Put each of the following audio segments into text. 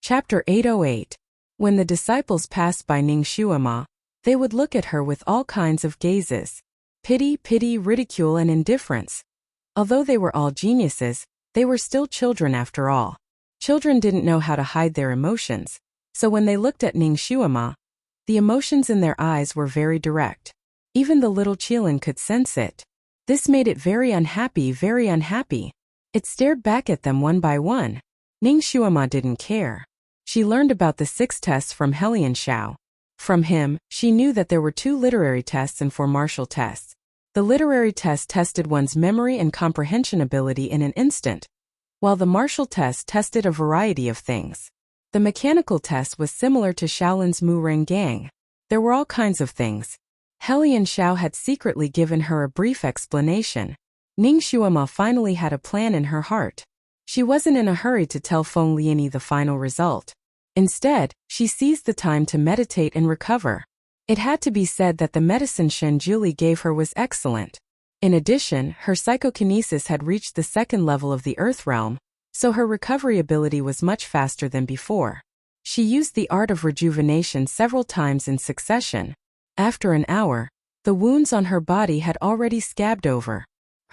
Chapter 808. When the disciples passed by Ning Shuama, they would look at her with all kinds of gazes. Pity, ridicule and indifference. Although they were all geniuses, they were still children after all. Children didn't know how to hide their emotions, so when they looked at Ning Shuama, the emotions in their eyes were very direct. Even the little Qilin could sense it. This made it very unhappy. It stared back at them one by one. Ning Shuama didn't care. She learned about the 6 tests from Helian Shao. From him, she knew that there were 2 literary tests and 4 martial tests. The literary test tested one's memory and comprehension ability in an instant, while the martial test tested a variety of things. The mechanical test was similar to Shaolin's Mu Ren Gang. There were all kinds of things. Helian Shao had secretly given her a brief explanation. Ning Shuama finally had a plan in her heart. She wasn't in a hurry to tell Feng Liani the final result. Instead, she seized the time to meditate and recover. It had to be said that the medicine Shen Juli gave her was excellent. In addition, her psychokinesis had reached the 2nd level of the Earth realm, so her recovery ability was much faster than before. She used the art of rejuvenation several times in succession. After an hour, the wounds on her body had already scabbed over.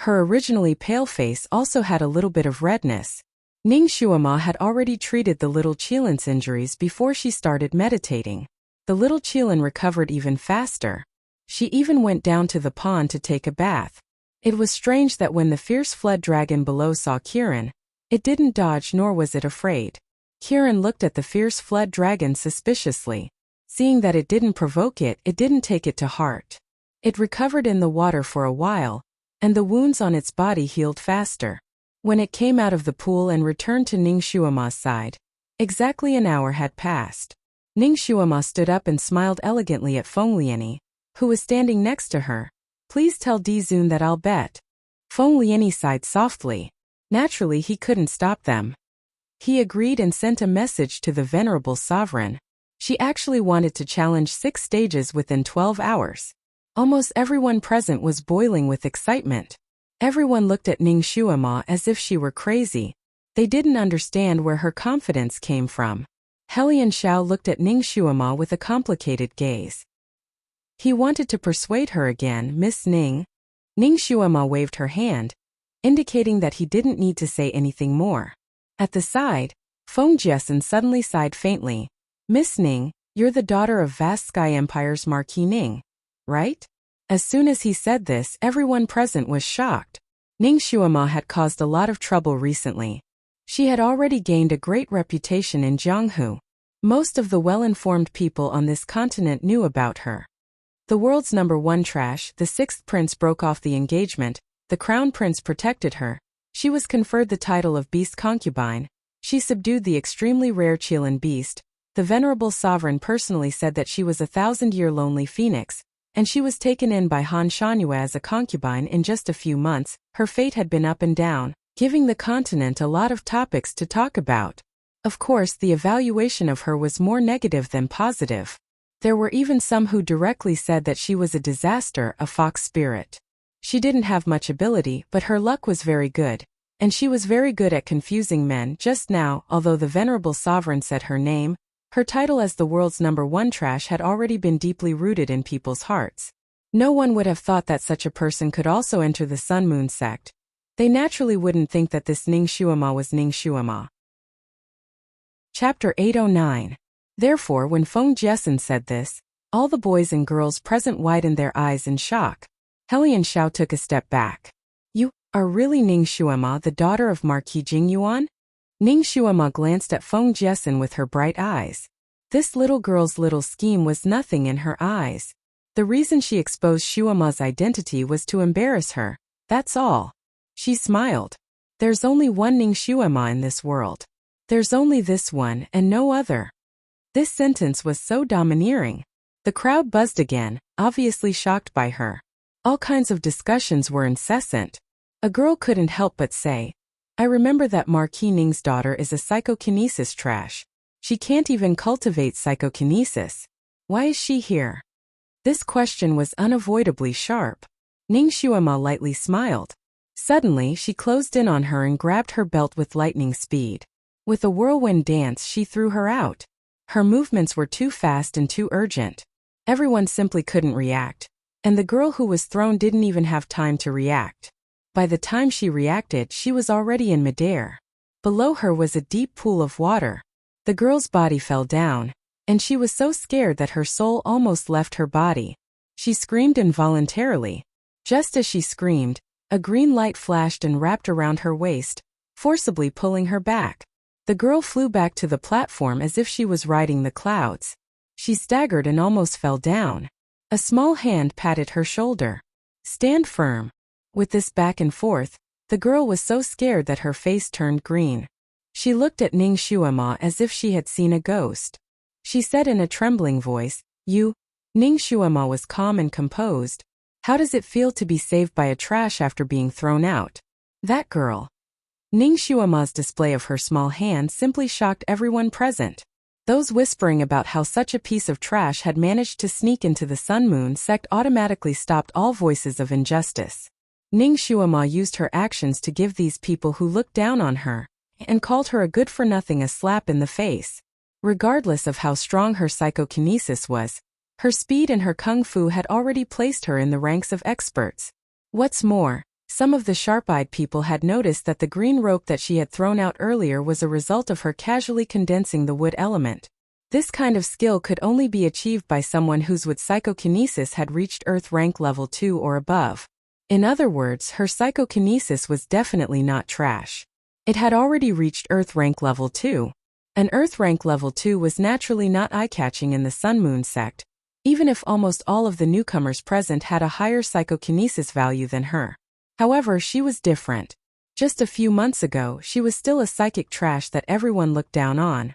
Her originally pale face also had a little bit of redness. Ning Shuama had already treated the little Qilin's injuries before she started meditating. The little Qilin recovered even faster. She even went down to the pond to take a bath. It was strange that when the fierce flood dragon below saw Kirin, it didn't dodge nor was it afraid. Kirin looked at the fierce flood dragon suspiciously. Seeing that it didn't provoke it, it didn't take it to heart. It recovered in the water for a while, and the wounds on its body healed faster. When it came out of the pool and returned to Ning Shuama's side, exactly an hour had passed. Ning Shuama stood up and smiled elegantly at Feng Liani, who was standing next to her. Please tell Dizun that I'll bet. Feng Liani sighed softly. Naturally he couldn't stop them. He agreed and sent a message to the venerable sovereign. She actually wanted to challenge 6 stages within 12 hours. Almost everyone present was boiling with excitement. Everyone looked at Ning Shuama as if she were crazy. They didn't understand where her confidence came from. Helian Shao looked at Ning Shuama with a complicated gaze. He wanted to persuade her again, Miss Ning. Ning Shuama waved her hand, indicating that he didn't need to say anything more. At the side, Feng Jiesin suddenly sighed faintly. Miss Ning, you're the daughter of Vast Sky Empire's Marquis Ning, right? As soon as he said this, everyone present was shocked. Ning Shuama had caused a lot of trouble recently. She had already gained a great reputation in Jianghu. Most of the well-informed people on this continent knew about her. The world's #1 trash, the 6th prince broke off the engagement, the crown prince protected her. She was conferred the title of beast concubine. She subdued the extremely rare Qilin beast. The venerable sovereign personally said that she was a 1,000-year lonely phoenix, and she was taken in by Han Shangyue as a concubine in just a few months. Her fate had been up and down, giving the continent a lot of topics to talk about. Of course, the evaluation of her was more negative than positive. There were even some who directly said that she was a disaster, a fox spirit. She didn't have much ability, but her luck was very good, and she was very good at confusing men. Just now, although the venerable sovereign said her name, her title as the world's #1 trash had already been deeply rooted in people's hearts. No one would have thought that such a person could also enter the Sun Moon sect. They naturally wouldn't think that this Ning Shuama was Ning Shuama. Chapter 809. Therefore, when Feng Jiesin said this, all the boys and girls present widened their eyes in shock. Helian Shao took a step back. You are really Ning Shuama, the daughter of Marquis Jingyuan? Ning Shuama glanced at Feng Jiesin with her bright eyes. This little girl's little scheme was nothing in her eyes. The reason she exposed Shuama's identity was to embarrass her, that's all. She smiled. There's only one Ning Shuama in this world. There's only this one and no other. This sentence was so domineering. The crowd buzzed again, obviously shocked by her. All kinds of discussions were incessant. A girl couldn't help but say, I remember that Marquis Ning's daughter is a psychokinesis trash. She can't even cultivate psychokinesis. Why is she here? This question was unavoidably sharp. Ning Shuama lightly smiled. Suddenly she closed in on her and grabbed her belt with lightning speed. With a whirlwind dance she threw her out. Her movements were too fast and too urgent. Everyone simply couldn't react. And the girl who was thrown didn't even have time to react. By the time she reacted, she was already in midair. Below her was a deep pool of water. The girl's body fell down, and she was so scared that her soul almost left her body. She screamed involuntarily. Just as she screamed, a green light flashed and wrapped around her waist, forcibly pulling her back. The girl flew back to the platform as if she was riding the clouds. She staggered and almost fell down. A small hand patted her shoulder. "Stand firm." With this back and forth, the girl was so scared that her face turned green. She looked at Ning Xuema as if she had seen a ghost. She said in a trembling voice, "You?" Ning Xuema was calm and composed. "How does it feel to be saved by a trash after being thrown out?" "That girl." Ning Xuema's display of her small hand simply shocked everyone present. Those whispering about how such a piece of trash had managed to sneak into the Sun Moon sect automatically stopped all voices of injustice. Ning Xuema used her actions to give these people who looked down on her and called her a good-for-nothing a slap in the face. Regardless of how strong her psychokinesis was, her speed and her kung fu had already placed her in the ranks of experts. What's more, some of the sharp-eyed people had noticed that the green rope that she had thrown out earlier was a result of her casually condensing the wood element. This kind of skill could only be achieved by someone whose wood psychokinesis had reached Earth rank level 2 or above. In other words, her psychokinesis was definitely not trash. It had already reached Earth rank level 2. An Earth rank level 2 was naturally not eye-catching in the Sun Moon sect, even if almost all of the newcomers present had a higher psychokinesis value than her. However, she was different. Just a few months ago, she was still a psychic trash that everyone looked down on.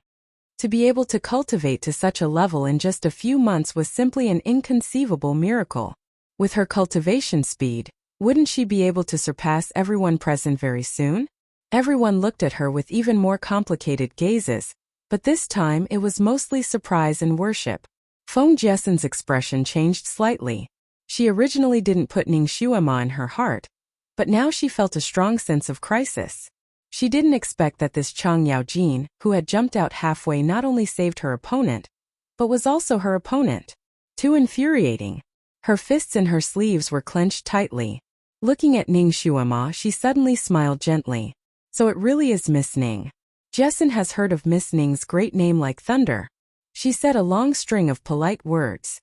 To be able to cultivate to such a level in just a few months was simply an inconceivable miracle. With her cultivation speed, wouldn't she be able to surpass everyone present very soon? Everyone looked at her with even more complicated gazes, but this time it was mostly surprise and worship. Feng Jessen's expression changed slightly. She originally didn't put Ning Xuema in her heart, but now she felt a strong sense of crisis. She didn't expect that this Chang Yaojin, who had jumped out halfway, not only saved her opponent, but was also her opponent. Too infuriating. Her fists in her sleeves were clenched tightly. Looking at Ning Xuema, she suddenly smiled gently. "So it really is Miss Ning. Jessen has heard of Miss Ning's great name like thunder." She said a long string of polite words.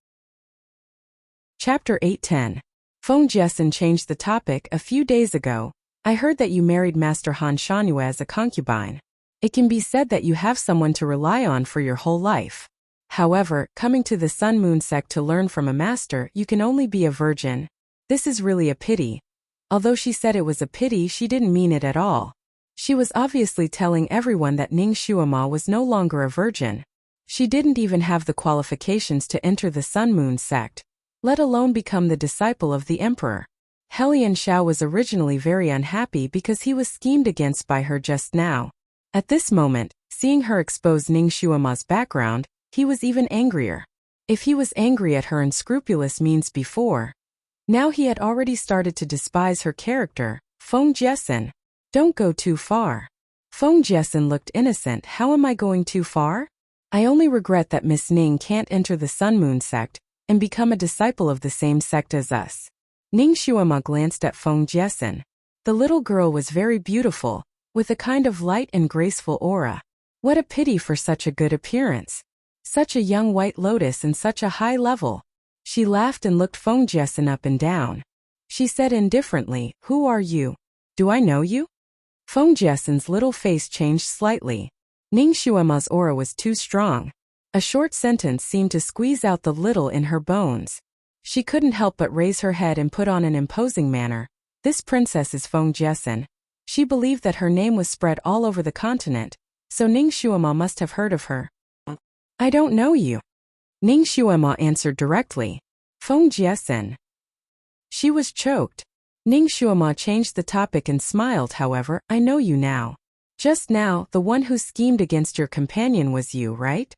Chapter 810. Feng Jessen changed the topic. "A few days ago, I heard that you married Master Han Shanyue as a concubine. It can be said that you have someone to rely on for your whole life. However, coming to the Sun Moon sect to learn from a master, you can only be a virgin. This is really a pity." Although she said it was a pity, she didn't mean it at all. She was obviously telling everyone that Ning Xuema was no longer a virgin. She didn't even have the qualifications to enter the Sun Moon sect, let alone become the disciple of the emperor. Helian Xiao was originally very unhappy because he was schemed against by her just now. At this moment, seeing her expose Ning Xuema's background, he was even angrier. If he was angry at her unscrupulous means before, now he had already started to despise her character. "Feng Jessen, don't go too far." Feng Jessen looked innocent. "How am I going too far? I only regret that Miss Ning can't enter the Sun Moon sect and become a disciple of the same sect as us." Ning Xuema glanced at Feng Jessen. The little girl was very beautiful, with a kind of light and graceful aura. What a pity for such a good appearance. Such a young white lotus and such a high level. She laughed and looked Feng Jessen up and down. She said indifferently, "Who are you? Do I know you?" Feng Jessen's little face changed slightly. Ning Xuema's aura was too strong. A short sentence seemed to squeeze out the little in her bones. She couldn't help but raise her head and put on an imposing manner. "This princess is Feng Jessen." She believed that her name was spread all over the continent, so Ning Xuema must have heard of her. "I don't know you." Ning Xuema answered directly. "Feng Jessen." She was choked. Ning Xuema changed the topic and smiled. "However, I know you now. Just now, the one who schemed against your companion was you, right?"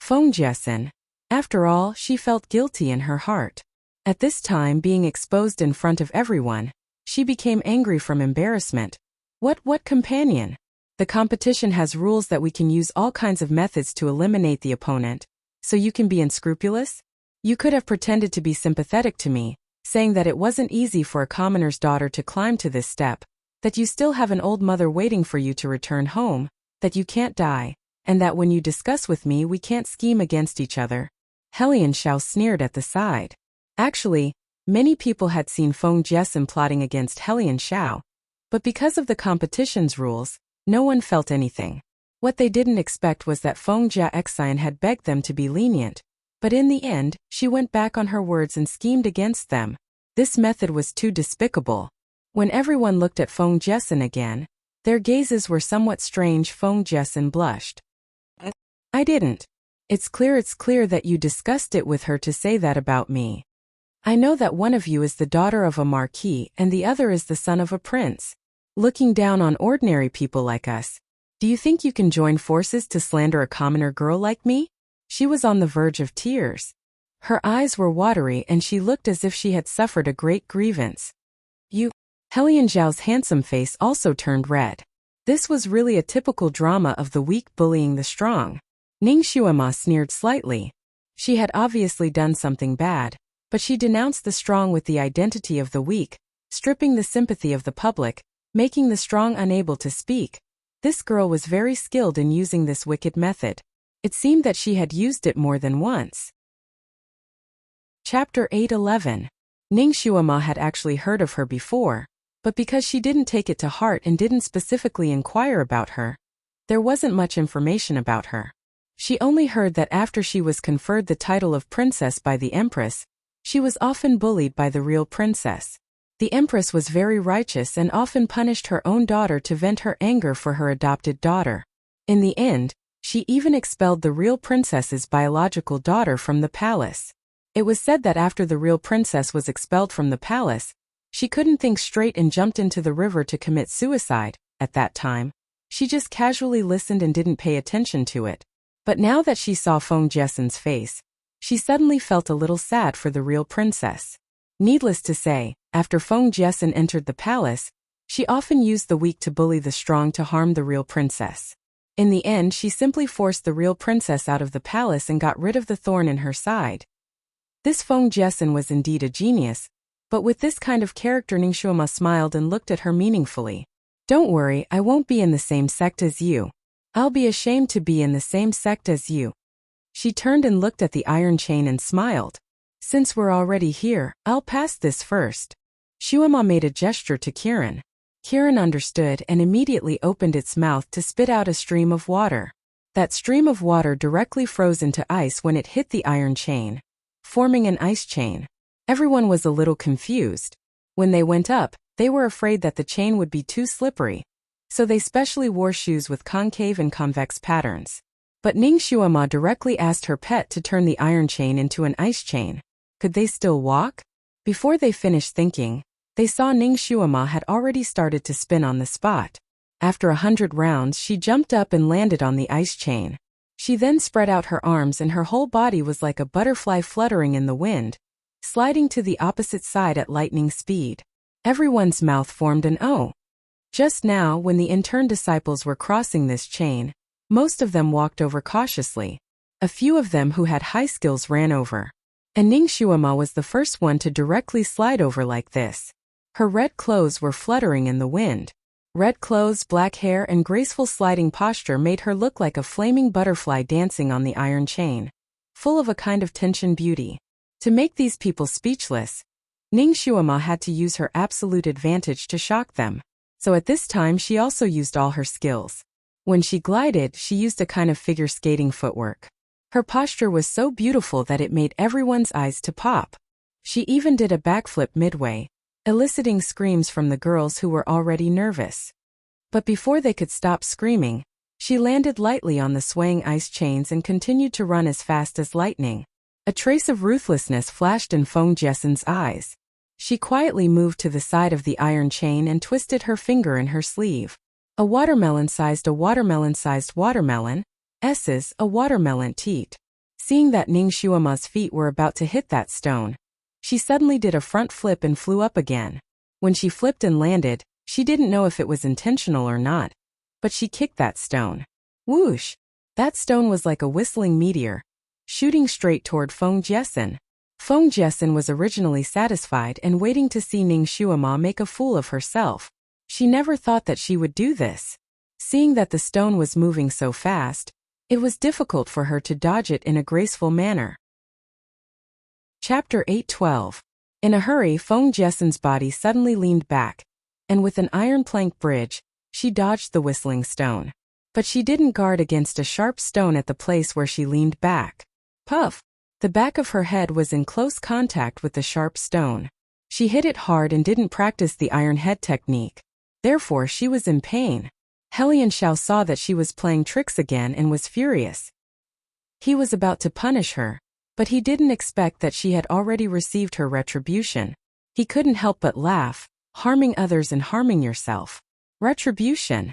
Feng Jessen. After all, she felt guilty in her heart. At this time, being exposed in front of everyone, she became angry from embarrassment. What companion? The competition has rules that we can use all kinds of methods to eliminate the opponent. So you can be unscrupulous? You could have pretended to be sympathetic to me, saying that it wasn't easy for a commoner's daughter to climb to this step, that you still have an old mother waiting for you to return home, that you can't die, and that when you discuss with me we can't scheme against each other. Helian Xiao sneered at the side. Actually, many people had seen Feng Jessen plotting against Helian Xiao, but because of the competition's rules, no one felt anything. What they didn't expect was that Feng Jiaxian had begged them to be lenient, but in the end, she went back on her words and schemed against them. This method was too despicable. When everyone looked at Feng Jessen again, their gazes were somewhat strange. Feng Jessen blushed. I didn't. It's clear that you discussed it with her to say that about me. I know that one of you is the daughter of a marquis and the other is the son of a prince. Looking down on ordinary people like us, do you think you can join forces to slander a commoner girl like me? She was on the verge of tears. Her eyes were watery and she looked as if she had suffered a great grievance. Helian Zhao's handsome face also turned red. This was really a typical drama of the weak bullying the strong. Ning Xuema sneered slightly. She had obviously done something bad, but she denounced the strong with the identity of the weak, stripping the sympathy of the public, making the strong unable to speak. This girl was very skilled in using this wicked method. It seemed that she had used it more than once. Chapter 8:11. Ning Xuema had actually heard of her before, but because she didn't take it to heart and didn't specifically inquire about her, there wasn't much information about her. She only heard that after she was conferred the title of princess by the empress, she was often bullied by the real princess. The empress was very righteous and often punished her own daughter to vent her anger for her adopted daughter. In the end, she even expelled the real princess's biological daughter from the palace. It was said that after the real princess was expelled from the palace, she couldn't think straight and jumped into the river to commit suicide. At that time, she just casually listened and didn't pay attention to it. But now that she saw Feng Jessen's face, she suddenly felt a little sad for the real princess. Needless to say, after Feng Jessen entered the palace, she often used the weak to bully the strong to harm the real princess. In the end, she simply forced the real princess out of the palace and got rid of the thorn in her side. This Feng Jessen was indeed a genius, but with this kind of character Ning Xuema smiled and looked at her meaningfully. Don't worry, I won't be in the same sect as you. I'll be ashamed to be in the same sect as you. She turned and looked at the iron chain and smiled. Since we're already here, I'll pass this first. Xuema made a gesture to Kiran. Kiran understood and immediately opened its mouth to spit out a stream of water. That stream of water directly froze into ice when it hit the iron chain, forming an ice chain. Everyone was a little confused. When they went up, they were afraid that the chain would be too slippery, so they specially wore shoes with concave and convex patterns. But Ning Xuema directly asked her pet to turn the iron chain into an ice chain. Could they still walk? Before they finished thinking, they saw Ning Xuema had already started to spin on the spot. After 100 rounds, she jumped up and landed on the ice chain. She then spread out her arms and her whole body was like a butterfly fluttering in the wind, sliding to the opposite side at lightning speed. Everyone's mouth formed an O. Just now, when the intern disciples were crossing this chain, most of them walked over cautiously. A few of them who had high skills ran over. And Ning Xuema was the first one to directly slide over like this. Her red clothes were fluttering in the wind. Red clothes, black hair, and graceful sliding posture made her look like a flaming butterfly dancing on the iron chain, full of a kind of tension beauty. To make these people speechless, Ning Xuema had to use her absolute advantage to shock them. So at this time she also used all her skills. When she glided, she used a kind of figure skating footwork. Her posture was so beautiful that it made everyone's eyes to pop. She even did a backflip midway, eliciting screams from the girls who were already nervous. But before they could stop screaming, she landed lightly on the swaying ice chains and continued to run as fast as lightning. A trace of ruthlessness flashed in Feng Jessen's eyes. She quietly moved to the side of the iron chain and twisted her finger in her sleeve. A watermelon-sized watermelon, S's a watermelon teat. Seeing that Ning Xuema's feet were about to hit that stone, she suddenly did a front flip and flew up again. When she flipped and landed, she didn't know if it was intentional or not, but she kicked that stone. Whoosh! That stone was like a whistling meteor, shooting straight toward Feng Jiesen. Feng Jiesen was originally satisfied and waiting to see Ning Xuema make a fool of herself. She never thought that she would do this. Seeing that the stone was moving so fast, it was difficult for her to dodge it in a graceful manner. Chapter 8:12. In a hurry, Feng Jiesen's body suddenly leaned back, and with an iron plank bridge, she dodged the whistling stone. But she didn't guard against a sharp stone at the place where she leaned back. Puff! The back of her head was in close contact with the sharp stone. She hit it hard and didn't practice the iron head technique. Therefore, she was in pain. Helian Xiao saw that she was playing tricks again and was furious. He was about to punish her, but he didn't expect that she had already received her retribution. He couldn't help but laugh. Harming others and harming yourself. Retribution.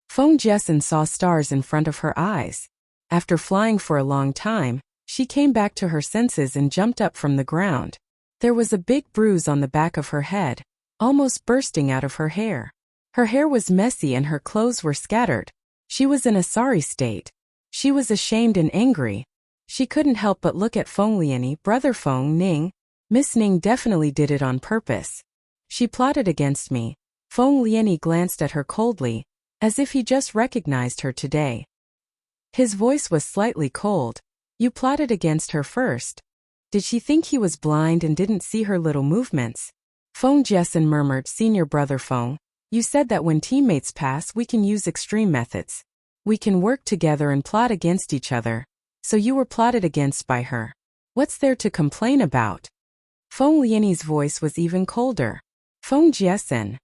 Feng Jiesen saw stars in front of her eyes. After flying for a long time, she came back to her senses and jumped up from the ground. There was a big bruise on the back of her head, almost bursting out of her hair. Her hair was messy and her clothes were scattered. She was in a sorry state. She was ashamed and angry. She couldn't help but look at Feng Liani, brother Feng Ning. Miss Ning definitely did it on purpose. She plotted against me. Feng Liani glanced at her coldly, as if he just recognized her today. His voice was slightly cold. You plotted against her first. Did she think he was blind and didn't see her little movements? Feng Jiesen murmured, Senior brother Feng, you said that when teammates pass we can use extreme methods. We can work together and plot against each other. So you were plotted against by her. What's there to complain about? Feng Liani's voice was even colder. Feng Jiesen.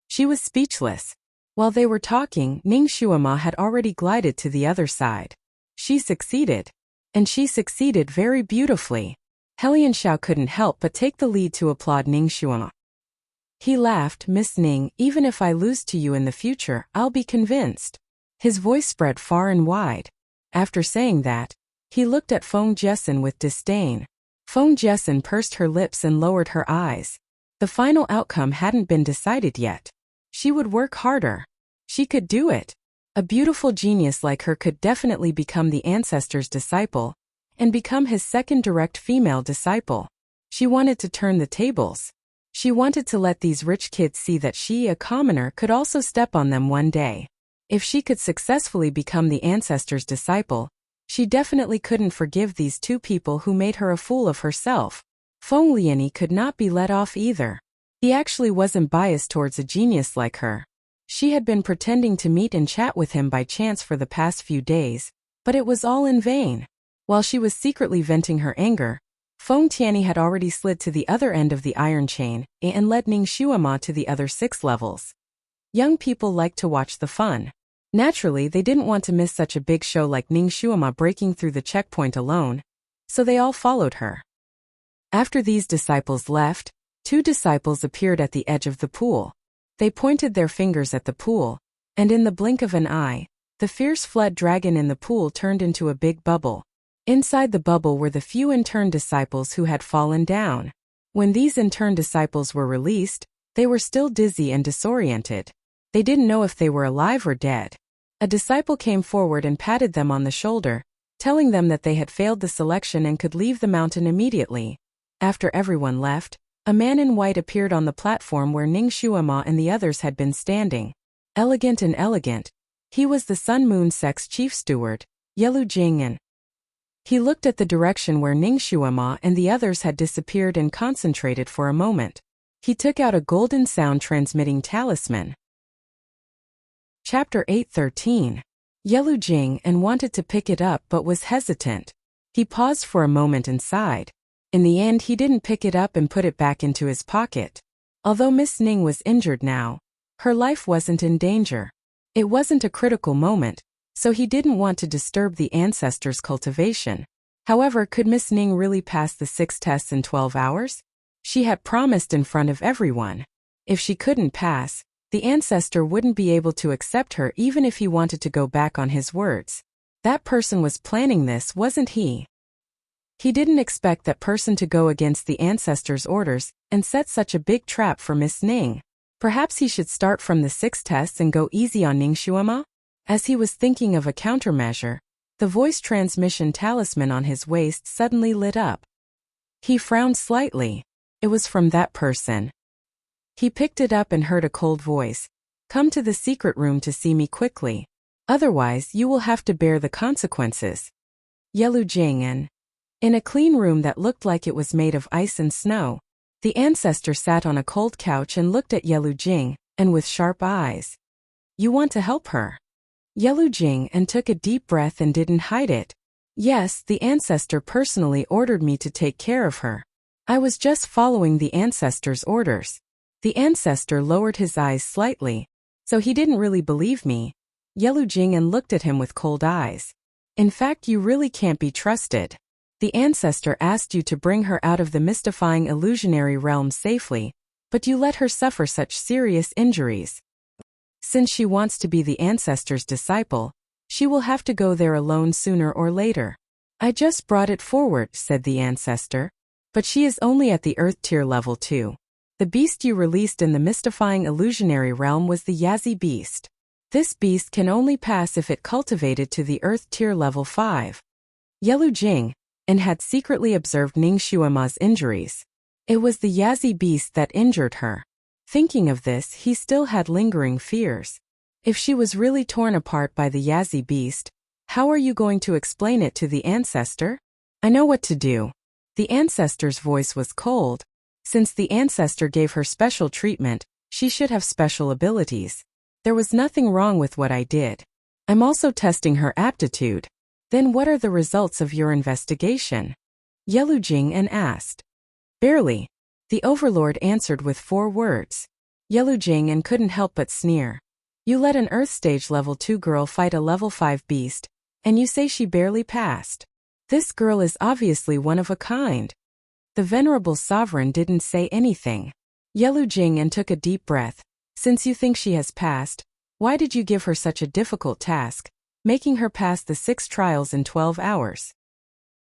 She was speechless. While they were talking, Ning Xuema had already glided to the other side. She succeeded. And she succeeded very beautifully. Helian Xiao couldn't help but take the lead to applaud Ning Xuema. He laughed, Miss Ning, even if I lose to you in the future, I'll be convinced. His voice spread far and wide. After saying that, he looked at Feng Jiesen with disdain. Feng Jiesen pursed her lips and lowered her eyes. The final outcome hadn't been decided yet. She would work harder. She could do it. A beautiful genius like her could definitely become the ancestor's disciple, and become his second direct female disciple. She wanted to turn the tables. She wanted to let these rich kids see that she, a commoner, could also step on them one day. If she could successfully become the ancestor's disciple, she definitely couldn't forgive these two people who made her a fool of herself. Feng Liani could not be let off either. He actually wasn't biased towards a genius like her. She had been pretending to meet and chat with him by chance for the past few days, but it was all in vain. While she was secretly venting her anger, Feng Tianyi had already slid to the other end of the iron chain and led Ning Xuema to the other 6 levels. Young people liked to watch the fun. Naturally, they didn't want to miss such a big show like Ning Xuema breaking through the checkpoint alone, so they all followed her. After these disciples left, 2 disciples appeared at the edge of the pool. They pointed their fingers at the pool, and in the blink of an eye, the fierce flood dragon in the pool turned into a big bubble. Inside the bubble were the few intern disciples who had fallen down. When these intern disciples were released, they were still dizzy and disoriented. They didn't know if they were alive or dead. A disciple came forward and patted them on the shoulder, telling them that they had failed the selection and could leave the mountain immediately. After everyone left, a man in white appeared on the platform where Ning Xuema and the others had been standing. Elegant and elegant, he was the Sun Moon Sect's chief steward, Yelu Jing'an. He looked at the direction where Ning Xuema and the others had disappeared and concentrated for a moment. He took out a golden sound-transmitting talisman. Chapter 8:13. Yelu Jing'an wanted to pick it up but was hesitant. He paused for a moment and sighed. In the end, he didn't pick it up and put it back into his pocket. Although Miss Ning was injured now, her life wasn't in danger. It wasn't a critical moment, so he didn't want to disturb the ancestors' cultivation. However, could Miss Ning really pass the 6 tests in 12 hours? She had promised in front of everyone. If she couldn't pass, the ancestor wouldn't be able to accept her even if he wanted to go back on his words. That person was planning this, wasn't he? He didn't expect that person to go against the ancestor's orders and set such a big trap for Miss Ning. Perhaps he should start from the 6 tests and go easy on Ningshuama? As he was thinking of a countermeasure, the voice transmission talisman on his waist suddenly lit up. He frowned slightly. It was from that person. He picked it up and heard a cold voice. Come to the secret room to see me quickly. Otherwise, you will have to bear the consequences. Yelu Jing. In a clean room that looked like it was made of ice and snow, the ancestor sat on a cold couch and looked at Yelu Jing, and with sharp eyes. You want to help her? Yelu Jing took a deep breath and didn't hide it. Yes, the ancestor personally ordered me to take care of her. I was just following the ancestor's orders. The ancestor lowered his eyes slightly, so he didn't really believe me. Yelu Jing looked at him with cold eyes. In fact, you really can't be trusted. The ancestor asked you to bring her out of the mystifying illusionary realm safely, but you let her suffer such serious injuries. Since she wants to be the ancestor's disciple, she will have to go there alone sooner or later. I just brought it forward, said the ancestor. But she is only at the Earth tier level 2. The beast you released in the mystifying illusionary realm was the Yazi beast. This beast can only pass if it cultivated to the Earth tier level 5. Yelu Jing had secretly observed Ningshuama's injuries. It was the Yazi beast that injured her. Thinking of this, he still had lingering fears. If she was really torn apart by the Yazi beast, how are you going to explain it to the ancestor? I know what to do. The ancestor's voice was cold. Since the ancestor gave her special treatment, she should have special abilities. There was nothing wrong with what I did. I'm also testing her aptitude. Then what are the results of your investigation? Yelu Jing asked. Barely. The overlord answered with 4 words. Yelu Jing couldn't help but sneer. You let an Earth stage level 2 girl fight a level 5 beast, and you say she barely passed. This girl is obviously one of a kind. The venerable sovereign didn't say anything. Yelu Jing took a deep breath. Since you think she has passed, why did you give her such a difficult task, making her pass the 6 trials in 12 hours?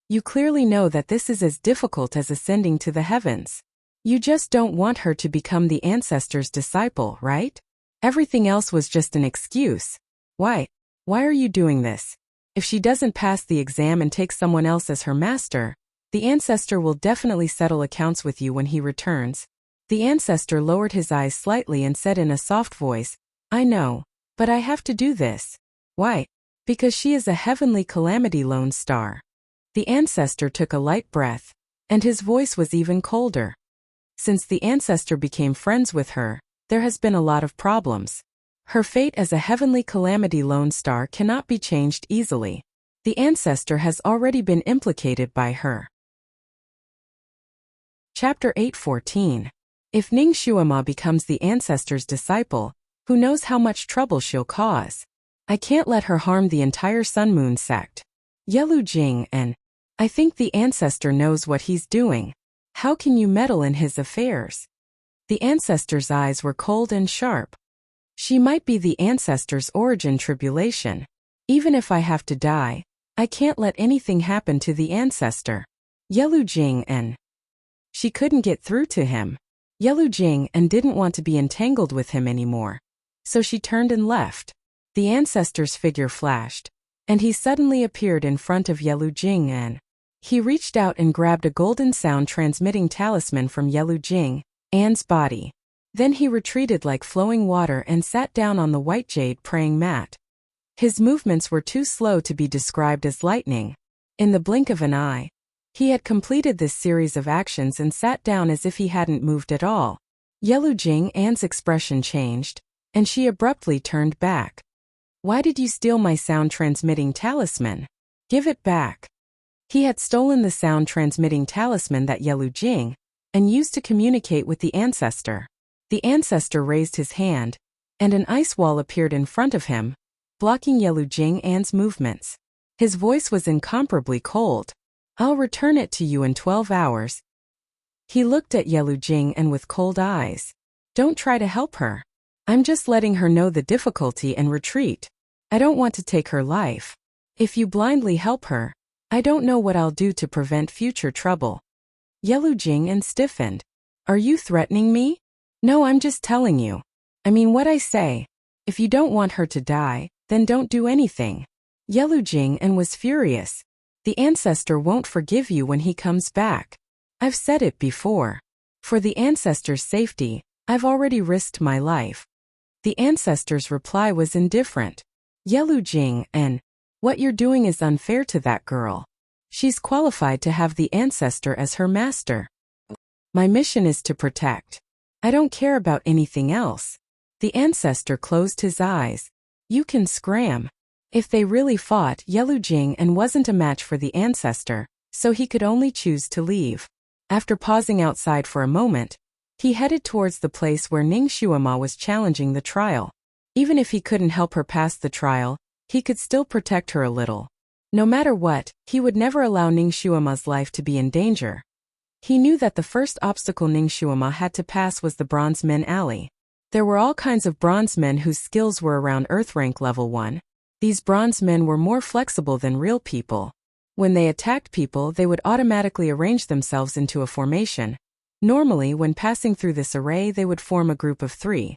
You clearly know that this is as difficult as ascending to the heavens. You just don't want her to become the ancestor's disciple, right? Everything else was just an excuse. Why? Why are you doing this? If she doesn't pass the exam and takes someone else as her master, the ancestor will definitely settle accounts with you when he returns. The ancestor lowered his eyes slightly and said in a soft voice, I know, but I have to do this. Why? Because she is a heavenly calamity lone star. The ancestor took a light breath, and his voice was even colder. Since the ancestor became friends with her, there has been a lot of problems. Her fate as a heavenly calamity lone star cannot be changed easily. The ancestor has already been implicated by her. Chapter 8:14. If Ningshuama becomes the ancestor's disciple, who knows how much trouble she'll cause? I can't let her harm the entire Sun Moon sect. Yelu Jing I think the ancestor knows what he's doing. How can you meddle in his affairs? The ancestor's eyes were cold and sharp. She might be the ancestor's origin tribulation. Even if I have to die, I can't let anything happen to the ancestor. Yelu Jing She couldn't get through to him. Yelu Jing didn't want to be entangled with him anymore. So she turned and left. The ancestor's figure flashed, and he suddenly appeared in front of Yelu Jing He reached out and grabbed a golden sound-transmitting talisman from Yelu Jing An's body. Then he retreated like flowing water and sat down on the white jade praying mat. His movements were too slow to be described as lightning. In the blink of an eye, he had completed this series of actions and sat down as if he hadn't moved at all. Yelu Jing An's expression changed, and she abruptly turned back. Why did you steal my sound-transmitting talisman? Give it back. He had stolen the sound-transmitting talisman that Yelu Jing used to communicate with the ancestor. The ancestor raised his hand, and an ice wall appeared in front of him, blocking Yelu Jing An's movements. His voice was incomparably cold. I'll return it to you in 12 hours. He looked at Yelu Jing with cold eyes. Don't try to help her. I'm just letting her know the difficulty and retreat. I don't want to take her life. If you blindly help her, I don't know what I'll do to prevent future trouble. Yelu Jing stiffened. Are you threatening me? No, I'm just telling you. I mean what I say. If you don't want her to die, then don't do anything. Yelu Jing and was furious. The ancestor won't forgive you when he comes back. I've said it before. For the ancestor's safety, I've already risked my life. The ancestor's reply was indifferent. Yelu Jing and, what you're doing is unfair to that girl. She's qualified to have the ancestor as her master. My mission is to protect. I don't care about anything else. The ancestor closed his eyes. You can scram. If they really fought, Yelu Jing and wasn't a match for the ancestor, so he could only choose to leave. After pausing outside for a moment, he headed towards the place where Ning Xuema was challenging the trial. Even if he couldn't help her pass the trial, he could still protect her a little. No matter what, he would never allow Ning Xuema's life to be in danger. He knew that the first obstacle Ning Xuema had to pass was the Bronze Men Alley. There were all kinds of bronze men whose skills were around Earth rank level 1. These bronze men were more flexible than real people. When they attacked people, they would automatically arrange themselves into a formation. Normally, when passing through this array, they would form a group of 3.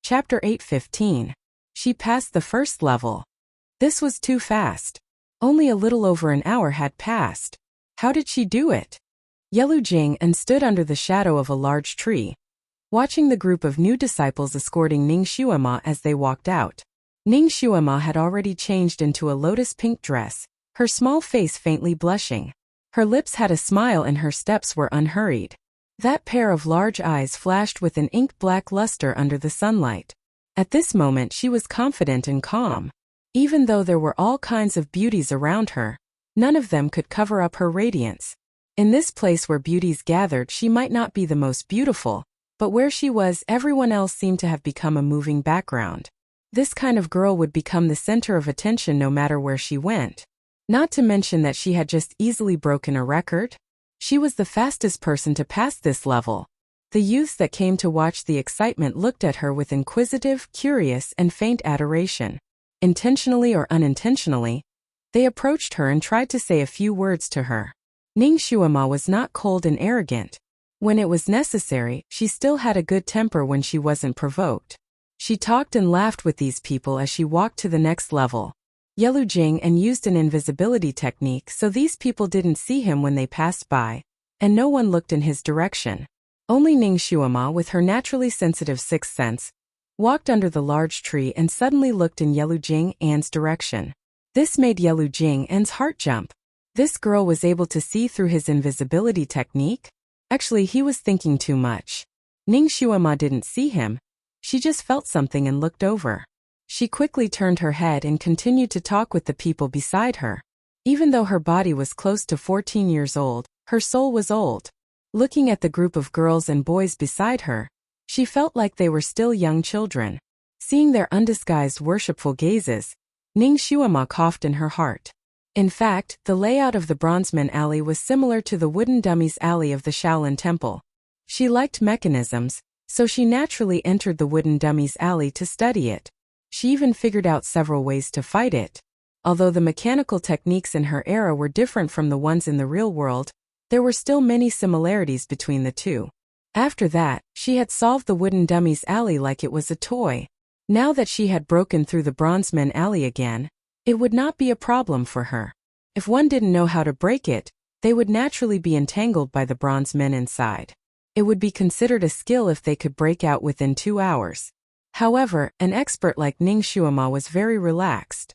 Chapter 8:15. She passed the first level. This was too fast. Only a little over an hour had passed. How did she do it? Yelu Jing and stood under the shadow of a large tree, watching the group of new disciples escorting Ning Xuema as they walked out. Ning Xuema had already changed into a lotus pink dress, her small face faintly blushing. Her lips had a smile and her steps were unhurried. That pair of large eyes flashed with an ink-black luster under the sunlight. At this moment she was confident and calm. Even though there were all kinds of beauties around her, none of them could cover up her radiance. In this place where beauties gathered, she might not be the most beautiful, but where she was, everyone else seemed to have become a moving background. This kind of girl would become the center of attention no matter where she went. Not to mention that she had just easily broken a record. She was the fastest person to pass this level. The youths that came to watch the excitement looked at her with inquisitive, curious, and faint adoration. Intentionally or unintentionally, they approached her and tried to say a few words to her. Ning Xuema was not cold and arrogant. When it was necessary, she still had a good temper when she wasn't provoked. She talked and laughed with these people as she walked to the next level. Yelu Jing and used an invisibility technique so these people didn't see him when they passed by, and no one looked in his direction. Only Ning Xuema, with her naturally sensitive sixth sense, walked under the large tree and suddenly looked in Yelu Jing An's direction. This made Yelu Jing An's heart jump. This girl was able to see through his invisibility technique? Actually, he was thinking too much. Ning Xuema didn't see him. She just felt something and looked over. She quickly turned her head and continued to talk with the people beside her. Even though her body was close to 14 years old, her soul was old. Looking at the group of girls and boys beside her, she felt like they were still young children. Seeing their undisguised worshipful gazes, Ning Xuema coughed in her heart. In fact, the layout of the Bronzeman Alley was similar to the Wooden Dummies Alley of the Shaolin Temple. She liked mechanisms, so she naturally entered the Wooden Dummies Alley to study it. She even figured out several ways to fight it. Although the mechanical techniques in her era were different from the ones in the real world, there were still many similarities between the two. After that, she had solved the Wooden Dummies Alley like it was a toy. Now that she had broken through the Bronzeman Alley again, it would not be a problem for her. If one didn't know how to break it, they would naturally be entangled by the bronze men inside. It would be considered a skill if they could break out within 2 hours. However, an expert like Ning Xuema was very relaxed.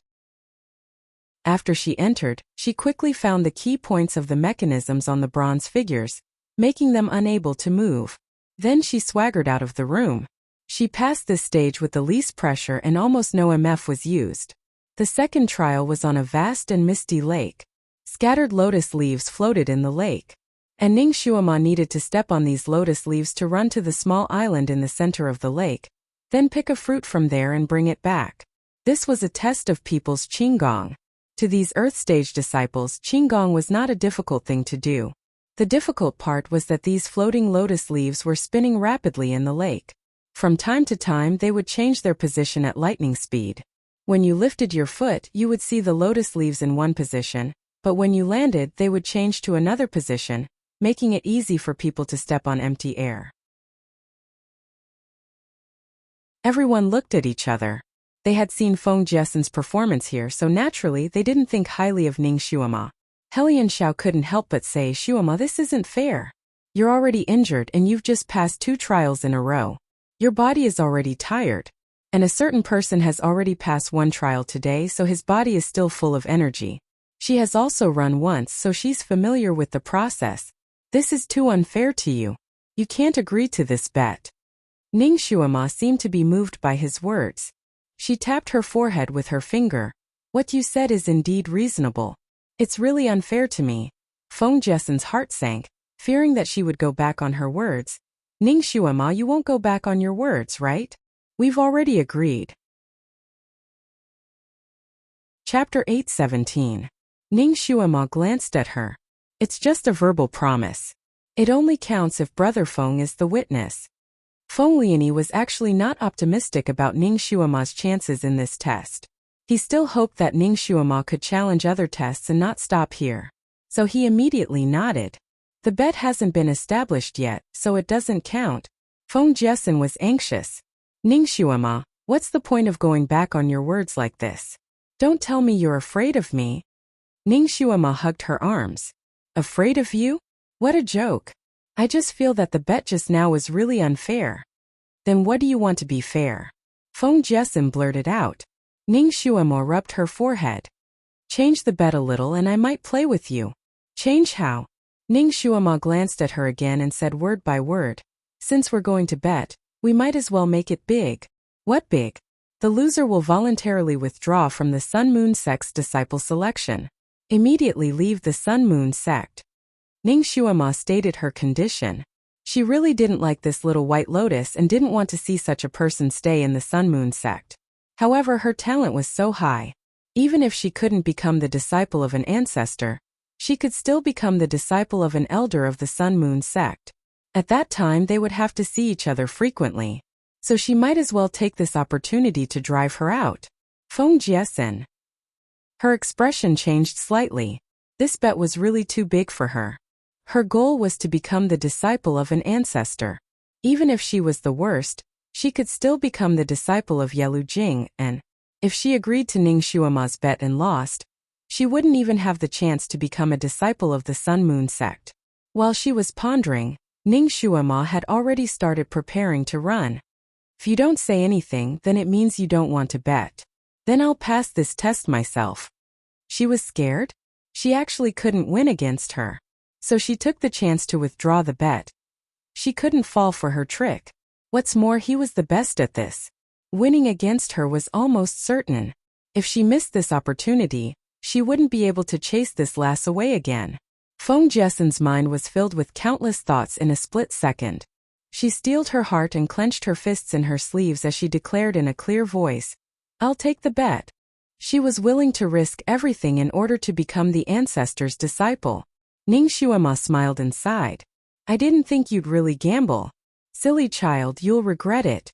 After she entered, she quickly found the key points of the mechanisms on the bronze figures, making them unable to move. Then she swaggered out of the room. She passed this stage with the least pressure and almost no MF was used. The second trial was on a vast and misty lake. Scattered lotus leaves floated in the lake. And Ning Xuema needed to step on these lotus leaves to run to the small island in the center of the lake, then pick a fruit from there and bring it back. This was a test of people's qigong. To these Earth Stage disciples, qigong was not a difficult thing to do. The difficult part was that these floating lotus leaves were spinning rapidly in the lake. From time to time they would change their position at lightning speed. When you lifted your foot, you would see the lotus leaves in one position, but when you landed, they would change to another position, making it easy for people to step on empty air. Everyone looked at each other. They had seen Feng Jiasen's performance here, so naturally they didn't think highly of Ning Xuema. Helian Xiao couldn't help but say, "Xuema, this isn't fair. You're already injured and you've just passed 2 trials in a row. Your body is already tired. And a certain person has already passed 1 trial today, so his body is still full of energy. She has also run once, so she's familiar with the process. This is too unfair to you. You can't agree to this bet." Ning Xuema seemed to be moved by his words. She tapped her forehead with her finger. "What you said is indeed reasonable. It's really unfair to me." Feng Jiasen's heart sank, fearing that she would go back on her words. "Ning Xuema, you won't go back on your words, right? We've already agreed." Chapter 8:17. Ning Xuema glanced at her. "It's just a verbal promise. It only counts if Brother Feng is the witness." Feng Lianyi was actually not optimistic about Ning Xuema's chances in this test. He still hoped that Ning Xuema could challenge other tests and not stop here. So he immediately nodded. "The bet hasn't been established yet, so it doesn't count." Feng Jiasen was anxious. "Ning Xuema, what's the point of going back on your words like this? Don't tell me you're afraid of me." Ning Xuema hugged her arms. "Afraid of you? What a joke. I just feel that the bet just now was really unfair." "Then what do you want to be fair?" Feng Jiasen blurted out. Ning Xuema rubbed her forehead. "Change the bet a little and I might play with you." "Change how?" Ning Xuema glanced at her again and said word by word. "Since we're going to bet, we might as well make it big." "What big?" "The loser will voluntarily withdraw from the Sun Moon sect's disciple selection. Immediately leave the Sun Moon sect." Ning Xuema stated her condition. She really didn't like this little white lotus and didn't want to see such a person stay in the Sun Moon sect. However, her talent was so high. Even if she couldn't become the disciple of an ancestor, she could still become the disciple of an elder of the Sun Moon sect. At that time they would have to see each other frequently. So she might as well take this opportunity to drive her out. Feng Jiasen. Her expression changed slightly. This bet was really too big for her. Her goal was to become the disciple of an ancestor. Even if she was the worst, she could still become the disciple of Yelu Jing, and if she agreed to Ning Xuema's bet and lost, she wouldn't even have the chance to become a disciple of the Sun Moon sect. While she was pondering, Ning Xuema had already started preparing to run. "If you don't say anything, then it means you don't want to bet. Then I'll pass this test myself." She was scared. She actually couldn't win against her. So she took the chance to withdraw the bet. She couldn't fall for her trick. What's more, he was the best at this. Winning against her was almost certain. If she missed this opportunity, she wouldn't be able to chase this lass away again. Feng Jiasen's mind was filled with countless thoughts in a split second. She steeled her heart and clenched her fists in her sleeves as she declared in a clear voice, "I'll take the bet." She was willing to risk everything in order to become the ancestor's disciple. Ning Xuema smiled and sighed. "I didn't think you'd really gamble. Silly child, you'll regret it."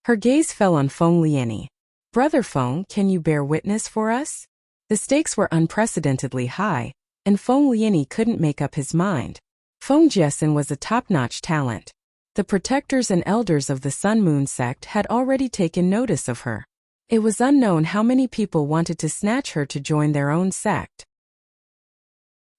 Her gaze fell on Feng Lianyi. "Brother Feng, can you bear witness for us?" The stakes were unprecedentedly high, and Feng Lianyi couldn't make up his mind. Feng Jiasen was a top-notch talent. The protectors and elders of the Sun Moon sect had already taken notice of her. It was unknown how many people wanted to snatch her to join their own sect.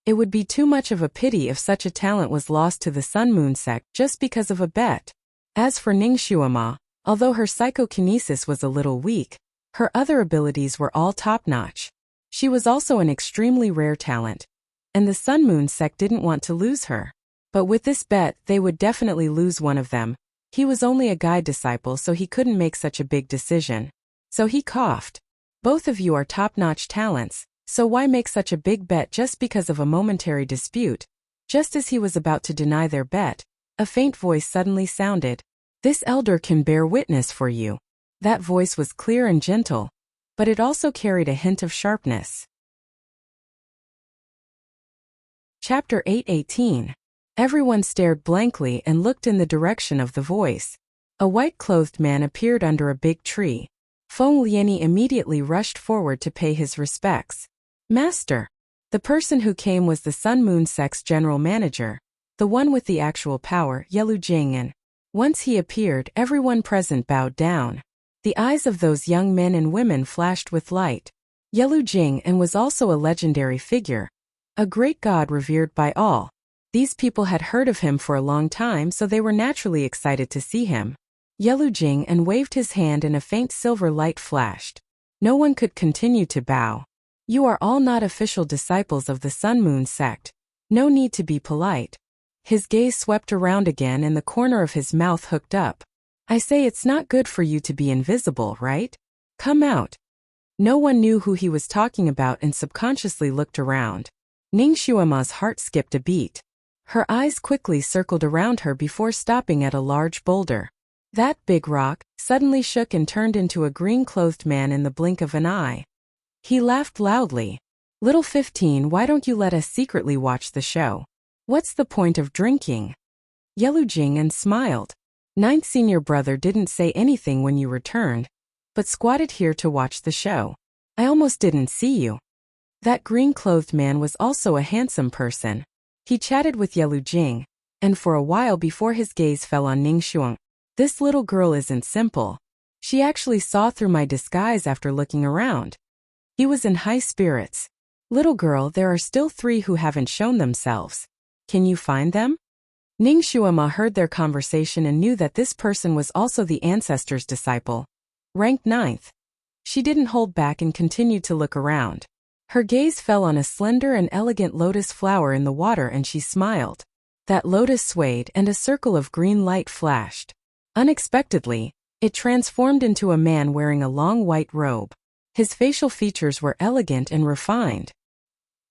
It would be too much of a pity if such a talent was lost to the Sun Moon sect just because of a bet. As for Ning Xuema, although her psychokinesis was a little weak, her other abilities were all top-notch. She was also an extremely rare talent, and the Sun Moon sect didn't want to lose her. But with this bet, they would definitely lose one of them. He was only a guide disciple, so he couldn't make such a big decision. So he coughed. "Both of you are top-notch talents. So why make such a big bet just because of a momentary dispute?" Just as he was about to deny their bet, a faint voice suddenly sounded. "This elder can bear witness for you." That voice was clear and gentle, but it also carried a hint of sharpness. Chapter 8:18. Everyone stared blankly and looked in the direction of the voice. A white-clothed man appeared under a big tree. Feng Lianyi immediately rushed forward to pay his respects. "Master." The person who came was the Sun Moon sect's general manager. the one with the actual power, Yelu Jing, and once he appeared, everyone present bowed down. The eyes of those young men and women flashed with light. Yelu Jing and was also a legendary figure, a great god revered by all. These people had heard of him for a long time, so they were naturally excited to see him. Yelu Jing and waved his hand and a faint silver light flashed. No one could continue to bow. You are all not official disciples of the Sun Moon sect. No need to be polite. His gaze swept around again and the corner of his mouth hooked up. I say it's not good for you to be invisible, right? Come out. No one knew who he was talking about and subconsciously looked around. Ning Xuema's heart skipped a beat. Her eyes quickly circled around her before stopping at a large boulder. That big rock suddenly shook and turned into a green-clothed man in the blink of an eye. He laughed loudly. Little 15, why don't you let us secretly watch the show? What's the point of drinking? Yelu Jing and smiled. Ninth senior brother didn't say anything when you returned, but squatted here to watch the show. I almost didn't see you. That green-clothed man was also a handsome person. He chatted with Yelu Jing, and for a while before his gaze fell on Ning Xuang. This little girl isn't simple. She actually saw through my disguise after looking around. He was in high spirits. Little girl, there are still 3 who haven't shown themselves. Can you find them? Ning Xuema heard their conversation and knew that this person was also the ancestor's disciple. Ranked 9th. She didn't hold back and continued to look around. Her gaze fell on a slender and elegant lotus flower in the water and she smiled. That lotus swayed and a circle of green light flashed. Unexpectedly, it transformed into a man wearing a long white robe. His facial features were elegant and refined.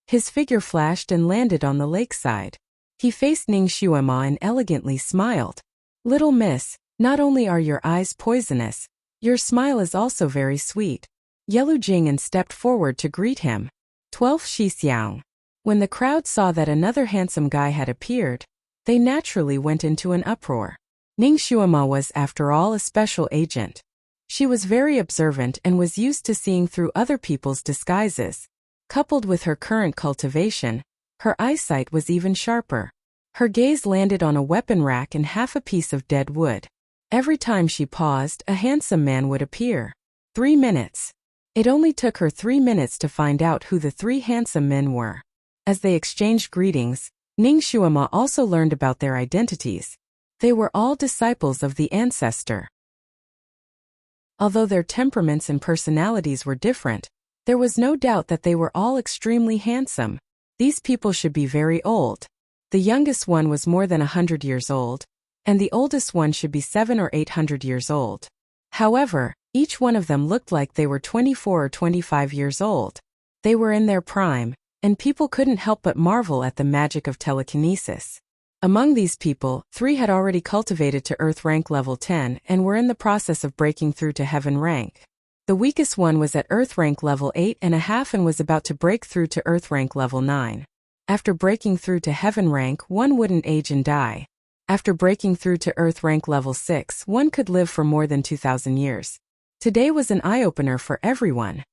His figure flashed and landed on the lakeside. He faced Ning Xuema and elegantly smiled. Little miss, not only are your eyes poisonous, your smile is also very sweet. Yelu Jing stepped forward to greet him. 12th Shixiang. When the crowd saw that another handsome guy had appeared, they naturally went into an uproar. Ning Xuema was, after all, a special agent. She was very observant and was used to seeing through other people's disguises. Coupled with her current cultivation, her eyesight was even sharper. Her gaze landed on a weapon rack and half a piece of dead wood. Every time she paused, a handsome man would appear. 3 minutes. It only took her 3 minutes to find out who the 3 handsome men were. As they exchanged greetings, Ning Xuema also learned about their identities. They were all disciples of the ancestor. Although their temperaments and personalities were different, there was no doubt that they were all extremely handsome. These people should be very old. The youngest one was more than 100 years old, and the oldest one should be 700 or 800 years old. However, each one of them looked like they were 24 or 25 years old. They were in their prime, and people couldn't help but marvel at the magic of telekinesis. Among these people, 3 had already cultivated to Earth rank level 10 and were in the process of breaking through to Heaven rank. The weakest one was at Earth rank level 8.5 and was about to break through to Earth rank level 9. After breaking through to Heaven rank, one wouldn't age and die. After breaking through to Earth rank level 6, one could live for more than 2,000 years. Today was an eye-opener for everyone.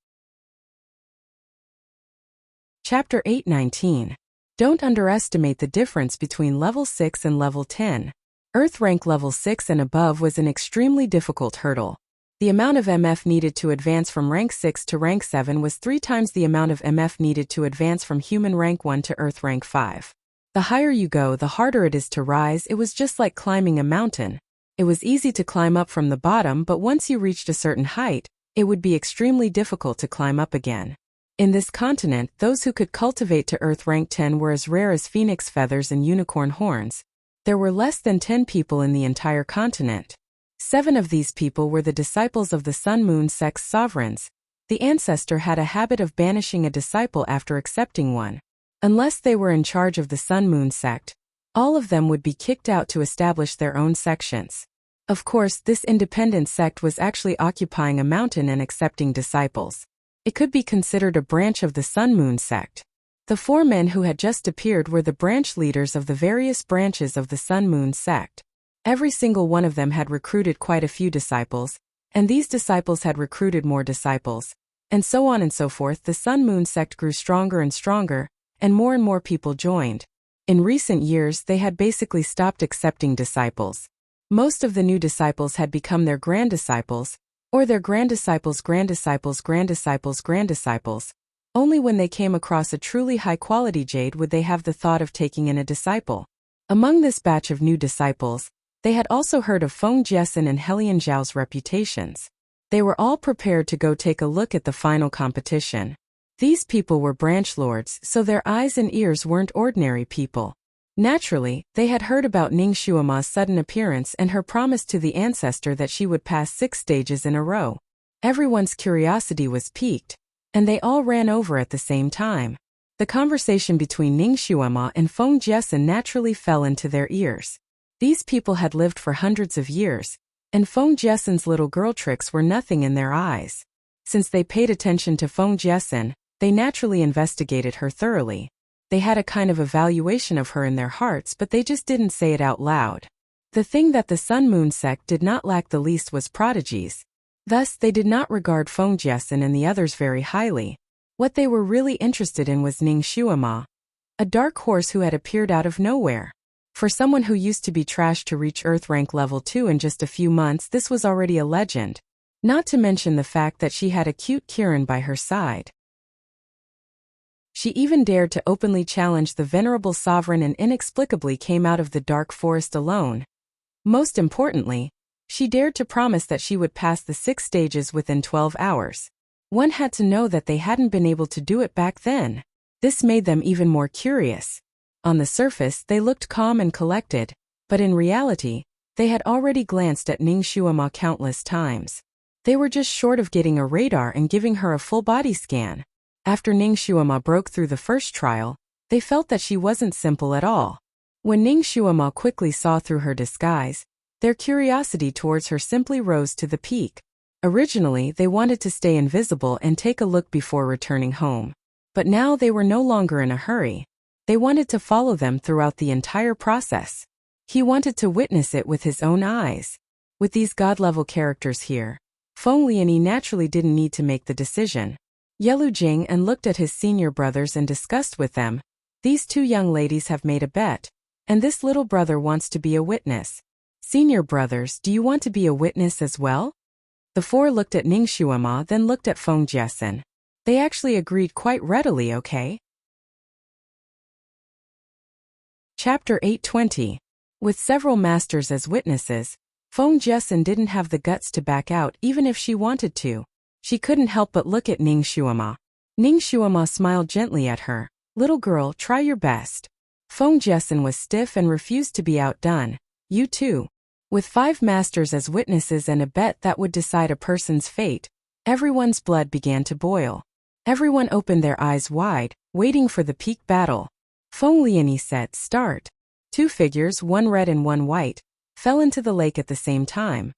Chapter 8:19. Don't underestimate the difference between level 6 and level 10. Earth rank level 6 and above was an extremely difficult hurdle. The amount of MF needed to advance from rank 6 to rank 7 was 3 times the amount of MF needed to advance from human rank 1 to Earth rank 5. The higher you go, the harder it is to rise. It was just like climbing a mountain. It was easy to climb up from the bottom, but once you reached a certain height, it would be extremely difficult to climb up again. In this continent, those who could cultivate to Earth rank 10 were as rare as phoenix feathers and unicorn horns. There were less than 10 people in the entire continent. 7 of these people were the disciples of the Sun Moon sect's sovereigns. The ancestor had a habit of banishing a disciple after accepting one. Unless they were in charge of the Sun Moon sect, all of them would be kicked out to establish their own sections. Of course, this independent sect was actually occupying a mountain and accepting disciples. It could be considered a branch of the Sun Moon sect. The 4 men who had just appeared were the branch leaders of the various branches of the Sun Moon sect. Every single one of them had recruited quite a few disciples, and these disciples had recruited more disciples, and so on and so forth. The Sun Moon sect grew stronger and stronger, and more people joined. In recent years they had basically stopped accepting disciples. Most of the new disciples had become their grand-disciples, or their grand-disciples' grand-disciples' grand-disciples' grand-disciples. Only when they came across a truly high-quality jade would they have the thought of taking in a disciple. Among this batch of new disciples, they had also heard of Feng Jiesin and Helian Zhao's reputations. They were all prepared to go take a look at the final competition. These people were branch lords, so their eyes and ears weren't ordinary people. Naturally, they had heard about Ning Xuema's sudden appearance and her promise to the ancestor that she would pass 6 stages in a row. Everyone's curiosity was piqued, and they all ran over at the same time. The conversation between Ning Xuema and Feng Jiesin naturally fell into their ears. These people had lived for hundreds of years, and Feng Jiesin's little girl tricks were nothing in their eyes. Since they paid attention to Feng Jiesin, they naturally investigated her thoroughly. They had a kind of evaluation of her in their hearts, but they just didn't say it out loud. The thing that the Sun Moon sect did not lack the least was prodigies. Thus, they did not regard Feng Jiesin and the others very highly. What they were really interested in was Ning Xuema, a dark horse who had appeared out of nowhere. For someone who used to be trashed to reach Earth rank level 2 in just a few months, this was already a legend. Not to mention the fact that she had a cute Kirin by her side. She even dared to openly challenge the venerable sovereign and inexplicably came out of the dark forest alone. Most importantly, she dared to promise that she would pass the 6 stages within 12 hours. One had to know that they hadn't been able to do it back then. This made them even more curious. On the surface, they looked calm and collected, but in reality, they had already glanced at Ning Xuema countless times. They were just short of getting a radar and giving her a full body scan. After Ning Xuema broke through the first trial, they felt that she wasn't simple at all. When Ning Xuema quickly saw through her disguise, their curiosity towards her simply rose to the peak. Originally, they wanted to stay invisible and take a look before returning home. But now they were no longer in a hurry. They wanted to follow them throughout the entire process. He wanted to witness it with his own eyes. With these god-level characters here, Feng Lianyi naturally didn't need to make the decision. Yelu Jing and looked at his senior brothers and discussed with them. These 2 young ladies have made a bet, and this little brother wants to be a witness. Senior brothers, do you want to be a witness as well? The 4 looked at Ning Xuema, then looked at Feng Jiesin. They actually agreed quite readily, okay? Chapter 820. With several masters as witnesses, Feng Jiesin didn't have the guts to back out even if she wanted to. She couldn't help but look at Ning Xuema. Ning Xuema smiled gently at her. Little girl, try your best. Feng Jiesin was stiff and refused to be outdone. You too. With 5 masters as witnesses and a bet that would decide a person's fate, everyone's blood began to boil. Everyone opened their eyes wide, waiting for the peak battle. Feng Lianyi said, start. 2 figures, one red and one white, fell into the lake at the same time.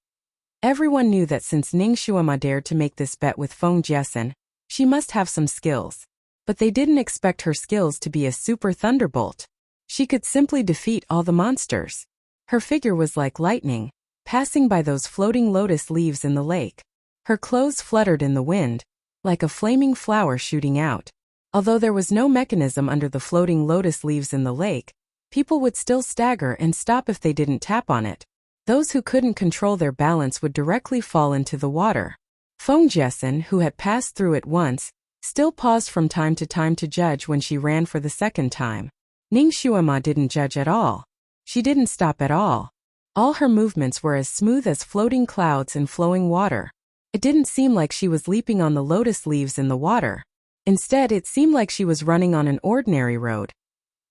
Everyone knew that since Ning Xuema dared to make this bet with Feng Jiesin, she must have some skills. But they didn't expect her skills to be a super thunderbolt. She could simply defeat all the monsters. Her figure was like lightning, passing by those floating lotus leaves in the lake. Her clothes fluttered in the wind, like a flaming flower shooting out. Although there was no mechanism under the floating lotus leaves in the lake, people would still stagger and stop if they didn't tap on it. Those who couldn't control their balance would directly fall into the water. Feng Jiesin, who had passed through it once, still paused from time to judge when she ran for the second time. Ning Xuema didn't judge at all. She didn't stop at all. All her movements were as smooth as floating clouds and flowing water. It didn't seem like she was leaping on the lotus leaves in the water. Instead, it seemed like she was running on an ordinary road.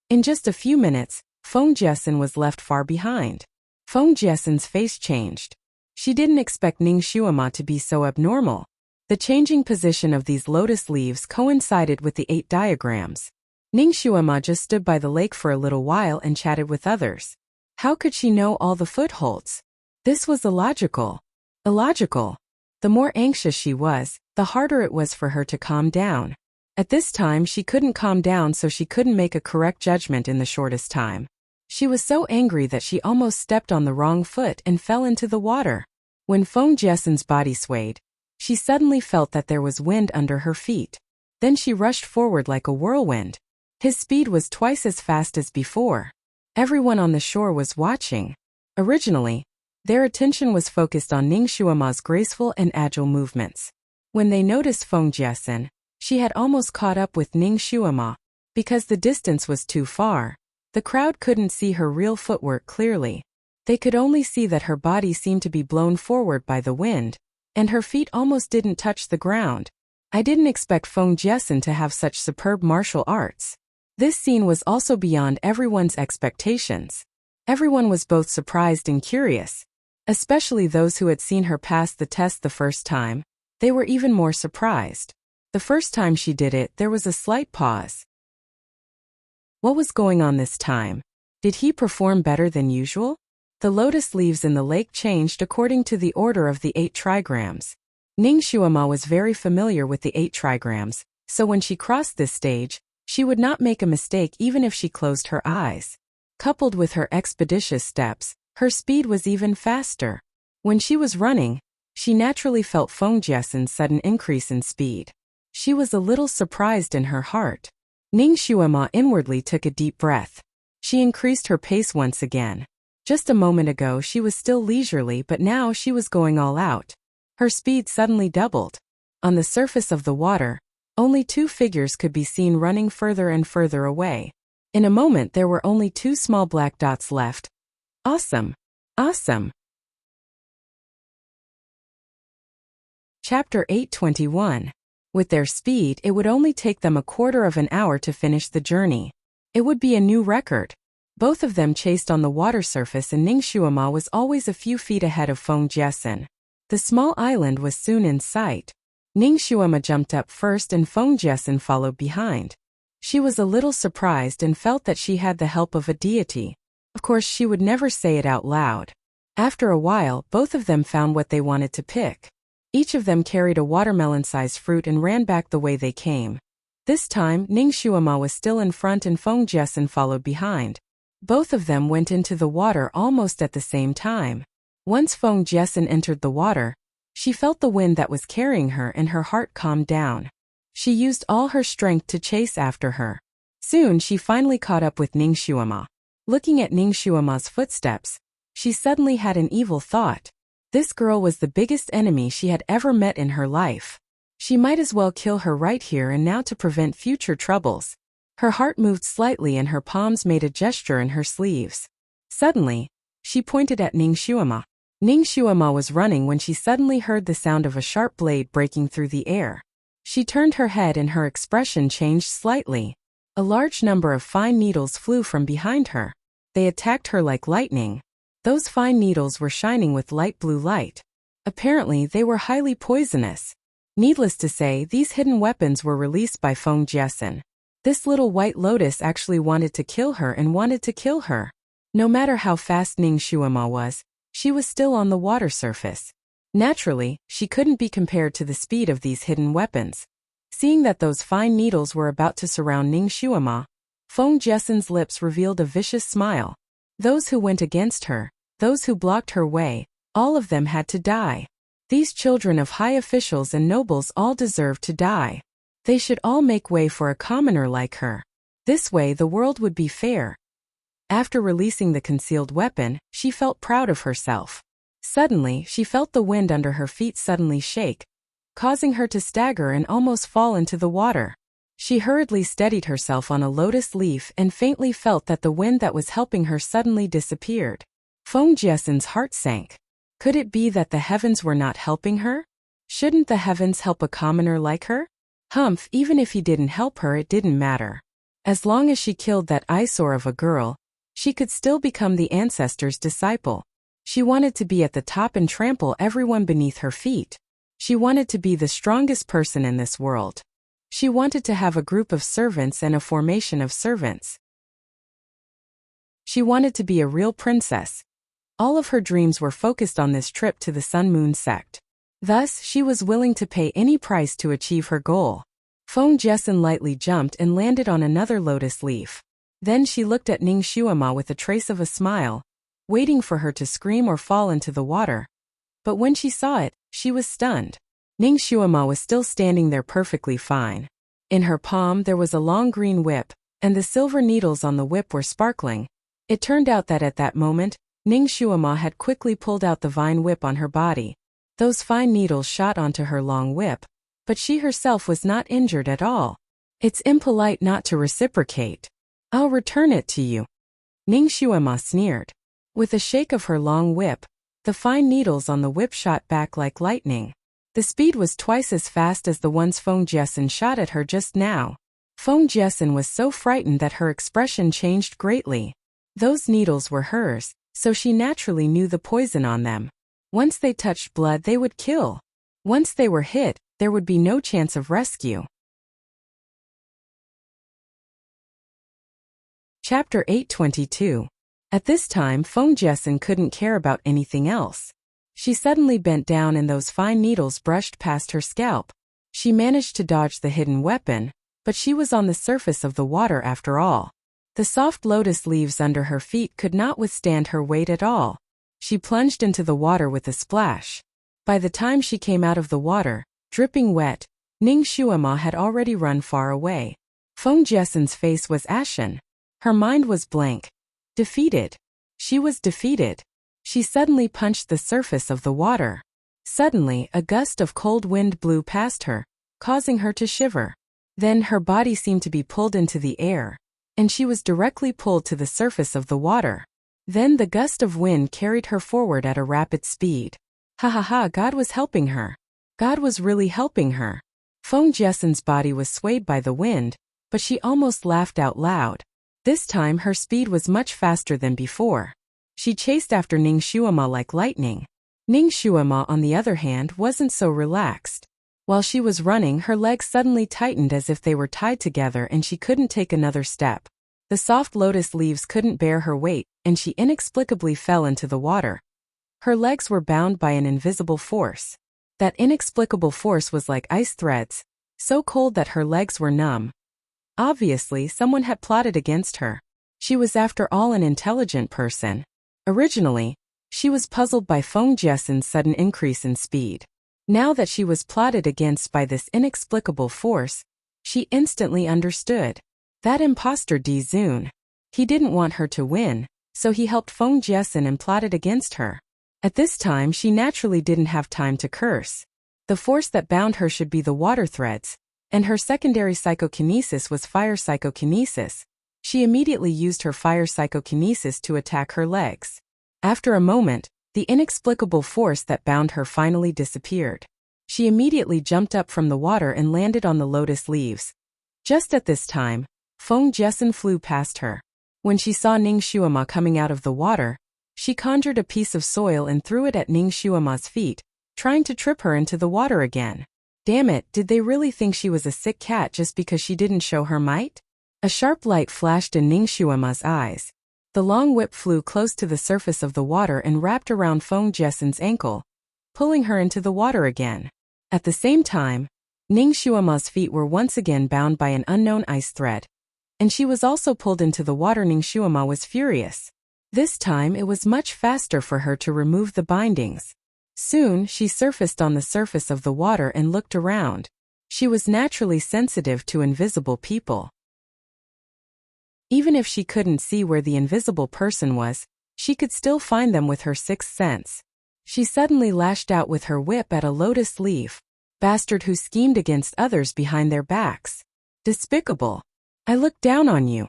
In just a few minutes, Feng Jiesin was left far behind. Feng Jiesin's face changed. She didn't expect Ning Xuema to be so abnormal. The changing position of these lotus leaves coincided with the 8 diagrams. Ning Xuema just stood by the lake for a little while and chatted with others. How could she know all the footholds? This was illogical. Illogical. The more anxious she was, the harder it was for her to calm down. At this time she couldn't calm down, so she couldn't make a correct judgment in the shortest time. She was so angry that she almost stepped on the wrong foot and fell into the water. When Feng Jiesin's body swayed, she suddenly felt that there was wind under her feet. Then she rushed forward like a whirlwind. His speed was twice as fast as before. Everyone on the shore was watching. Originally, their attention was focused on Ning Xuema's graceful and agile movements. When they noticed Feng Jiesin, she had almost caught up with Ning Xuema. Because the distance was too far, the crowd couldn't see her real footwork clearly. They could only see that her body seemed to be blown forward by the wind, and her feet almost didn't touch the ground. I didn't expect Feng Jiesin to have such superb martial arts. This scene was also beyond everyone's expectations. Everyone was both surprised and curious. Especially those who had seen her pass the test the first time. They were even more surprised. The first time she did it, there was a slight pause. What was going on this time? Did he perform better than usual? The lotus leaves in the lake changed according to the order of the 8 trigrams. Ning Xuema was very familiar with the 8 trigrams, so when she crossed this stage, she would not make a mistake even if she closed her eyes. Coupled with her expeditious steps, her speed was even faster. When she was running, she naturally felt Feng Jiesin's sudden increase in speed. She was a little surprised in her heart. Ning Xuema inwardly took a deep breath. She increased her pace once again. Just a moment ago she was still leisurely, but now she was going all out. Her speed suddenly doubled. On the surface of the water, only 2 figures could be seen running further and further away. In a moment there were only 2 small black dots left. Awesome! Awesome! Chapter 821. With their speed, it would only take them a quarter of an hour to finish the journey. It would be a new record. Both of them chased on the water surface, and Ning Xuema was always a few feet ahead of Feng Jiesin. The small island was soon in sight. Ning Xuema jumped up first and Feng Jiesin followed behind. She was a little surprised and felt that she had the help of a deity. Of course, she would never say it out loud. After a while, both of them found what they wanted to pick. Each of them carried a watermelon-sized fruit and ran back the way they came. This time, Ning Xuema was still in front and Feng Jiesin followed behind. Both of them went into the water almost at the same time. Once Feng Jiesin entered the water, she felt the wind that was carrying her and her heart calmed down. She used all her strength to chase after her. Soon she finally caught up with Ning Xuema. Looking at Ning Xuema's footsteps, she suddenly had an evil thought. This girl was the biggest enemy she had ever met in her life. She might as well kill her right here and now to prevent future troubles. Her heart moved slightly and her palms made a gesture in her sleeves. Suddenly, she pointed at Ning Xuema. Ning Xuema was running when she suddenly heard the sound of a sharp blade breaking through the air. She turned her head and her expression changed slightly. A large number of fine needles flew from behind her. They attacked her like lightning. Those fine needles were shining with light blue light. Apparently, they were highly poisonous. Needless to say, these hidden weapons were released by Feng Jiesin. This little white lotus actually wanted to kill her and wanted to kill her. No matter how fast Ning Xuema was, she was still on the water surface. Naturally, she couldn't be compared to the speed of these hidden weapons. Seeing that those fine needles were about to surround Ning Xuema, Feng Jiesin's lips revealed a vicious smile. Those who went against her, those who blocked her way, all of them had to die. These children of high officials and nobles all deserved to die. They should all make way for a commoner like her. This way the world would be fair. After releasing the concealed weapon, she felt proud of herself. Suddenly, she felt the wind under her feet suddenly shake, causing her to stagger and almost fall into the water. She hurriedly steadied herself on a lotus leaf and faintly felt that the wind that was helping her suddenly disappeared. Feng Jiesin's heart sank. Could it be that the heavens were not helping her? Shouldn't the heavens help a commoner like her? Humph, even if he didn't help her, it didn't matter. As long as she killed that eyesore of a girl, she could still become the ancestors' disciple. She wanted to be at the top and trample everyone beneath her feet. She wanted to be the strongest person in this world. She wanted to have a group of servants and a formation of servants. She wanted to be a real princess. All of her dreams were focused on this trip to the Sun Moon sect. Thus, she was willing to pay any price to achieve her goal. Feng Jiesin lightly jumped and landed on another lotus leaf. Then she looked at Ning Xuema with a trace of a smile, waiting for her to scream or fall into the water. But when she saw it, she was stunned. Ning Xuema was still standing there perfectly fine. In her palm there was a long green whip, and the silver needles on the whip were sparkling. It turned out that at that moment, Ning Shuama had quickly pulled out the vine whip on her body. Those fine needles shot onto her long whip, but she herself was not injured at all. It's impolite not to reciprocate. I'll return it to you. Ning Shuama sneered. With a shake of her long whip, the fine needles on the whip shot back like lightning. The speed was twice as fast as the ones Feng Jiesen shot at her just now. Feng Jiesen was so frightened that her expression changed greatly. Those needles were hers, so she naturally knew the poison on them. Once they touched blood, they would kill. Once they were hit, there would be no chance of rescue. Chapter 822. At this time, Feng Jiesen couldn't care about anything else. She suddenly bent down and those fine needles brushed past her scalp. She managed to dodge the hidden weapon, but she was on the surface of the water after all. The soft lotus leaves under her feet could not withstand her weight at all. She plunged into the water with a splash. By the time she came out of the water, dripping wet, Ning Shuama had already run far away. Feng Jiesen's face was ashen. Her mind was blank. Defeated. She was defeated. She suddenly punched the surface of the water. Suddenly, a gust of cold wind blew past her, causing her to shiver. Then her body seemed to be pulled into the air, and she was directly pulled to the surface of the water. Then the gust of wind carried her forward at a rapid speed. Ha ha ha, God was helping her. God was really helping her. Feng Jiesen's body was swayed by the wind, but she almost laughed out loud. This time her speed was much faster than before. She chased after Ning Shuama like lightning. Ning Shuama, on the other hand, wasn't so relaxed. While she was running, her legs suddenly tightened as if they were tied together and she couldn't take another step. The soft lotus leaves couldn't bear her weight, and she inexplicably fell into the water. Her legs were bound by an invisible force. That inexplicable force was like ice threads, so cold that her legs were numb. Obviously, someone had plotted against her. She was after all an intelligent person. Originally, she was puzzled by Feng Jiesen's sudden increase in speed. Now that she was plotted against by this inexplicable force, she instantly understood. That imposter Di Zun. He didn't want her to win, so he helped Feng Jiesen and plotted against her. At this time she naturally didn't have time to curse. The force that bound her should be the water threads, and her secondary psychokinesis was fire psychokinesis. She immediately used her fire psychokinesis to attack her legs. After a moment, the inexplicable force that bound her finally disappeared. She immediately jumped up from the water and landed on the lotus leaves. Just at this time, Feng Jiesen flew past her. When she saw Ning Shuama coming out of the water, she conjured a piece of soil and threw it at Ning Shuama's feet, trying to trip her into the water again. Damn it, did they really think she was a sick cat just because she didn't show her might? A sharp light flashed in Ning Shuama's eyes. The long whip flew close to the surface of the water and wrapped around Feng Jiesen's ankle, pulling her into the water again. At the same time, Ning Shuama's feet were once again bound by an unknown ice thread, and she was also pulled into the water. Ning Shuama was furious. This time it was much faster for her to remove the bindings. Soon she surfaced on the surface of the water and looked around. She was naturally sensitive to invisible people. Even if she couldn't see where the invisible person was, she could still find them with her sixth sense. She suddenly lashed out with her whip at a lotus leaf. Bastard who schemed against others behind their backs. Despicable. I looked down on you.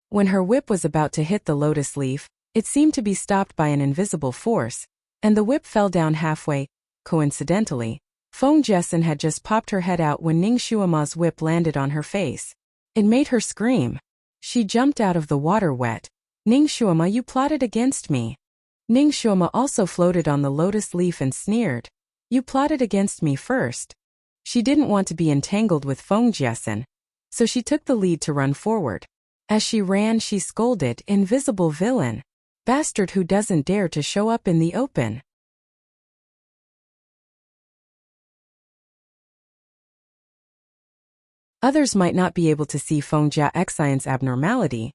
When her whip was about to hit the lotus leaf, it seemed to be stopped by an invisible force, and the whip fell down halfway. Coincidentally, Feng Jiesen had just popped her head out when Ning Shuama's whip landed on her face. It made her scream. She jumped out of the water wet. Ning Shuama, you plotted against me. Ning Shuama also floated on the lotus leaf and sneered. You plotted against me first. She didn't want to be entangled with Feng Jiesen, so she took the lead to run forward. As she ran, she scolded, invisible villain. Bastard who doesn't dare to show up in the open. Others might not be able to see Feng Jiaxian's abnormality,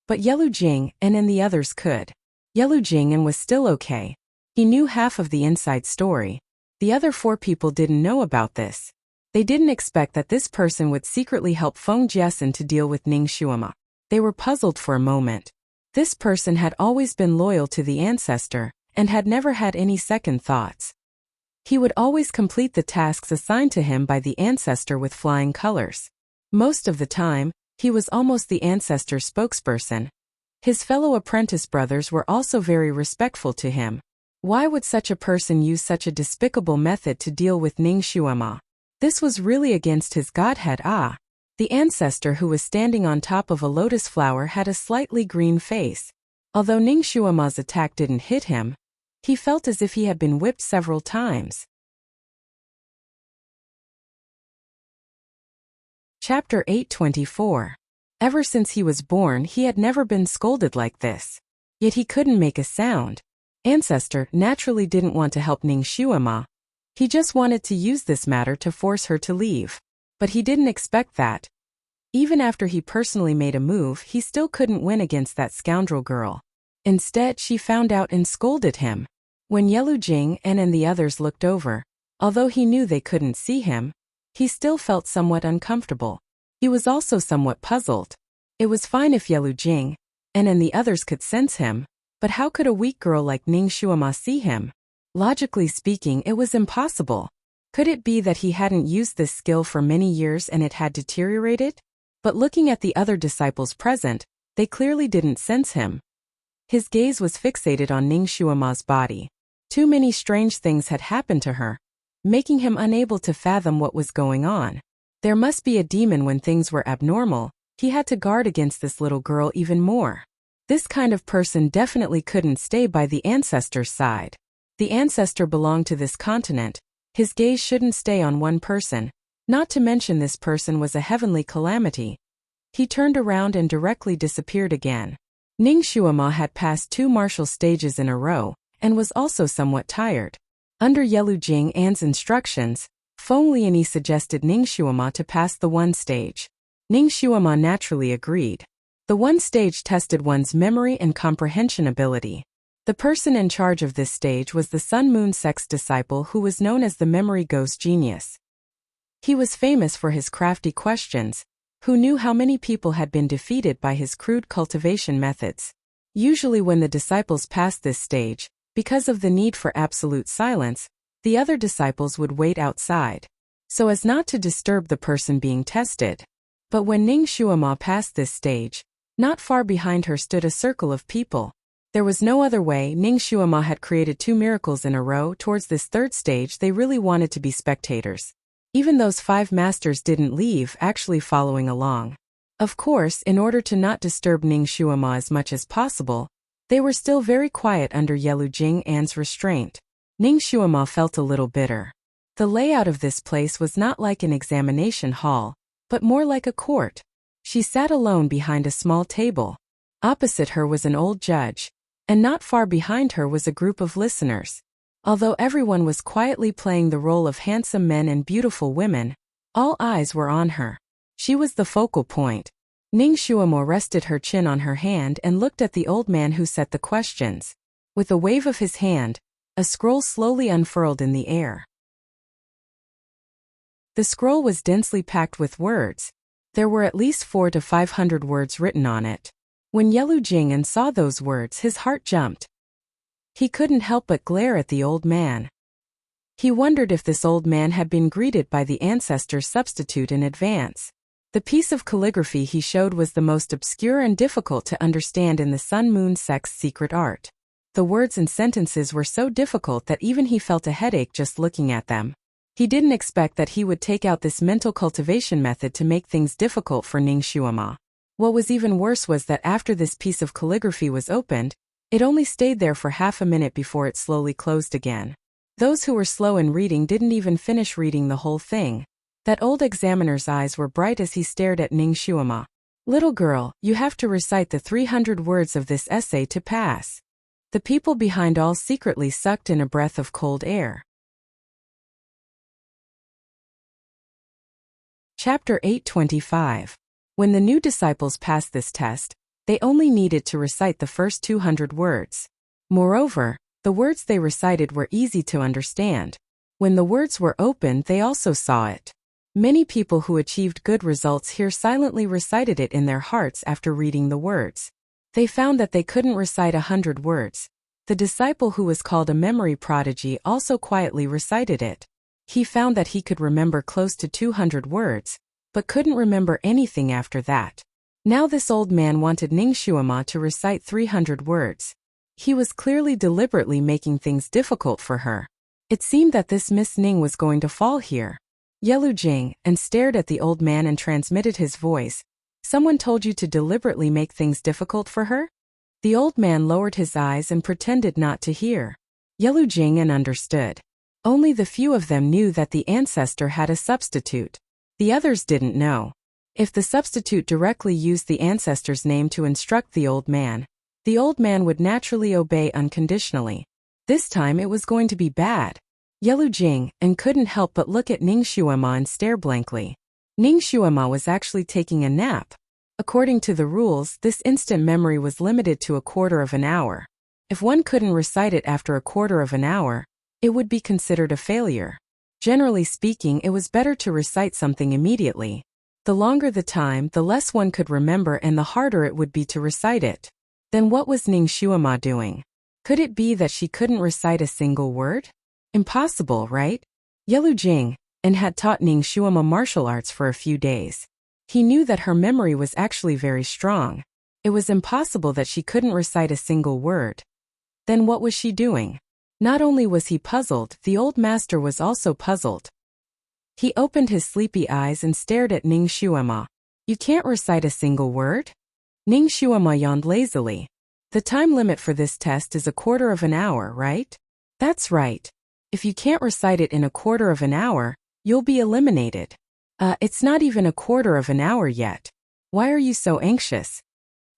but Yelu Jing and the others could. Yelu Jing was still okay. He knew half of the inside story. The other 4 people didn't know about this. They didn't expect that this person would secretly help Feng Jiesen to deal with Ning Shuama. They were puzzled for a moment. This person had always been loyal to the ancestor, and had never had any second thoughts. He would always complete the tasks assigned to him by the ancestor with flying colors. Most of the time, he was almost the ancestor's spokesperson. His fellow apprentice brothers were also very respectful to him. Why would such a person use such a despicable method to deal with Ning Xuema? This was really against his godhead. The ancestor who was standing on top of a lotus flower had a slightly green face. Although Ning Xuema's attack didn't hit him, he felt as if he had been whipped several times. Chapter 824. Ever since he was born, he had never been scolded like this. Yet he couldn't make a sound. Ancestor naturally didn't want to help Ning Xuema. He just wanted to use this matter to force her to leave. But he didn't expect that. Even after he personally made a move, he still couldn't win against that scoundrel girl. Instead, she found out and scolded him. When Yelu Jing and the others looked over, although he knew they couldn't see him, he still felt somewhat uncomfortable. He was also somewhat puzzled. It was fine if Yelu Jing and the others could sense him, but how could a weak girl like Ning Xuema see him? Logically speaking, it was impossible. Could it be that he hadn't used this skill for many years and it had deteriorated? But looking at the other disciples present, they clearly didn't sense him. His gaze was fixated on Ning Xuema's body. Too many strange things had happened to her, making him unable to fathom what was going on. There must be a demon when things were abnormal. He had to guard against this little girl even more. This kind of person definitely couldn't stay by the ancestor's side. The ancestor belonged to this continent. His gaze shouldn't stay on one person, not to mention this person was a heavenly calamity. He turned around and directly disappeared again. Ning Xuema had passed 2 martial stages in a row, and was also somewhat tired. Under Yelu Jing An's instructions, Feng Lianyi suggested Ning Xuema to pass the 1 stage. Ning Xuema naturally agreed. The 1 stage tested one's memory and comprehension ability. The person in charge of this stage was the Sun Moon Sect's disciple who was known as the Memory Ghost Genius. He was famous for his crafty questions, who knew how many people had been defeated by his crude cultivation methods. Usually when the disciples passed this stage, because of the need for absolute silence, the other disciples would wait outside, so as not to disturb the person being tested. But when Ning Xuema passed this stage, not far behind her stood a circle of people. There was no other way. Ning Xuema had created 2 miracles in a row. Towards this 3rd stage, they really wanted to be spectators. Even those 5 masters didn't leave, actually following along. Of course, in order to not disturb Ning Xuema as much as possible, they were still very quiet under Yelu Jing An's restraint. Ning Xuema felt a little bitter. The layout of this place was not like an examination hall, but more like a court. She sat alone behind a small table. Opposite her was an old judge, and not far behind her was a group of listeners. Although everyone was quietly playing the role of handsome men and beautiful women, all eyes were on her. She was the focal point. Ning Xuema rested her chin on her hand and looked at the old man who set the questions. With a wave of his hand, a scroll slowly unfurled in the air. The scroll was densely packed with words. There were at least 400 to 500 words written on it. When Yelu Jing saw those words, his heart jumped. He couldn't help but glare at the old man. He wondered if this old man had been greeted by the ancestor's substitute in advance. The piece of calligraphy he showed was the most obscure and difficult to understand in the Sun Moon Sect's secret art. The words and sentences were so difficult that even he felt a headache just looking at them. He didn't expect that he would take out this mental cultivation method to make things difficult for Ning Xuema. What was even worse was that after this piece of calligraphy was opened, it only stayed there for half a minute before it slowly closed again. Those who were slow in reading didn't even finish reading the whole thing. That old examiner's eyes were bright as he stared at Ning Xuema. "Little girl, you have to recite the 300 words of this essay to pass." The people behind all secretly sucked in a breath of cold air. Chapter 825. When the new disciples passed this test, they only needed to recite the first 200 words. Moreover, the words they recited were easy to understand. When the words were opened, they also saw it. Many people who achieved good results here silently recited it in their hearts after reading the words. They found that they couldn't recite 100 words. The disciple who was called a memory prodigy also quietly recited it. He found that he could remember close to 200 words, but couldn't remember anything after that. Now this old man wanted Ning Xuema to recite 300 words. He was clearly deliberately making things difficult for her. It seemed that this Miss Ning was going to fall here. Yelu Jing and stared at the old man and transmitted his voice. Someone told you to deliberately make things difficult for her? The old man lowered his eyes and pretended not to hear. Yelu Jing and understood. Only the few of them knew that the ancestor had a substitute. The others didn't know. If the substitute directly used the ancestor's name to instruct the old man would naturally obey unconditionally. This time it was going to be bad. Yelu Jing and couldn't help but look at Ning Xuema and stare blankly. Ning Xuema was actually taking a nap. According to the rules, this instant memory was limited to a quarter of an hour. If one couldn't recite it after a quarter of an hour, it would be considered a failure. Generally speaking, it was better to recite something immediately. The longer the time, the less one could remember and the harder it would be to recite it. Then what was Ning Xuema doing? Could it be that she couldn't recite a single word? Impossible, right? Yelu Jing and had taught Ning Xuema martial arts for a few days. He knew that her memory was actually very strong. It was impossible that she couldn't recite a single word. Then what was she doing? Not only was he puzzled, the old master was also puzzled. He opened his sleepy eyes and stared at Ning Xuema. You can't recite a single word? Ning Xuema yawned lazily. The time limit for this test is a quarter of an hour, right? That's right. If you can't recite it in a quarter of an hour, you'll be eliminated. It's not even a quarter of an hour yet. Why are you so anxious?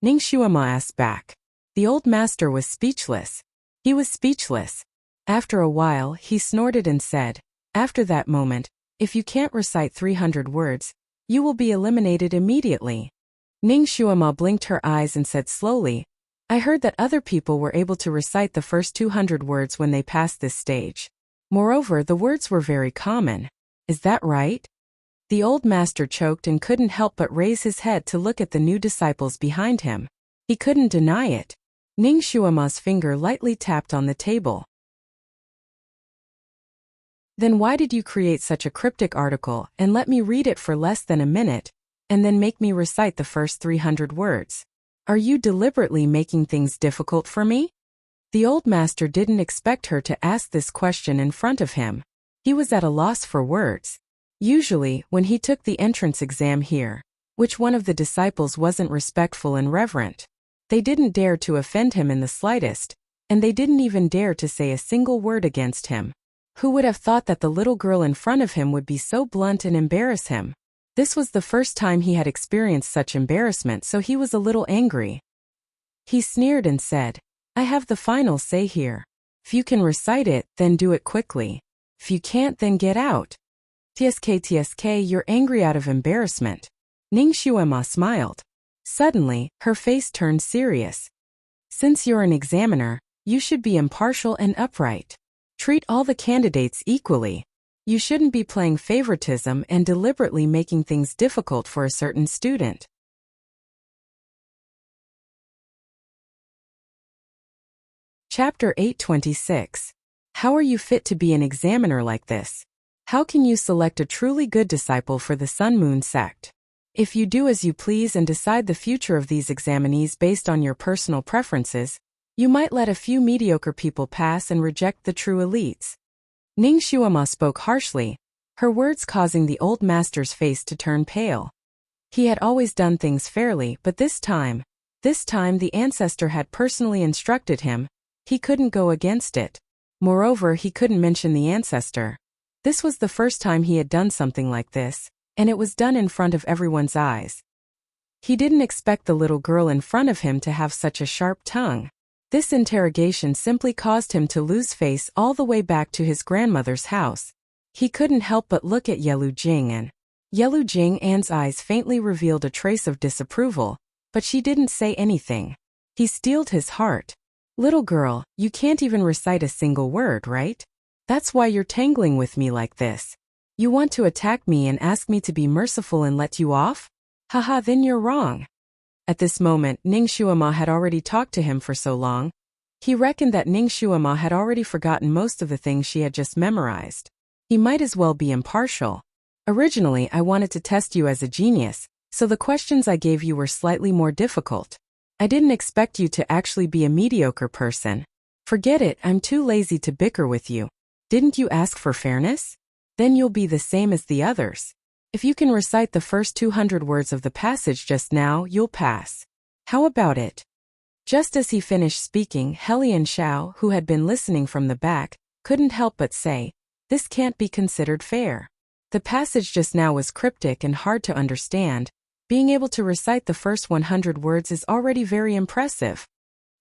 Ning Xuema asked back. The old master was speechless. He was speechless. After a while, he snorted and said, after that moment, if you can't recite 300 words, you will be eliminated immediately. Ning Xuema blinked her eyes and said slowly, I heard that other people were able to recite the first 200 words when they passed this stage. Moreover, the words were very common. Is that right? The old master choked and couldn't help but raise his head to look at the new disciples behind him. He couldn't deny it. Ning Xuema's finger lightly tapped on the table. Then why did you create such a cryptic article and let me read it for less than a minute, and then make me recite the first 300 words? Are you deliberately making things difficult for me? The old master didn't expect her to ask this question in front of him. He was at a loss for words. Usually, when he took the entrance exam here, which one of the disciples wasn't respectful and reverent? They didn't dare to offend him in the slightest, and they didn't even dare to say a single word against him. Who would have thought that the little girl in front of him would be so blunt and embarrass him? This was the first time he had experienced such embarrassment, so he was a little angry. He sneered and said, I have the final say here. If you can recite it, then do it quickly. If you can't, then get out. TSK, you're angry out of embarrassment. Ning Xuema smiled. Suddenly, her face turned serious. Since you're an examiner, you should be impartial and upright. Treat all the candidates equally. You shouldn't be playing favoritism and deliberately making things difficult for a certain student. Chapter 826. How are you fit to be an examiner like this? How can you select a truly good disciple for the Sun Moon sect? If you do as you please and decide the future of these examinees based on your personal preferences, you might let a few mediocre people pass and reject the true elites. Ning Xuema spoke harshly, her words causing the old master's face to turn pale. He had always done things fairly, but this time the ancestor had personally instructed him. He couldn't go against it. Moreover, he couldn't mention the ancestor. This was the first time he had done something like this, and it was done in front of everyone's eyes. He didn't expect the little girl in front of him to have such a sharp tongue. This interrogation simply caused him to lose face all the way back to his grandmother's house. He couldn't help but look at Yelu Jing, and Yelu Jing's eyes faintly revealed a trace of disapproval, but she didn't say anything. He steeled his heart. Little girl, you can't even recite a single word, right? That's why you're tangling with me like this. You want to attack me and ask me to be merciful and let you off? Haha, then you're wrong. At this moment, Ning Shuima had already talked to him for so long. He reckoned that Ning Shuima had already forgotten most of the things she had just memorized. He might as well be impartial. Originally, I wanted to test you as a genius, so the questions I gave you were slightly more difficult. I didn't expect you to actually be a mediocre person. Forget it, I'm too lazy to bicker with you. Didn't you ask for fairness? Then you'll be the same as the others. If you can recite the first 200 words of the passage just now, you'll pass. How about it? Just as he finished speaking, Helian Xiao, who had been listening from the back, couldn't help but say, "This can't be considered fair." The passage just now was cryptic and hard to understand. Being able to recite the first 100 words is already very impressive.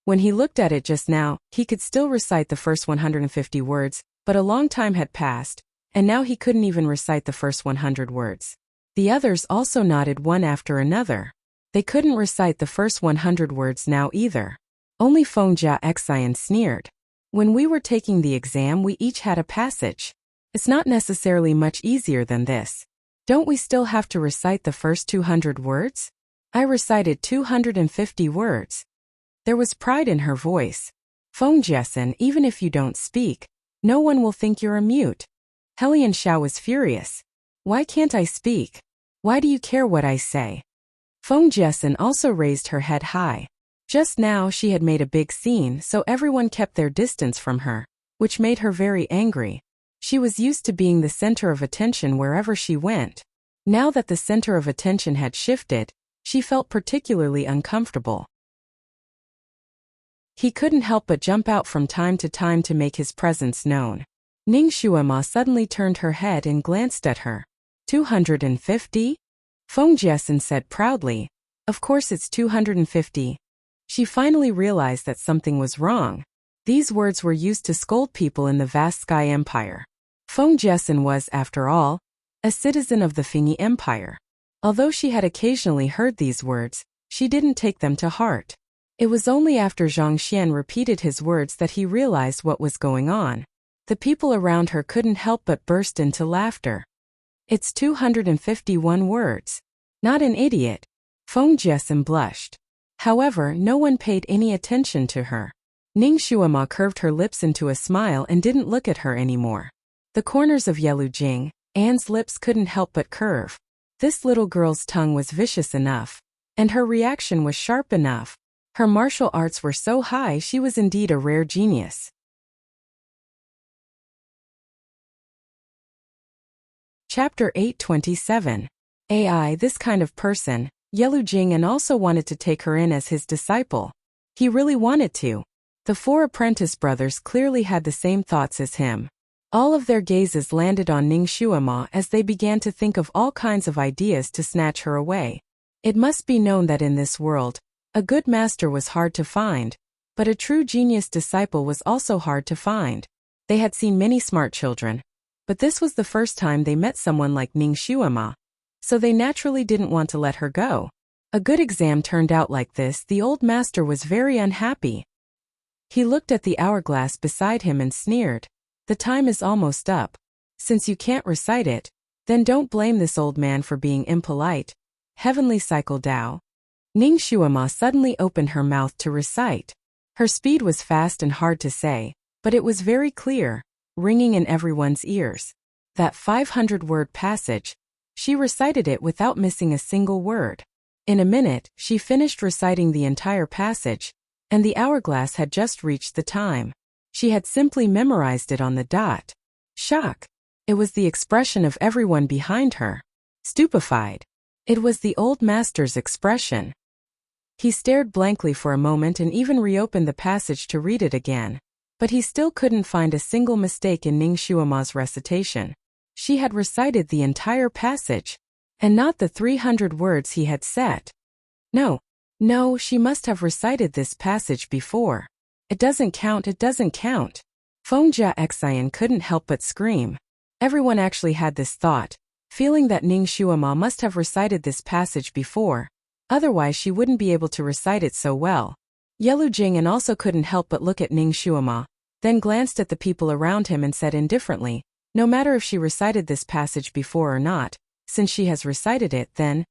When he looked at it just now, he could still recite the first 150 words, but a long time had passed, and now he couldn't even recite the first 100 words. The others also nodded one after another. They couldn't recite the first 100 words now either. Only Fengjia Xian sneered. When we were taking the exam, we each had a passage. It's not necessarily much easier than this. Don't we still have to recite the first 200 words? I recited 250 words. There was pride in her voice. Fengjia, even if you don't speak, no one will think you're a mute. Helian Xiao was furious. Why can't I speak? Why do you care what I say? Fengjia also raised her head high. Just now she had made a big scene, so everyone kept their distance from her, which made her very angry. She was used to being the center of attention wherever she went. Now that the center of attention had shifted, she felt particularly uncomfortable. He couldn't help but jump out from time to make his presence known. Ning Shuima suddenly turned her head and glanced at her. 250? Fengjia said proudly. Of course it's 250. She finally realized that something was wrong. These words were used to scold people in the vast Sky Empire. Fengjia was, after all, a citizen of the Fengyi Empire. Although she had occasionally heard these words, she didn't take them to heart. It was only after Zhang Xian repeated his words that he realized what was going on. The people around her couldn't help but burst into laughter. It's 251 words. Not an idiot. Fengjia blushed. However, no one paid any attention to her. Ning Shuima curved her lips into a smile and didn't look at her anymore. The corners of Yelujing, Anne's lips couldn't help but curve. This little girl's tongue was vicious enough, and her reaction was sharp enough. Her martial arts were so high she was indeed a rare genius. Chapter 827. AI. This kind of person, Yelujing also wanted to take her in as his disciple. He really wanted to. The four apprentice brothers clearly had the same thoughts as him. All of their gazes landed on Ning Shuima as they began to think of all kinds of ideas to snatch her away. It must be known that in this world, a good master was hard to find, but a true genius disciple was also hard to find. They had seen many smart children, but this was the first time they met someone like Ning Shuima, so they naturally didn't want to let her go. A good exam turned out like this. The old master was very unhappy. He looked at the hourglass beside him and sneered. The time is almost up. Since you can't recite it, then don't blame this old man for being impolite. Heavenly Cycle Dao. Ning Shuima suddenly opened her mouth to recite. Her speed was fast and hard to say, but it was very clear, ringing in everyone's ears. That 500-word passage. She recited it without missing a single word. In a minute, she finished reciting the entire passage, and the hourglass had just reached the time. She had simply memorized it on the dot. Shock. It was the expression of everyone behind her. Stupefied. It was the old master's expression. He stared blankly for a moment and even reopened the passage to read it again. But he still couldn't find a single mistake in Ning Shuima's recitation. She had recited the entire passage, and not the 300 words he had set. No, she must have recited this passage before. It doesn't count. Fengjia Xian couldn't help but scream. Everyone actually had this thought, feeling that Ning Shuima must have recited this passage before, otherwise she wouldn't be able to recite it so well. Yelujing also couldn't help but look at Ning Shuima, then glanced at the people around him and said indifferently, No matter if she recited this passage before or not, since she has recited it, then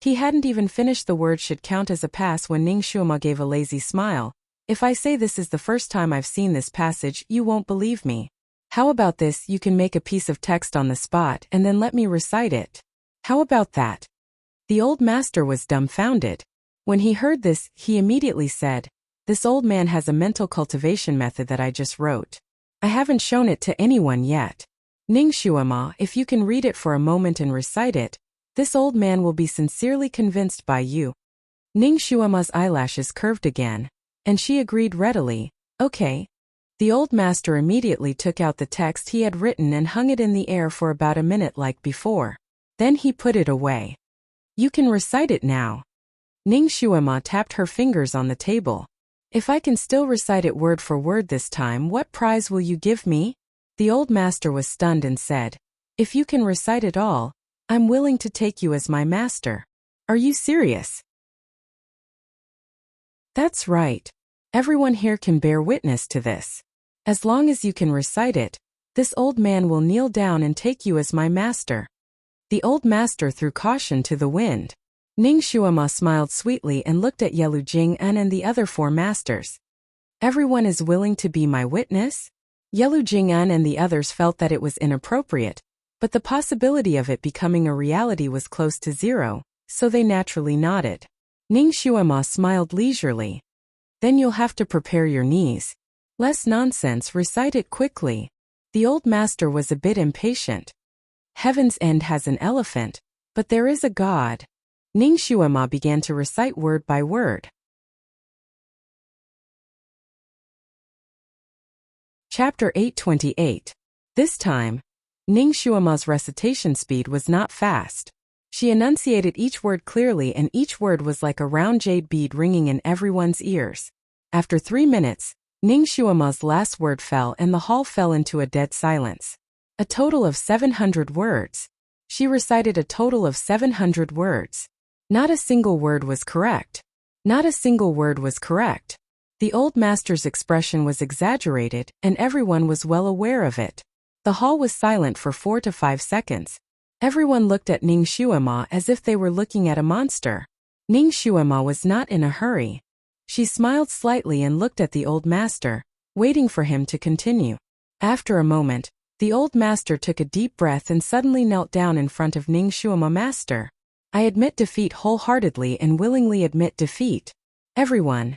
he hadn't even finished the word should count as a pass when Ning Shuima gave a lazy smile. If I say this is the first time I've seen this passage, you won't believe me. How about this, you can make a piece of text on the spot and then let me recite it. How about that? The old master was dumbfounded. When he heard this, he immediately said, "This old man has a mental cultivation method that I just wrote. I haven't shown it to anyone yet. Ning Shuima, if you can read it for a moment and recite it, this old man will be sincerely convinced by you." Ning Shuima's eyelashes curved again, and she agreed readily, "Okay." The old master immediately took out the text he had written and hung it in the air for about a minute like before. Then he put it away. "You can recite it now." Ning Shuima tapped her fingers on the table. "If I can still recite it word for word this time, what prize will you give me?" The old master was stunned and said, "If you can recite it all, I'm willing to take you as my master. Are you serious?" "That's right. Everyone here can bear witness to this. As long as you can recite it, this old man will kneel down and take you as my master." The old master threw caution to the wind. Ning Shuima smiled sweetly and looked at Yelu Jing'an and the other 4 masters. "Everyone is willing to be my witness?" Yelu Jing'an and the others felt that it was inappropriate, but the possibility of it becoming a reality was close to zero, so they naturally nodded. Ning Shuima smiled leisurely. "Then you'll have to prepare your knees. Less nonsense, recite it quickly." The old master was a bit impatient. "Heaven's End has an elephant, but there is a god." Ning Shuima began to recite word by word. Chapter 828. This time, Ning Shuima's recitation speed was not fast. She enunciated each word clearly and each word was like a round jade bead ringing in everyone's ears. After 3 minutes, Ning Shuima's last word fell and the hall fell into a dead silence. A total of 700 words. She recited a total of 700 words. Not a single word was correct. Not a single word was correct. The old master's expression was exaggerated, and everyone was well aware of it. The hall was silent for 4 to 5 seconds. Everyone looked at Ning Shuima as if they were looking at a monster. Ning Shuima was not in a hurry. She smiled slightly and looked at the old master, waiting for him to continue. After a moment, the old master took a deep breath and suddenly knelt down in front of Ning Shuima. "Master, I admit defeat wholeheartedly and willingly admit defeat. Everyone."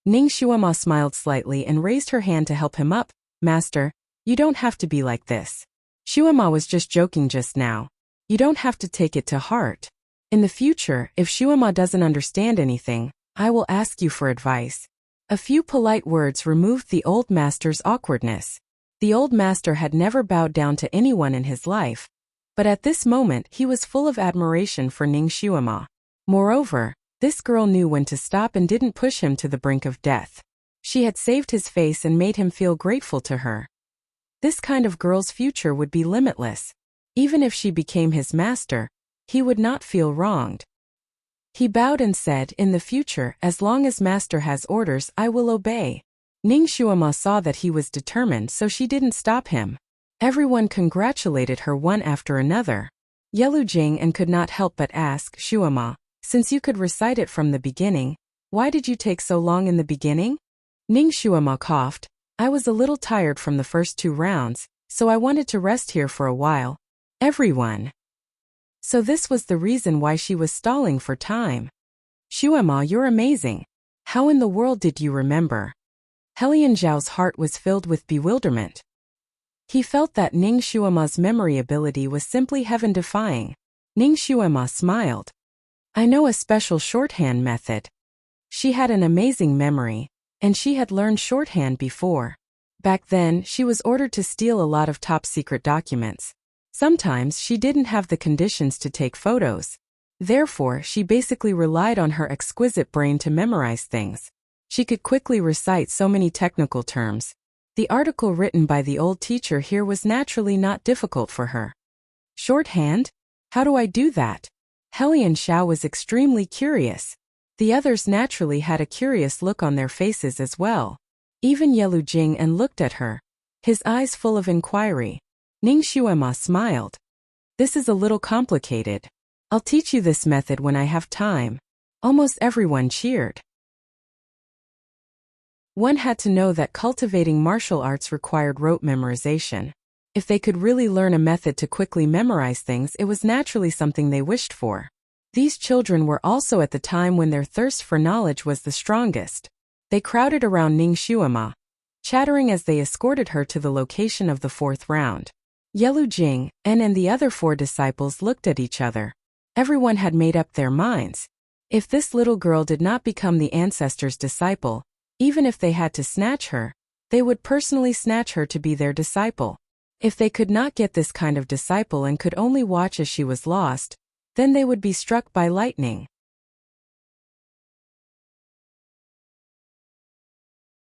Ning Shuima smiled slightly and raised her hand to help him up. "Master, you don't have to be like this. Shuima was just joking just now. You don't have to take it to heart. In the future, if Shuima doesn't understand anything, I will ask you for advice." A few polite words removed the old master's awkwardness. The old master had never bowed down to anyone in his life, but at this moment he was full of admiration for Ning Shuima. Moreover, this girl knew when to stop and didn't push him to the brink of death. She had saved his face and made him feel grateful to her. This kind of girl's future would be limitless. Even if she became his master, he would not feel wronged. He bowed and said, "In the future, as long as master has orders, I will obey." Ning Shuima saw that he was determined, so she didn't stop him. Everyone congratulated her one after another. Yelu Jing'an could not help but ask, "Shuima, since you could recite it from the beginning, why did you take so long in the beginning?" Ning Shuima coughed. "I was a little tired from the first 2 rounds, so I wanted to rest here for a while." Everyone. So this was the reason why she was stalling for time. "Shuima, you're amazing. How in the world did you remember?" Helian Zhao's heart was filled with bewilderment. He felt that Ning Shuima's memory ability was simply heaven-defying. Ning Shuima smiled. "I know a special shorthand method." She had an amazing memory, and she had learned shorthand before. Back then, she was ordered to steal a lot of top-secret documents. Sometimes she didn't have the conditions to take photos. Therefore, she basically relied on her exquisite brain to memorize things. She could quickly recite so many technical terms. The article written by the old teacher here was naturally not difficult for her. "Shorthand? How do I do that?" Helian Zhao was extremely curious. The others naturally had a curious look on their faces as well. Even Yelu Jing'an looked at her, his eyes full of inquiry. Ning Xuema smiled. This is a little complicated. I'll teach you this method when I have time. Almost everyone cheered. One had to know that cultivating martial arts required rote memorization. If they could really learn a method to quickly memorize things, it was naturally something they wished for. These children were also at the time when their thirst for knowledge was the strongest. They crowded around Ning Xuema, chattering as they escorted her to the location of the fourth round. Yelu Jing, and the other 4 disciples looked at each other. Everyone had made up their minds. If this little girl did not become the ancestor's disciple, even if they had to snatch her, they would personally snatch her to be their disciple. If they could not get this kind of disciple and could only watch as she was lost, then they would be struck by lightning.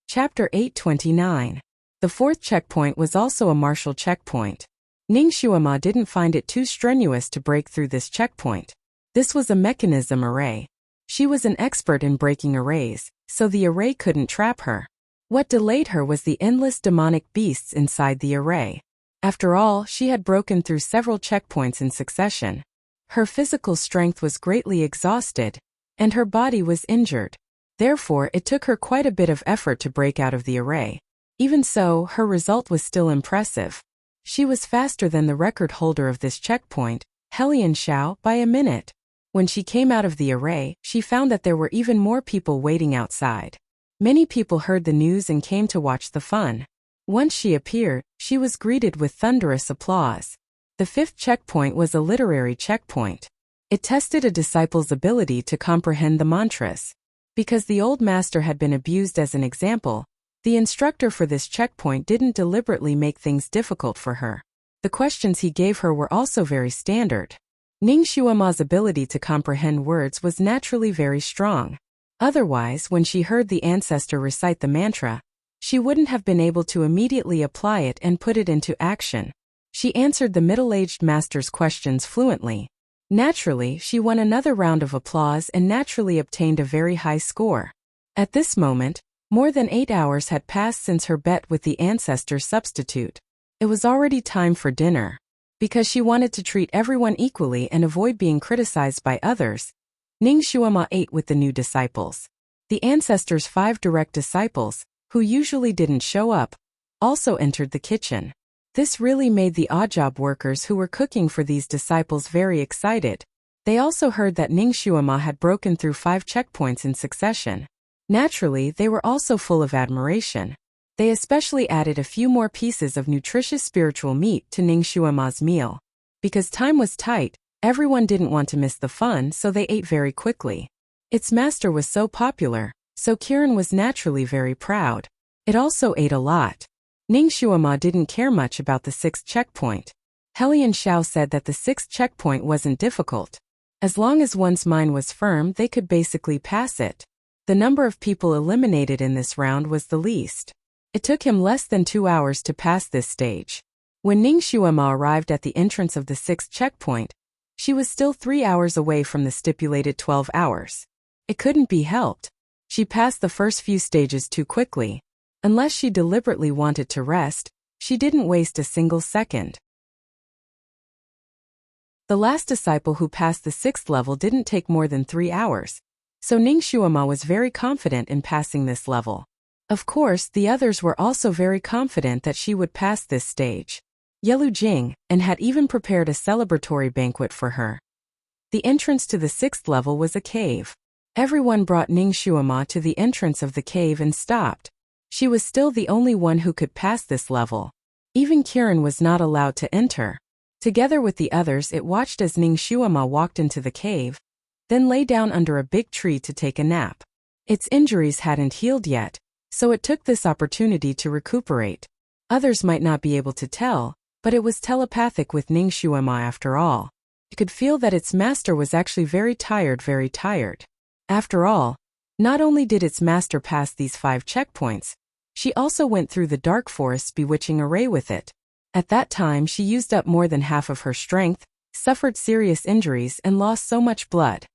Chapter 829. The fourth checkpoint was also a martial checkpoint. Ning Xuema didn't find it too strenuous to break through this checkpoint. This was a mechanism array. She was an expert in breaking arrays, so the array couldn't trap her. What delayed her was the endless demonic beasts inside the array. After all, she had broken through several checkpoints in succession. Her physical strength was greatly exhausted, and her body was injured. Therefore, it took her quite a bit of effort to break out of the array. Even so, her result was still impressive. She was faster than the record holder of this checkpoint, Helian Xiao, by a minute. When she came out of the array, she found that there were even more people waiting outside. Many people heard the news and came to watch the fun. Once she appeared, she was greeted with thunderous applause. The fifth checkpoint was a literary checkpoint. It tested a disciple's ability to comprehend the mantras. Because the old master had been abused as an example, the instructor for this checkpoint didn't deliberately make things difficult for her. The questions he gave her were also very standard. Ning Xuema's ability to comprehend words was naturally very strong. Otherwise, when she heard the ancestor recite the mantra, she wouldn't have been able to immediately apply it and put it into action. She answered the middle-aged master's questions fluently. Naturally, she won another round of applause and naturally obtained a very high score. At this moment, more than 8 hours had passed since her bet with the ancestor's substitute. It was already time for dinner. Because she wanted to treat everyone equally and avoid being criticized by others, Ning Xuema ate with the new disciples. The ancestor's 5 direct disciples, who usually didn't show up, also entered the kitchen. This really made the odd job workers who were cooking for these disciples very excited. They also heard that Ning Xuema had broken through 5 checkpoints in succession. Naturally, they were also full of admiration. They especially added a few more pieces of nutritious spiritual meat to Ning Xuema's meal. Because time was tight, everyone didn't want to miss the fun, so they ate very quickly. Its master was so popular, so Kiran was naturally very proud. It also ate a lot. Ning Xuema didn't care much about the 6th checkpoint. Helian Xiao said that the 6th checkpoint wasn't difficult. As long as one's mind was firm, they could basically pass it. The number of people eliminated in this round was the least. It took him less than 2 hours to pass this stage. When Ning Xuema arrived at the entrance of the 6th checkpoint, she was still 3 hours away from the stipulated 12 hours. It couldn't be helped. She passed the first few stages too quickly. Unless she deliberately wanted to rest, she didn't waste a single second. The last disciple who passed the 6th level didn't take more than 3 hours, so Ning Xuema was very confident in passing this level. Of course, the others were also very confident that she would pass this stage. Yelu Jing, and had even prepared a celebratory banquet for her. The entrance to the 6th level was a cave. Everyone brought Ning Xuema to the entrance of the cave and stopped. She was still the only one who could pass this level. Even Kiran was not allowed to enter. Together with the others, it watched as Ning Xuema walked into the cave, then lay down under a big tree to take a nap. Its injuries hadn't healed yet, so it took this opportunity to recuperate. Others might not be able to tell, but it was telepathic with Ning Xuema after all. It could feel that its master was actually very tired. After all, not only did its master pass these 5 checkpoints, she also went through the dark forest's bewitching array with it. At that time she used up more than half of her strength, suffered serious injuries and lost so much blood.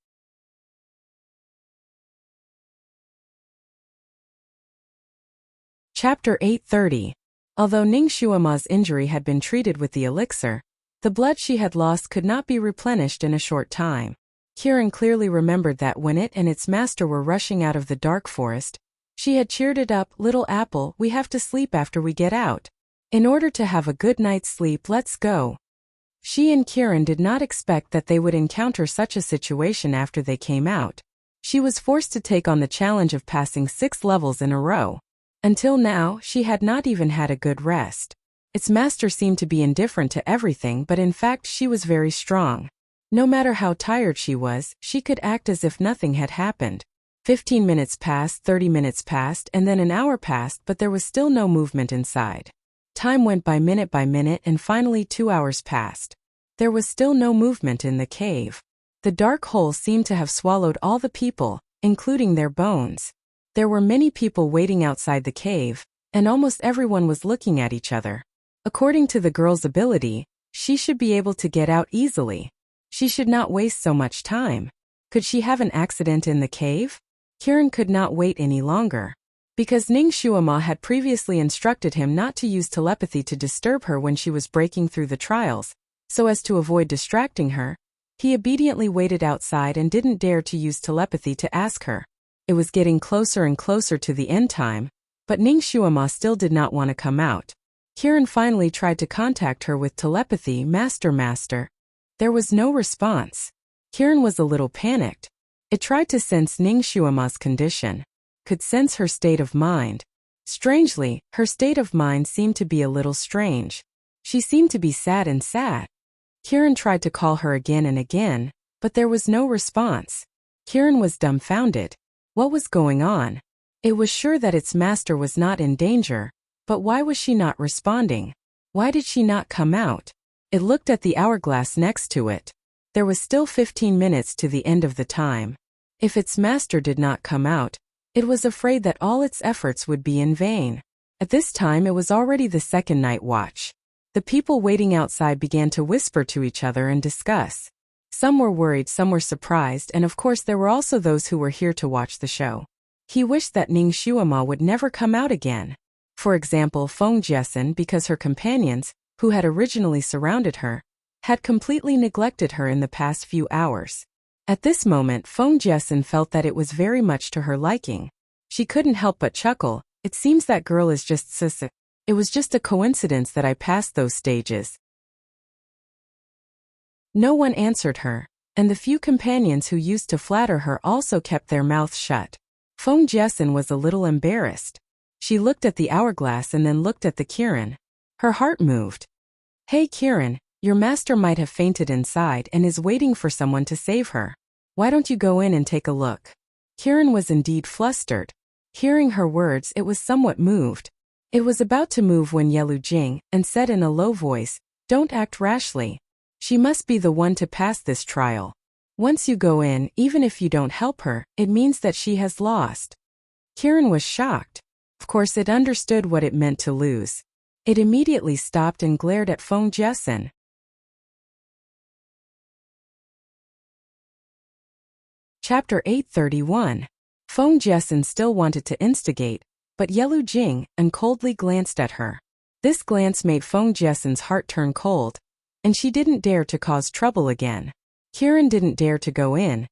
Chapter 830. Although Ning Shuama's injury had been treated with the elixir, the blood she had lost could not be replenished in a short time. Kieran clearly remembered that when it and its master were rushing out of the dark forest, she had cheered it up, "Little apple, we have to sleep after we get out. In order to have a good night's sleep, let's go." She and Kieran did not expect that they would encounter such a situation after they came out. She was forced to take on the challenge of passing 6 levels in a row. Until now, she had not even had a good rest. Its master seemed to be indifferent to everything, but in fact she was very strong. No matter how tired she was, she could act as if nothing had happened. 15 minutes passed, 30 minutes passed, and then an hour passed, but there was still no movement inside. Time went by minute, and finally 2 hours passed. There was still no movement in the cave. The dark hole seemed to have swallowed all the people, including their bones. There were many people waiting outside the cave, and almost everyone was looking at each other. According to the girl's ability, she should be able to get out easily. She should not waste so much time. Could she have an accident in the cave? Kieran could not wait any longer. Because Ning Shuama had previously instructed him not to use telepathy to disturb her when she was breaking through the trials, so as to avoid distracting her, he obediently waited outside and didn't dare to use telepathy to ask her. It was getting closer and closer to the end time, but Ning Shuama still did not want to come out. Kieran finally tried to contact her with telepathy, "Master." There was no response. Kieran was a little panicked. It tried to sense Ning Shuama's condition, could sense her state of mind. Strangely, her state of mind seemed to be a little strange. She seemed to be sad and sad. Kieran tried to call her again and again, but there was no response. Kieran was dumbfounded. What was going on? It was sure that its master was not in danger, but why was she not responding? Why did she not come out? It looked at the hourglass next to it. There was still 15 minutes to the end of the time. If its master did not come out, it was afraid that all its efforts would be in vain. At this time it was already the second night watch. The people waiting outside began to whisper to each other and discuss. Some were worried, some were surprised, and of course there were also those who were here to watch the show. He wished that Ning Shuama would never come out again. For example, Feng Jiesin, because her companions, who had originally surrounded her, had completely neglected her in the past few hours. At this moment, Feng Jiesin felt that it was very much to her liking. She couldn't help but chuckle. "It seems that girl is just sissy. It was just a coincidence that I passed those stages." No one answered her, and the few companions who used to flatter her also kept their mouths shut. Feng Jiesin was a little embarrassed. She looked at the hourglass and then looked at the Kieran. Her heart moved. "Hey Kieran, your master might have fainted inside and is waiting for someone to save her. Why don't you go in and take a look?" Kieran was indeed flustered. Hearing her words, it was somewhat moved. It was about to move when Yelu Jing and said in a low voice, "Don't act rashly. She must be the one to pass this trial. Once you go in, even if you don't help her, it means that she has lost." Kieran was shocked. Of course it understood what it meant to lose. It immediately stopped and glared at Feng Jiesin. Chapter 831. Feng Jiesin still wanted to instigate, but Yelu Jing and coldly glanced at her. This glance made Feng Jiesin's heart turn cold, and she didn't dare to cause trouble again. Kieran didn't dare to go in,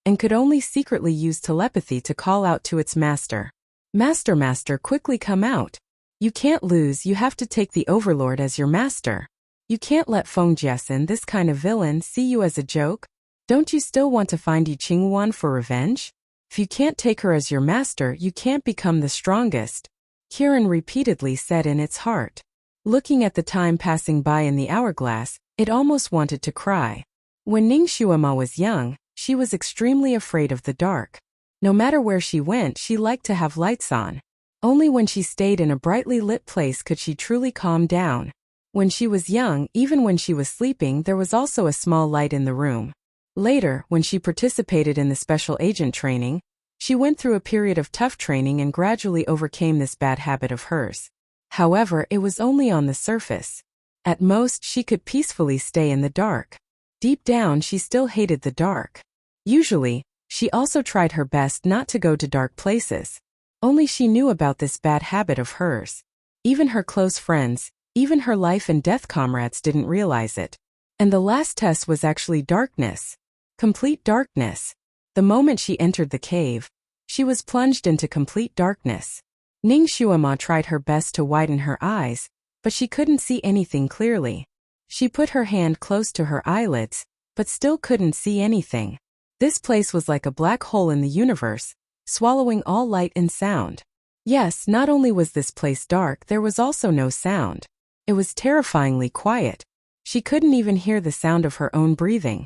and could only secretly use telepathy to call out to its master. Master, quickly come out. You can't lose, you have to take the Overlord as your master. You can't let Feng Jiesin, this kind of villain, see you as a joke. Don't you still want to find Yi Qingwan for revenge? If you can't take her as your master, you can't become the strongest. Kieran repeatedly said in its heart. Looking at the time passing by in the hourglass, it almost wanted to cry. When Ning Shuama was young, she was extremely afraid of the dark. No matter where she went, she liked to have lights on. Only when she stayed in a brightly lit place could she truly calm down. When she was young, even when she was sleeping, there was also a small light in the room. Later, when she participated in the special agent training, she went through a period of tough training and gradually overcame this bad habit of hers. However, it was only on the surface. At most, she could peacefully stay in the dark. Deep down, she still hated the dark. Usually, she also tried her best not to go to dark places. Only she knew about this bad habit of hers. Even her close friends, even her life and death comrades didn't realize it. And the last test was actually darkness. Complete darkness. The moment she entered the cave, she was plunged into complete darkness. Ning Xuema tried her best to widen her eyes, but she couldn't see anything clearly. She put her hand close to her eyelids, but still couldn't see anything. This place was like a black hole in the universe, swallowing all light and sound. Yes, not only was this place dark, there was also no sound. It was terrifyingly quiet. She couldn't even hear the sound of her own breathing.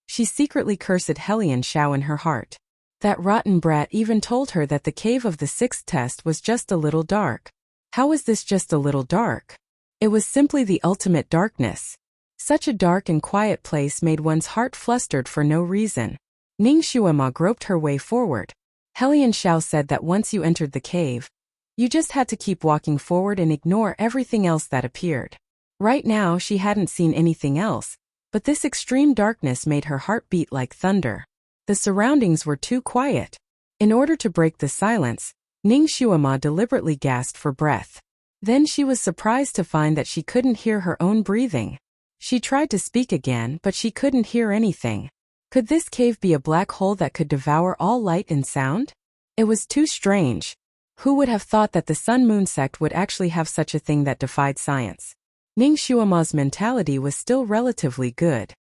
She secretly cursed Helian Shao in her heart. That rotten brat even told her that the cave of the sixth test was just a little dark. How was this just a little dark? It was simply the ultimate darkness. Such a dark and quiet place made one's heart flustered for no reason. Ning Xuema groped her way forward. Helian Shao said that once you entered the cave, you just had to keep walking forward and ignore everything else that appeared. Right now she hadn't seen anything else, but this extreme darkness made her heart beat like thunder. The surroundings were too quiet. In order to break the silence, Ning Xuema deliberately gasped for breath. Then she was surprised to find that she couldn't hear her own breathing. She tried to speak again, but she couldn't hear anything. Could this cave be a black hole that could devour all light and sound? It was too strange. Who would have thought that the Sun Moon sect would actually have such a thing that defied science? Ning Xuema's mentality was still relatively good.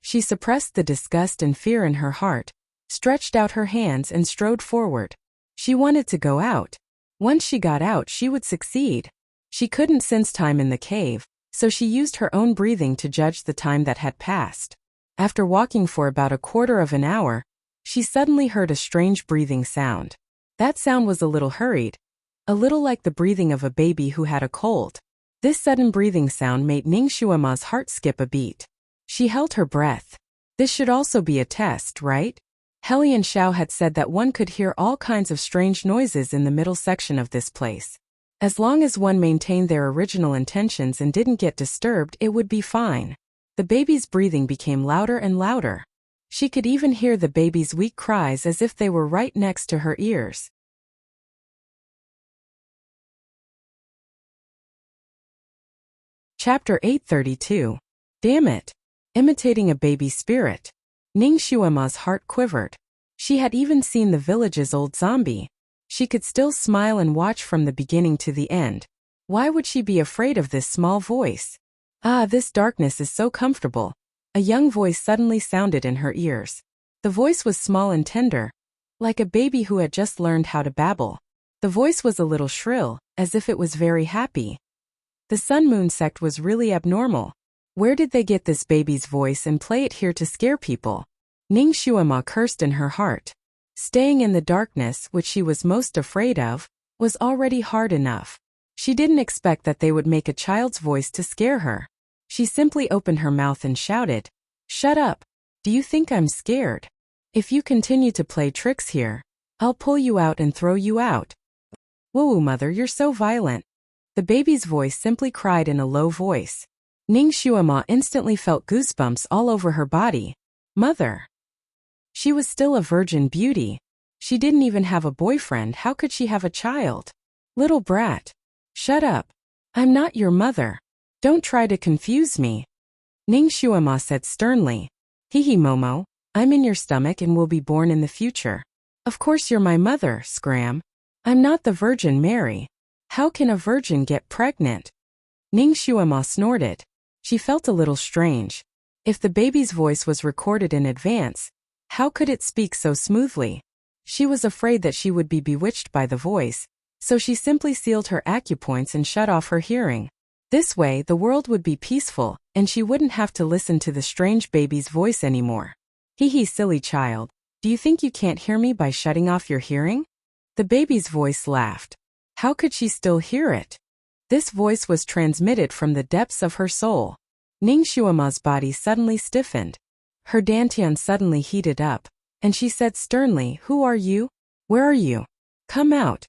She suppressed the disgust and fear in her heart, stretched out her hands and strode forward. She wanted to go out. Once she got out, she would succeed. She couldn't sense time in the cave, so she used her own breathing to judge the time that had passed. After walking for about a quarter of an hour, she suddenly heard a strange breathing sound. That sound was a little hurried, a little like the breathing of a baby who had a cold. This sudden breathing sound made Ning Xuema's heart skip a beat. She held her breath. This should also be a test, right? Helian Shao had said that one could hear all kinds of strange noises in the middle section of this place. As long as one maintained their original intentions and didn't get disturbed, it would be fine. The baby's breathing became louder and louder. She could even hear the baby's weak cries as if they were right next to her ears. Chapter 832. Damn it! Imitating a baby spirit. Ning Xuema's heart quivered. She had even seen the village's old zombie. She could still smile and watch from the beginning to the end. Why would she be afraid of this small voice? Ah, this darkness is so comfortable. A young voice suddenly sounded in her ears. The voice was small and tender, like a baby who had just learned how to babble. The voice was a little shrill, as if it was very happy. The Sun Moon sect was really abnormal. Where did they get this baby's voice and play it here to scare people? Ning Xuema cursed in her heart. Staying in the darkness, which she was most afraid of, was already hard enough. She didn't expect that they would make a child's voice to scare her. She simply opened her mouth and shouted, "Shut up! Do you think I'm scared? If you continue to play tricks here, I'll pull you out and throw you out." "Whoa, mother, you're so violent." The baby's voice simply cried in a low voice. Ning Xuema instantly felt goosebumps all over her body. Mother! She was still a virgin beauty. She didn't even have a boyfriend. How could she have a child? Little brat. Shut up. I'm not your mother. Don't try to confuse me. Ning Xuema said sternly. Hee Momo, I'm in your stomach and will be born in the future. Of course you're my mother, Scram. I'm not the Virgin Mary. How can a virgin get pregnant? Ning Xuema snorted. She felt a little strange. If the baby's voice was recorded in advance, how could it speak so smoothly? She was afraid that she would be bewitched by the voice, so she simply sealed her acupoints and shut off her hearing. This way, the world would be peaceful, and she wouldn't have to listen to the strange baby's voice anymore. Hee, silly child. Do you think you can't hear me by shutting off your hearing? The baby's voice laughed. How could she still hear it? This voice was transmitted from the depths of her soul. Ning Xuema's body suddenly stiffened. Her dantian suddenly heated up, and she said sternly, "Who are you? Where are you? Come out."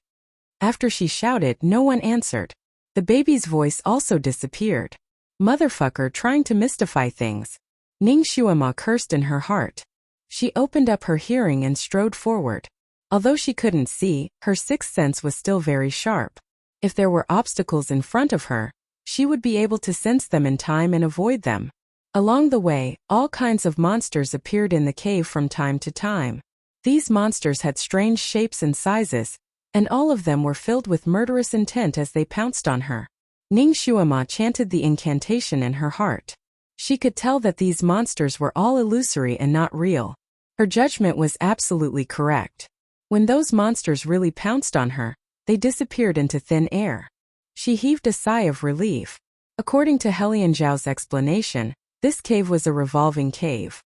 After she shouted, no one answered. The baby's voice also disappeared. Motherfucker trying to mystify things. Ning Xuema cursed in her heart. She opened up her hearing and strode forward. Although she couldn't see, her sixth sense was still very sharp. If there were obstacles in front of her, she would be able to sense them in time and avoid them. Along the way, all kinds of monsters appeared in the cave from time to time. These monsters had strange shapes and sizes, and all of them were filled with murderous intent as they pounced on her. Ning Xuema chanted the incantation in her heart. She could tell that these monsters were all illusory and not real. Her judgment was absolutely correct. When those monsters really pounced on her, they disappeared into thin air. She heaved a sigh of relief. According to Helian Zhao's explanation, this cave was a revolving cave.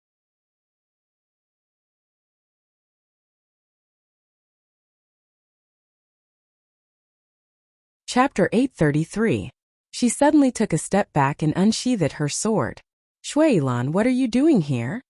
Chapter 833. She suddenly took a step back and unsheathed her sword. Shuilan, what are you doing here?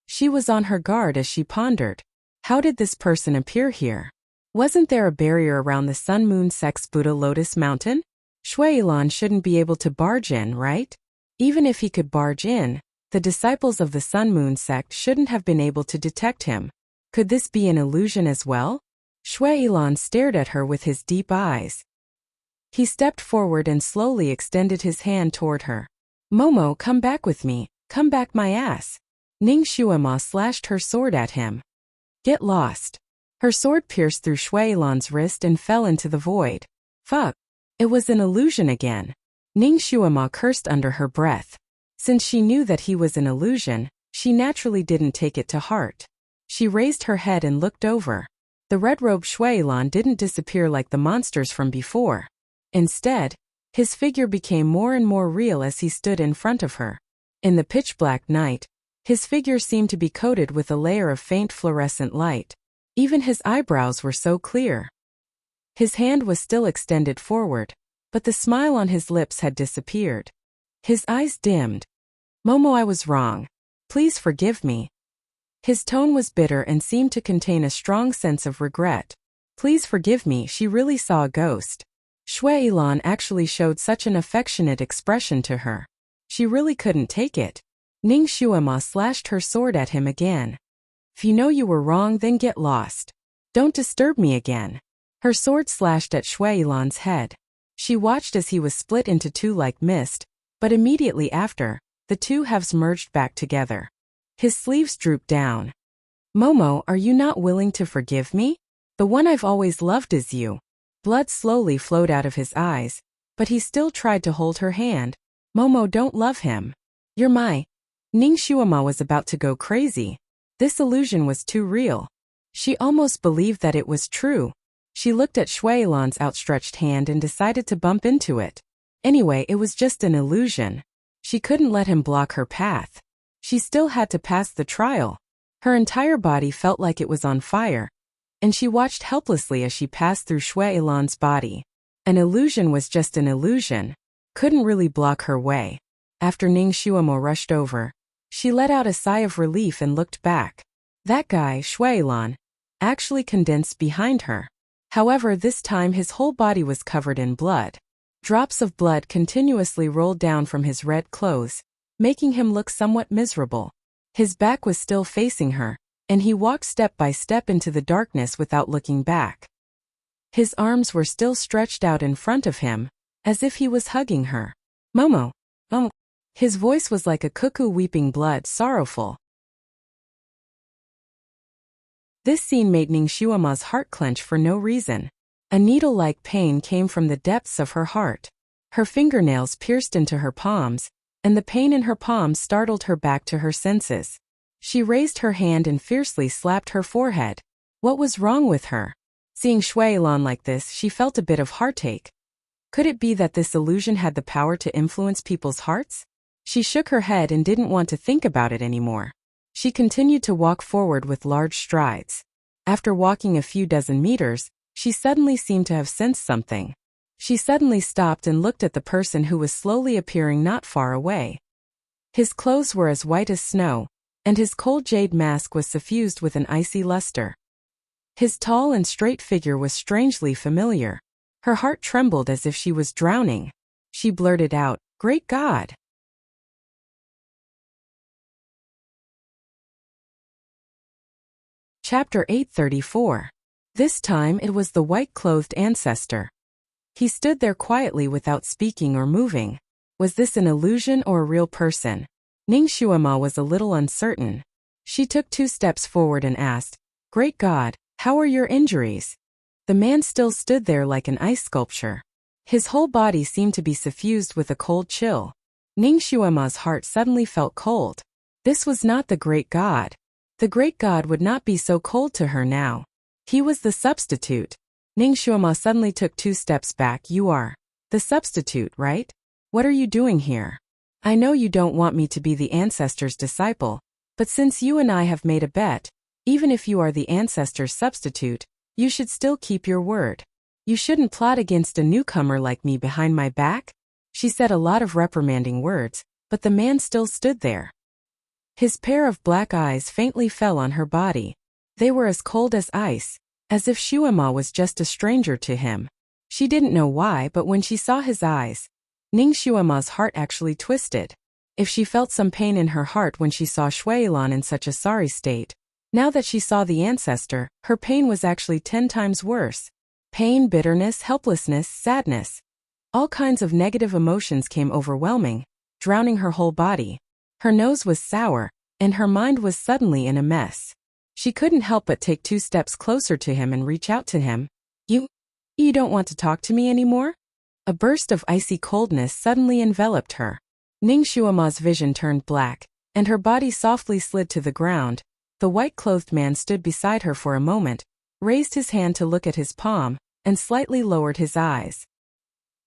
She was on her guard as she pondered. How did this person appear here? Wasn't there a barrier around the Sun Moon Sect's Buddha Lotus Mountain? Shuilan shouldn't be able to barge in, right? Even if he could barge in, the disciples of the Sun Moon Sect shouldn't have been able to detect him. Could this be an illusion as well? Shuilan stared at her with his deep eyes. He stepped forward and slowly extended his hand toward her. Momo, come back with me, come back my ass. Ning Xuema slashed her sword at him. Get lost. Her sword pierced through Shuilan's wrist and fell into the void. Fuck. It was an illusion again. Ning Xuema cursed under her breath. Since she knew that he was an illusion, she naturally didn't take it to heart. She raised her head and looked over. The red-robed Shuilan didn't disappear like the monsters from before. Instead, his figure became more and more real as he stood in front of her. In the pitch-black night, his figure seemed to be coated with a layer of faint fluorescent light. Even his eyebrows were so clear. His hand was still extended forward, but the smile on his lips had disappeared. His eyes dimmed. Momo, I was wrong. Please forgive me. His tone was bitter and seemed to contain a strong sense of regret. Please forgive me, she really saw a ghost. Shuilan actually showed such an affectionate expression to her. She really couldn't take it. Ning Xuema slashed her sword at him again. If you know you were wrong, then get lost. Don't disturb me again. Her sword slashed at Shuilan's head. She watched as he was split into two like mist, but immediately after, the two halves merged back together. His sleeves drooped down. Momo, are you not willing to forgive me? The one I've always loved is you. Blood slowly flowed out of his eyes, but he still tried to hold her hand. Momo, don't love him. You're my... Ning Xuema was about to go crazy. This illusion was too real. She almost believed that it was true. She looked at Shuilan's outstretched hand and decided to bump into it. Anyway, it was just an illusion. She couldn't let him block her path. She still had to pass the trial. Her entire body felt like it was on fire, and she watched helplessly as she passed through Shuilan's body. An illusion was just an illusion. Couldn't really block her way. After Ning Xuema rushed over, she let out a sigh of relief and looked back. That guy, Shuilan, actually condensed behind her. However, this time his whole body was covered in blood. Drops of blood continuously rolled down from his red clothes, making him look somewhat miserable. His back was still facing her, and he walked step by step into the darkness without looking back. His arms were still stretched out in front of him, as if he was hugging her. Momo. Oh. His voice was like a cuckoo weeping blood, sorrowful. This scene made Ning Xuema's heart clench for no reason. A needle-like pain came from the depths of her heart. Her fingernails pierced into her palms, and the pain in her palms startled her back to her senses. She raised her hand and fiercely slapped her forehead. What was wrong with her? Seeing Shuilan like this, she felt a bit of heartache. Could it be that this illusion had the power to influence people's hearts? She shook her head and didn't want to think about it anymore. She continued to walk forward with large strides. After walking a few dozen meters, she suddenly seemed to have sensed something. She suddenly stopped and looked at the person who was slowly appearing not far away. His clothes were as white as snow, and his cold jade mask was suffused with an icy luster. His tall and straight figure was strangely familiar. Her heart trembled as if she was drowning. She blurted out, "Great God!" Chapter 834. This time it was the white-clothed ancestor. He stood there quietly without speaking or moving. Was this an illusion or a real person? Ning Shuima was a little uncertain. She took 2 steps forward and asked, "Great God, how are your injuries?" The man still stood there like an ice sculpture. His whole body seemed to be suffused with a cold chill. Ning Shuima's heart suddenly felt cold. This was not the great God. The great God would not be so cold to her now. He was the substitute. Ning Shuima suddenly took 2 steps back. "You are the substitute, right? What are you doing here? I know you don't want me to be the ancestor's disciple, but since you and I have made a bet, even if you are the ancestor's substitute, you should still keep your word. You shouldn't plot against a newcomer like me behind my back." She said a lot of reprimanding words, but the man still stood there. His pair of black eyes faintly fell on her body. They were as cold as ice, as if Shuima was just a stranger to him. She didn't know why, but when she saw his eyes, Ning Shuima's heart actually twisted. If she felt some pain in her heart when she saw Shuilan in such a sorry state, now that she saw the ancestor, her pain was actually 10 times worse. Pain, bitterness, helplessness, sadness. All kinds of negative emotions came overwhelming, drowning her whole body. Her nose was sour, and her mind was suddenly in a mess. She couldn't help but take 2 steps closer to him and reach out to him. You don't want to talk to me anymore?" A burst of icy coldness suddenly enveloped her. Ning Shuima's vision turned black, and her body softly slid to the ground. The white-clothed man stood beside her for a moment, raised his hand to look at his palm, and slightly lowered his eyes.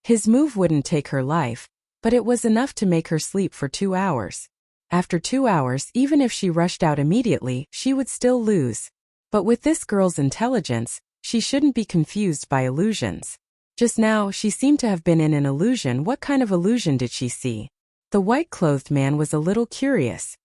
His move wouldn't take her life, but it was enough to make her sleep for 2 hours. After 2 hours, even if she rushed out immediately, she would still lose. But with this girl's intelligence, she shouldn't be confused by illusions. Just now, she seemed to have been in an illusion. What kind of illusion did she see? The white-clothed man was a little curious.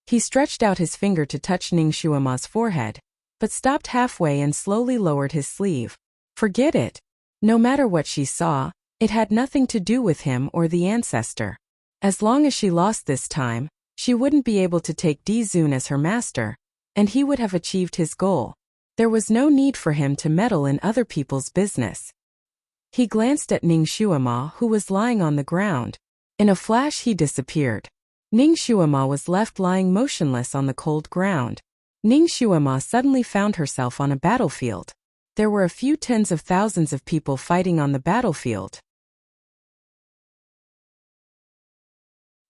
He stretched out his finger to touch Ning Shuima's forehead, but stopped halfway and slowly lowered his sleeve. Forget it. No matter what she saw, it had nothing to do with him or the ancestor. As long as she lost this time, she wouldn't be able to take Di Zun as her master, and he would have achieved his goal. There was no need for him to meddle in other people's business. He glanced at Ning Shuima, who was lying on the ground. In a flash he disappeared. Ning Shuima was left lying motionless on the cold ground. Ning Shuima suddenly found herself on a battlefield. There were a few tens of thousands of people fighting on the battlefield.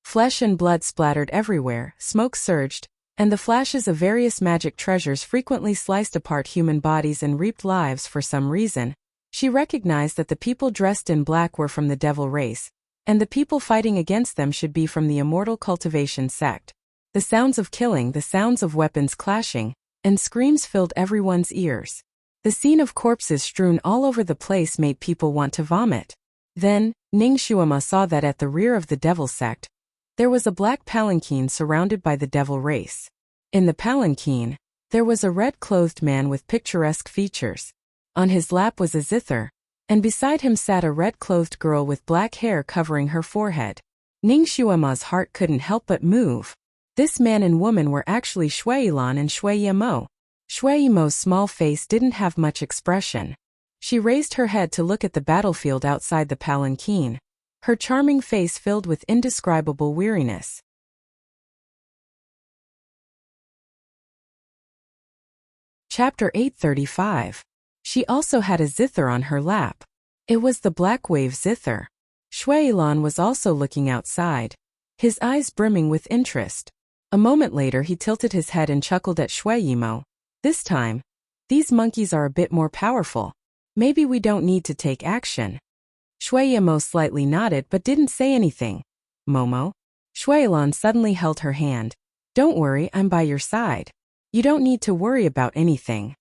Flesh and blood splattered everywhere, smoke surged, and the flashes of various magic treasures frequently sliced apart human bodies and reaped lives. For some reason, she recognized that the people dressed in black were from the devil race, and the people fighting against them should be from the immortal cultivation sect. The sounds of killing, the sounds of weapons clashing, and screams filled everyone's ears. The scene of corpses strewn all over the place made people want to vomit. Then, Ning Shuima saw that at the rear of the devil sect, there was a black palanquin surrounded by the devil race. In the palanquin, there was a red-clothed man with picturesque features. On his lap was a zither, and beside him sat a red-clothed girl with black hair covering her forehead. Ning Shuima's heart couldn't help but move. This man and woman were actually Shuilan and Shuiyimo. Shuiyimo's small face didn't have much expression. She raised her head to look at the battlefield outside the palanquin, her charming face filled with indescribable weariness. Chapter 835. She also had a zither on her lap. It was the Black Wave zither. Shuilan was also looking outside, his eyes brimming with interest. A moment later he tilted his head and chuckled at Shuiyimo. This time, these monkeys are a bit more powerful. Maybe we don't need to take action. Shuiyimo slightly nodded but didn't say anything. Momo? Shuilan suddenly held her hand. Don't worry, I'm by your side. You don't need to worry about anything.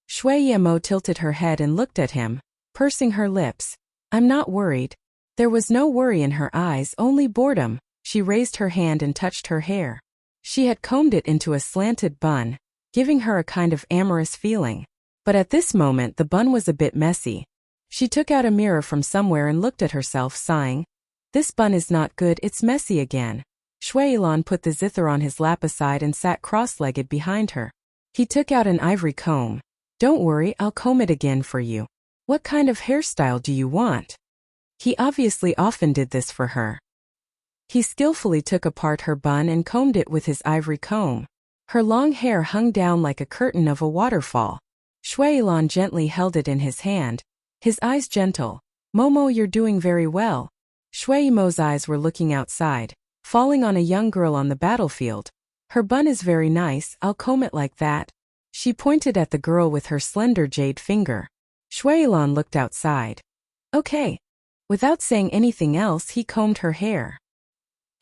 Shuiyimo tilted her head and looked at him, pursing her lips. I'm not worried. There was no worry in her eyes, only boredom. She raised her hand and touched her hair. She had combed it into a slanted bun, giving her a kind of amorous feeling. But at this moment the bun was a bit messy. She took out a mirror from somewhere and looked at herself, sighing. This bun is not good, it's messy again. Shuilan put the zither on his lap aside and sat cross-legged behind her. He took out an ivory comb. Don't worry, I'll comb it again for you. What kind of hairstyle do you want? He obviously often did this for her. He skillfully took apart her bun and combed it with his ivory comb. Her long hair hung down like a curtain of a waterfall. Shui Yilan gently held it in his hand, his eyes gentle. Momo, you're doing very well. Shui Yimo's eyes were looking outside, falling on a young girl on the battlefield. Her bun is very nice, I'll comb it like that. She pointed at the girl with her slender jade finger. Shui Yilan looked outside. Okay. Without saying anything else, he combed her hair.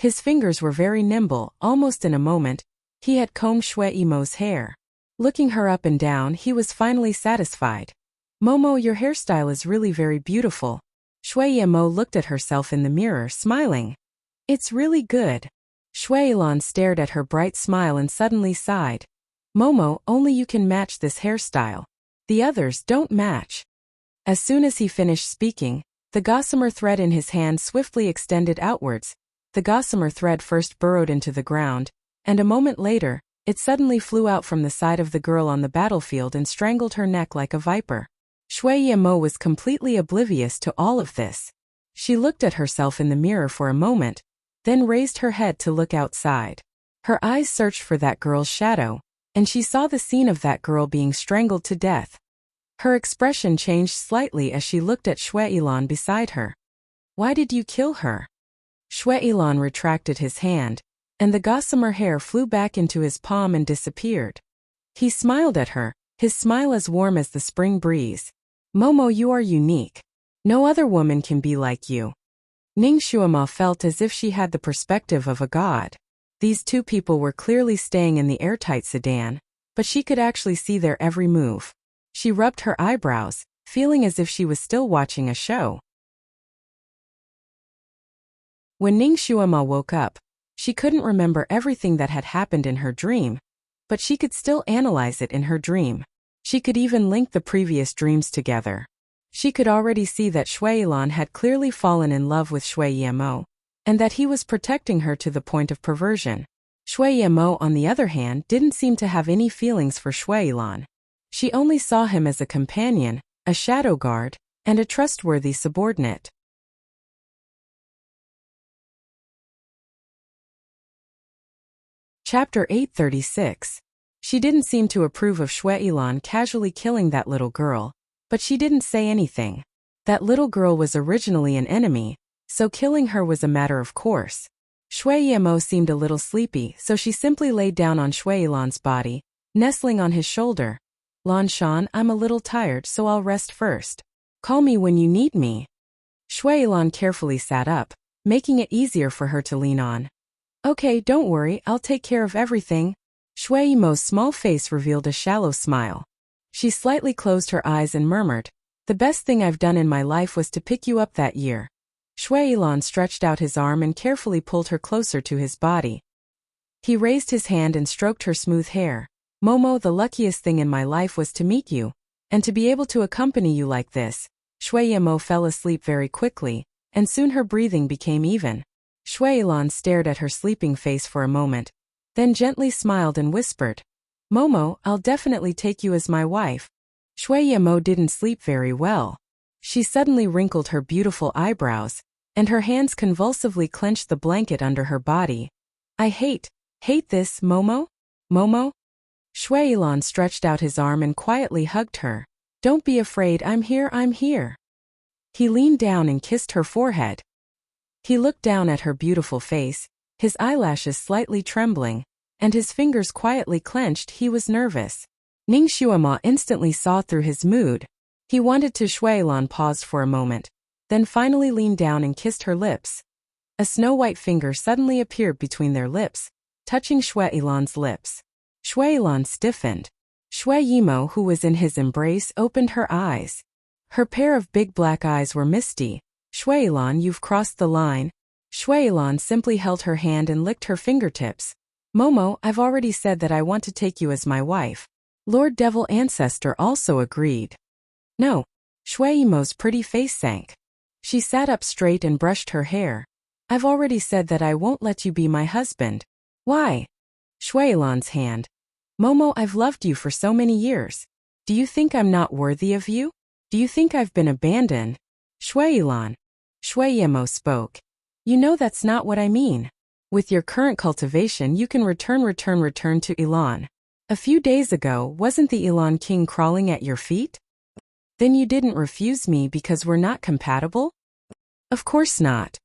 His fingers were very nimble, almost in a moment, he had combed Shui Yimo's hair. Looking her up and down, he was finally satisfied. Momo, your hairstyle is really very beautiful. Shui Yimo looked at herself in the mirror, smiling. It's really good. Shui Yilan stared at her bright smile and suddenly sighed. Momo, only you can match this hairstyle. The others don't match. As soon as he finished speaking, the gossamer thread in his hand swiftly extended outwards. The gossamer thread first burrowed into the ground, and a moment later, it suddenly flew out from the side of the girl on the battlefield and strangled her neck like a viper. Shui Yimo was completely oblivious to all of this. She looked at herself in the mirror for a moment, then raised her head to look outside. Her eyes searched for that girl's shadow, and she saw the scene of that girl being strangled to death. Her expression changed slightly as she looked at Shui Yilan beside her. Why did you kill her? Shui Yilan retracted his hand, and the gossamer hair flew back into his palm and disappeared. He smiled at her, his smile as warm as the spring breeze. Momo, you are unique. No other woman can be like you. Ning Shuima felt as if she had the perspective of a god. These two people were clearly staying in the airtight sedan, but she could actually see their every move. She rubbed her eyebrows, feeling as if she was still watching a show. When Ning Shuima woke up, she couldn't remember everything that had happened in her dream, but she could still analyze it in her dream. She could even link the previous dreams together. She could already see that Shui Yilan had clearly fallen in love with Shui Yimo, and that he was protecting her to the point of perversion. Shui Yimo, on the other hand, didn't seem to have any feelings for Shui Yilan. She only saw him as a companion, a shadow guard, and a trustworthy subordinate. Chapter 836. She didn't seem to approve of Shui Yilan casually killing that little girl, but she didn't say anything. That little girl was originally an enemy, so killing her was a matter of course. Shui Yimo seemed a little sleepy, so she simply laid down on Shui Yilan's body, nestling on his shoulder. Lan Shan, I'm a little tired, so I'll rest first. Call me when you need me. Shui Yilan carefully sat up, making it easier for her to lean on. Okay, don't worry, I'll take care of everything. Shui Yimo's small face revealed a shallow smile. She slightly closed her eyes and murmured, the best thing I've done in my life was to pick you up that year. Shui Yilan stretched out his arm and carefully pulled her closer to his body. He raised his hand and stroked her smooth hair. Momo, the luckiest thing in my life was to meet you, and to be able to accompany you like this. Shui Yimo fell asleep very quickly, and soon her breathing became even. Shui Yilan stared at her sleeping face for a moment, then gently smiled and whispered, Momo, I'll definitely take you as my wife. Shui Yimo didn't sleep very well. She suddenly wrinkled her beautiful eyebrows, and her hands convulsively clenched the blanket under her body. I hate this, Momo? Momo? Shui Yilan stretched out his arm and quietly hugged her. Don't be afraid, I'm here. He leaned down and kissed her forehead. He looked down at her beautiful face, his eyelashes slightly trembling, and his fingers quietly clenched. He was nervous. Ning Shuima instantly saw through his mood. He wanted to. Shui Yilan paused for a moment, then finally leaned down and kissed her lips. A snow-white finger suddenly appeared between their lips, touching Shui Yilan's lips. Shui Yilan stiffened. Shui Yimo, who was in his embrace, opened her eyes. Her pair of big black eyes were misty. Shui Yilan, you've crossed the line. Shui Yilan simply held her hand and licked her fingertips. Momo, I've already said that I want to take you as my wife. Lord Devil Ancestor also agreed. No. Shui Yimo's pretty face sank. She sat up straight and brushed her hair. I've already said that I won't let you be my husband. Why? Shui Yilan's hand. Momo, I've loved you for so many years. Do you think I'm not worthy of you? Do you think I've been abandoned? Shuilan. Shuiyemo spoke. You know that's not what I mean. With your current cultivation you can return to Elan. A few days ago, wasn't the Elan king crawling at your feet? Then you didn't refuse me because we're not compatible? Of course not.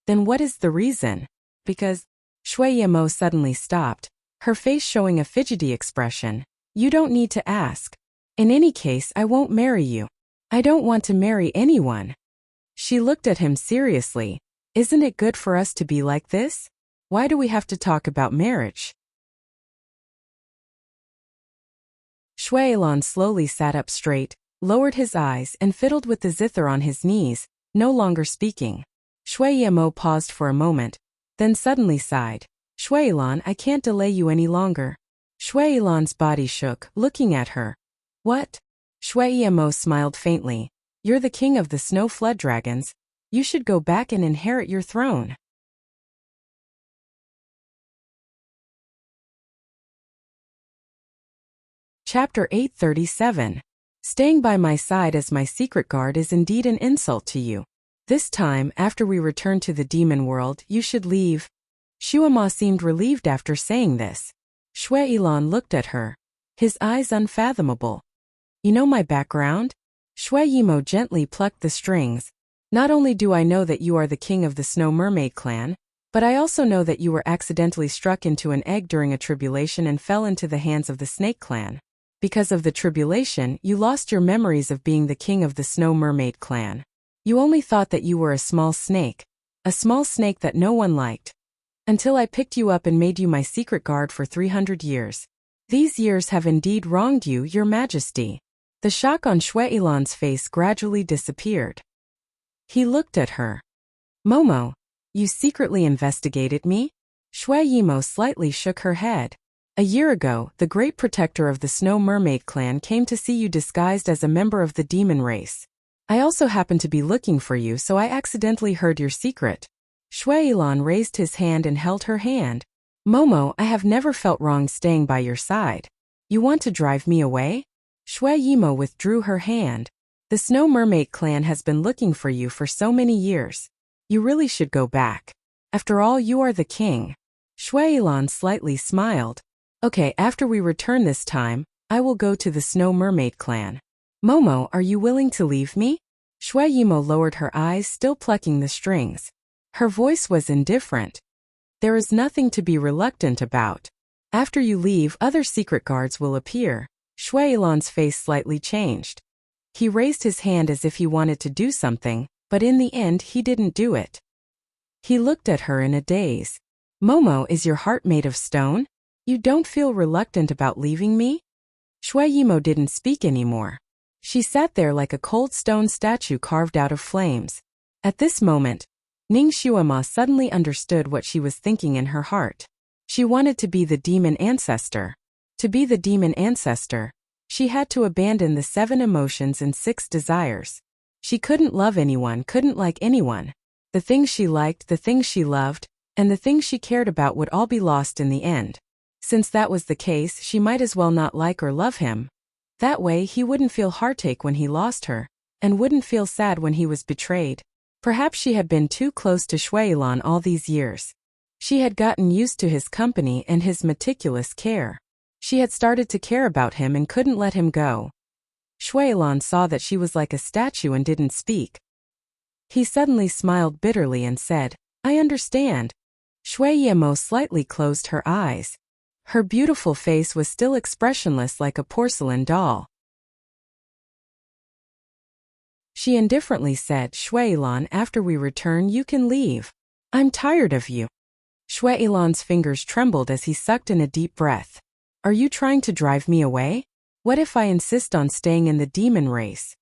Then what is the reason? Because Shuiyemo suddenly stopped, her face showing a fidgety expression. You don't need to ask. In any case, I won't marry you. I don't want to marry anyone. She looked at him seriously. Isn't it good for us to be like this? Why do we have to talk about marriage? Shuilan slowly sat up straight, lowered his eyes and fiddled with the zither on his knees, no longer speaking. Shuiyemo paused for a moment, then suddenly sighed. Shuilan, I can't delay you any longer. Shuilan's body shook, looking at her. What? Shuiyemo smiled faintly. You're the king of the snow flood dragons. You should go back and inherit your throne. Chapter 837. Staying by my side as my secret guard is indeed an insult to you. This time, after we return to the demon world, you should leave. Shuima seemed relieved after saying this. Shuilan looked at her, his eyes unfathomable. You know my background? Shuiyemo gently plucked the strings. Not only do I know that you are the king of the Snow Mermaid clan, but I also know that you were accidentally struck into an egg during a tribulation and fell into the hands of the Snake clan. Because of the tribulation, you lost your memories of being the king of the Snow Mermaid clan. You only thought that you were a small snake that no one liked. Until I picked you up and made you my secret guard for 300 years. These years have indeed wronged you, your majesty. The shock on Shuilan's face gradually disappeared. He looked at her. Momo, you secretly investigated me? Shuiyemo slightly shook her head. A year ago, the great protector of the Snow Mermaid clan came to see you disguised as a member of the demon race. I also happened to be looking for you, so I accidentally heard your secret. Shuilan raised his hand and held her hand. Momo, I have never felt wrong staying by your side. You want to drive me away? Shuiyemo withdrew her hand. The Snow Mermaid clan has been looking for you for so many years. You really should go back. After all, you are the king. Shuilan slightly smiled. Okay, after we return this time, I will go to the Snow Mermaid clan. Momo, are you willing to leave me? Shuiyemo lowered her eyes, still plucking the strings. Her voice was indifferent. There is nothing to be reluctant about. After you leave, other secret guards will appear. Shuilan's face slightly changed. He raised his hand as if he wanted to do something, but in the end he didn't do it. He looked at her in a daze. Momo, is your heart made of stone? You don't feel reluctant about leaving me? Shuiyemo didn't speak anymore. She sat there like a cold stone statue carved out of flames. At this moment, Ning Shuima suddenly understood what she was thinking in her heart. She wanted to be the demon ancestor. To be the demon ancestor, she had to abandon the 7 emotions and 6 desires. She couldn't love anyone, couldn't like anyone. The things she liked, the things she loved, and the things she cared about would all be lost in the end. Since that was the case, she might as well not like or love him. That way he wouldn't feel heartache when he lost her, and wouldn't feel sad when he was betrayed. Perhaps she had been too close to Shuilan all these years. She had gotten used to his company and his meticulous care. She had started to care about him and couldn't let him go. Shuilan saw that she was like a statue and didn't speak. He suddenly smiled bitterly and said, I understand. Shuiyemo slightly closed her eyes. Her beautiful face was still expressionless like a porcelain doll. She indifferently said, Shuilan, after we return you can leave. I'm tired of you. Shuilan's fingers trembled as he sucked in a deep breath. Are you trying to drive me away? What if I insist on staying in the demon race?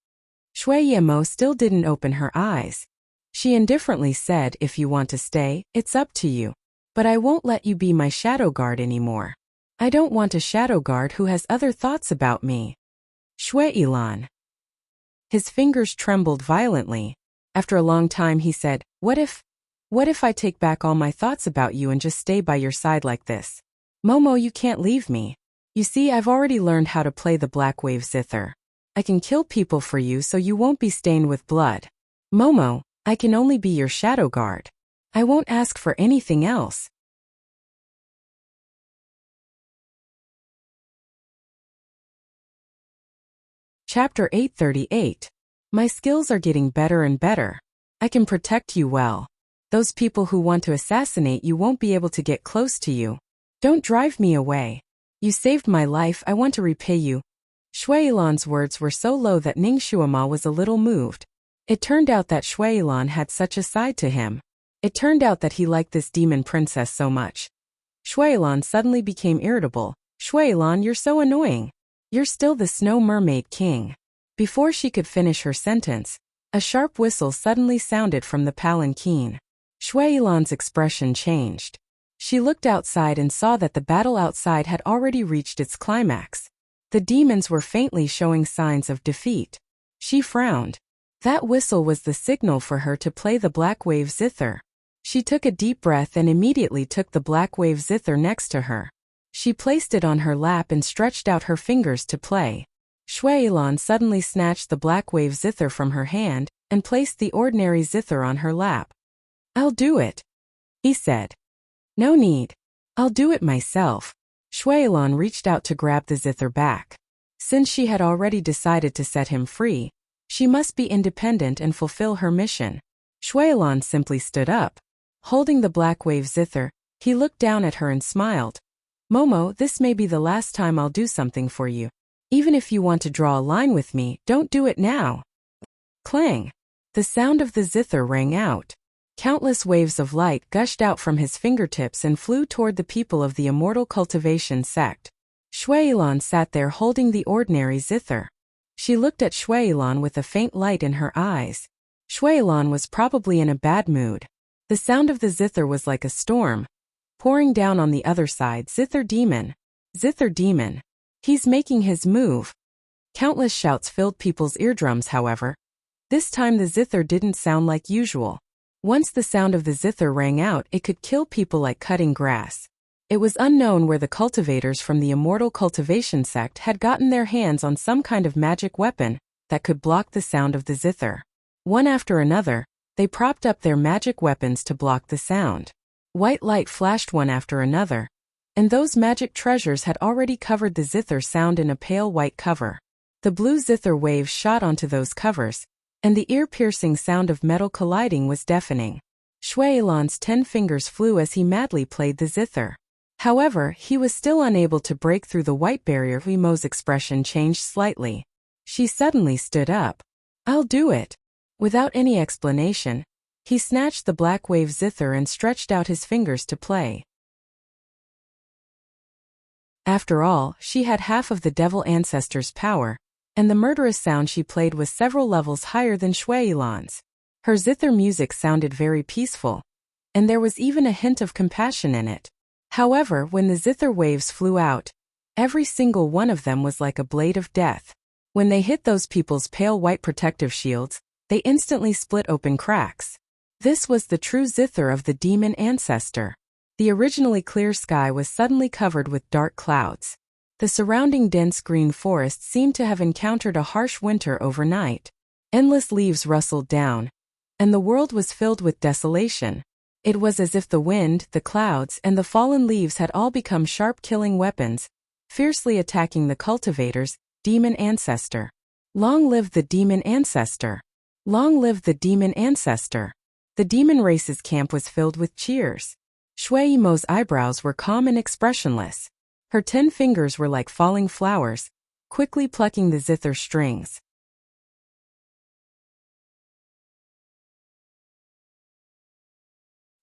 Shuiyemo still didn't open her eyes. She indifferently said, if you want to stay, it's up to you. But I won't let you be my shadow guard anymore. I don't want a shadow guard who has other thoughts about me. Shuilan. His fingers trembled violently. After a long time he said, What if I take back all my thoughts about you and just stay by your side like this? Momo, you can't leave me. You see, I've already learned how to play the black wave zither. I can kill people for you so you won't be stained with blood. Momo, I can only be your shadow guard. I won't ask for anything else. Chapter 838. My skills are getting better and better. I can protect you well. Those people who want to assassinate you won't be able to get close to you. Don't drive me away. You saved my life, I want to repay you. Shuilan's words were so low that Ning Shuima was a little moved. It turned out that Shuilan had such a side to him. It turned out that he liked this demon princess so much. Shuilan suddenly became irritable. Shuilan, you're so annoying. You're still the snow mermaid king. Before she could finish her sentence, a sharp whistle suddenly sounded from the palanquin. Shuilan's expression changed. She looked outside and saw that the battle outside had already reached its climax. The demons were faintly showing signs of defeat. She frowned. That whistle was the signal for her to play the black wave zither. She took a deep breath and immediately took the black wave zither next to her. She placed it on her lap and stretched out her fingers to play. Shuilan suddenly snatched the black wave zither from her hand and placed the ordinary zither on her lap. I'll do it, he said. No need. I'll do it myself. Shuilan reached out to grab the zither back. Since she had already decided to set him free, she must be independent and fulfill her mission. Shuilan simply stood up. Holding the black wave zither, he looked down at her and smiled. Momo, this may be the last time I'll do something for you. Even if you want to draw a line with me, don't do it now. Clang! The sound of the zither rang out. Countless waves of light gushed out from his fingertips and flew toward the people of the immortal cultivation sect. Shuilan sat there holding the ordinary zither. She looked at Shuilan with a faint light in her eyes. Shuilan was probably in a bad mood. The sound of the zither was like a storm. Pouring down on the other side, Zither Demon. Zither Demon. He's making his move. Countless shouts filled people's eardrums, however. This time the zither didn't sound like usual. Once the sound of the zither rang out, it could kill people like cutting grass. It was unknown where the cultivators from the immortal cultivation sect had gotten their hands on some kind of magic weapon that could block the sound of the zither. One after another, they propped up their magic weapons to block the sound. White light flashed one after another, and those magic treasures had already covered the zither sound in a pale white cover. The blue zither waves shot onto those covers, and the ear-piercing sound of metal colliding was deafening. Shuilan's 10 fingers flew as he madly played the zither. However, he was still unable to break through the white barrier. Mo's expression changed slightly. She suddenly stood up. I'll do it. Without any explanation, he snatched the black wave zither and stretched out his fingers to play. After all, she had half of the devil ancestor's power, and the murderous sound she played was several levels higher than Shuilan's. Her zither music sounded very peaceful, and there was even a hint of compassion in it. However, when the zither waves flew out, every single one of them was like a blade of death. When they hit those people's pale white protective shields, they instantly split open cracks. This was the true zither of the demon ancestor. The originally clear sky was suddenly covered with dark clouds. The surrounding dense green forest seemed to have encountered a harsh winter overnight. Endless leaves rustled down, and the world was filled with desolation. It was as if the wind, the clouds, and the fallen leaves had all become sharp killing weapons, fiercely attacking the cultivator's demon ancestor. Long live the demon ancestor! Long live the demon ancestor! The demon race's camp was filled with cheers. Shuiimo's eyebrows were calm and expressionless. Her 10 fingers were like falling flowers, quickly plucking the zither strings.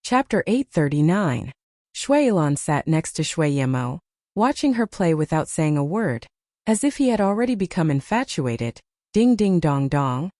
Chapter 839. Shuilan sat next to Shuiimo, watching her play without saying a word, as if he had already become infatuated. Ding ding dong dong.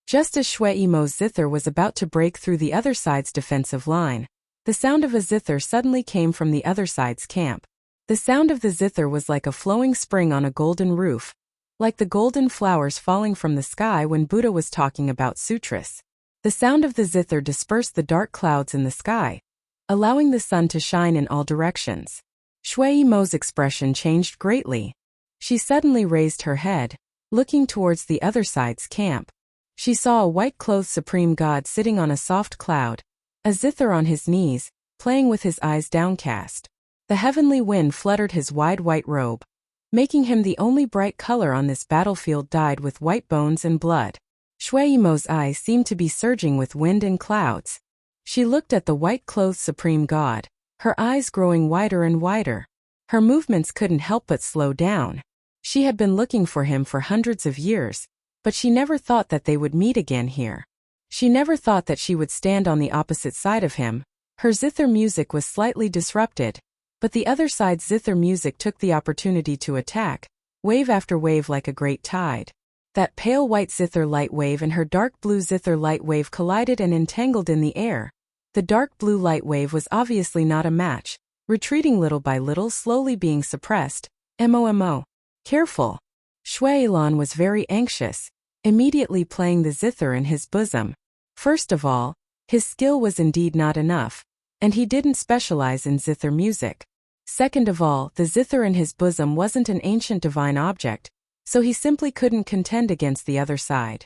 Just as Shuiimo's zither was about to break through the other side's defensive line, the sound of a zither suddenly came from the other side's camp. The sound of the zither was like a flowing spring on a golden roof, like the golden flowers falling from the sky when Buddha was talking about sutras. The sound of the zither dispersed the dark clouds in the sky, allowing the sun to shine in all directions. Shui Yimo's expression changed greatly. She suddenly raised her head, looking towards the other side's camp. She saw a white-clothed supreme god sitting on a soft cloud, a zither on his knees, playing with his eyes downcast. The heavenly wind fluttered his wide white robe, making him the only bright color on this battlefield dyed with white bones and blood. Shui Yimo's eyes seemed to be surging with wind and clouds. She looked at the white-clothed supreme god, her eyes growing wider and wider. Her movements couldn't help but slow down. She had been looking for him for hundreds of years, but she never thought that they would meet again here. She never thought that she would stand on the opposite side of him. Her zither music was slightly disrupted, but the other side's zither music took the opportunity to attack, wave after wave like a great tide. That pale white zither light wave and her dark blue zither light wave collided and entangled in the air. The dark blue light wave was obviously not a match, retreating little by little, slowly being suppressed. Mo. Careful. Shui Yilan was very anxious, immediately playing the zither in his bosom. First of all, his skill was indeed not enough, and he didn't specialize in zither music. Second of all, the zither in his bosom wasn't an ancient divine object, so he simply couldn't contend against the other side.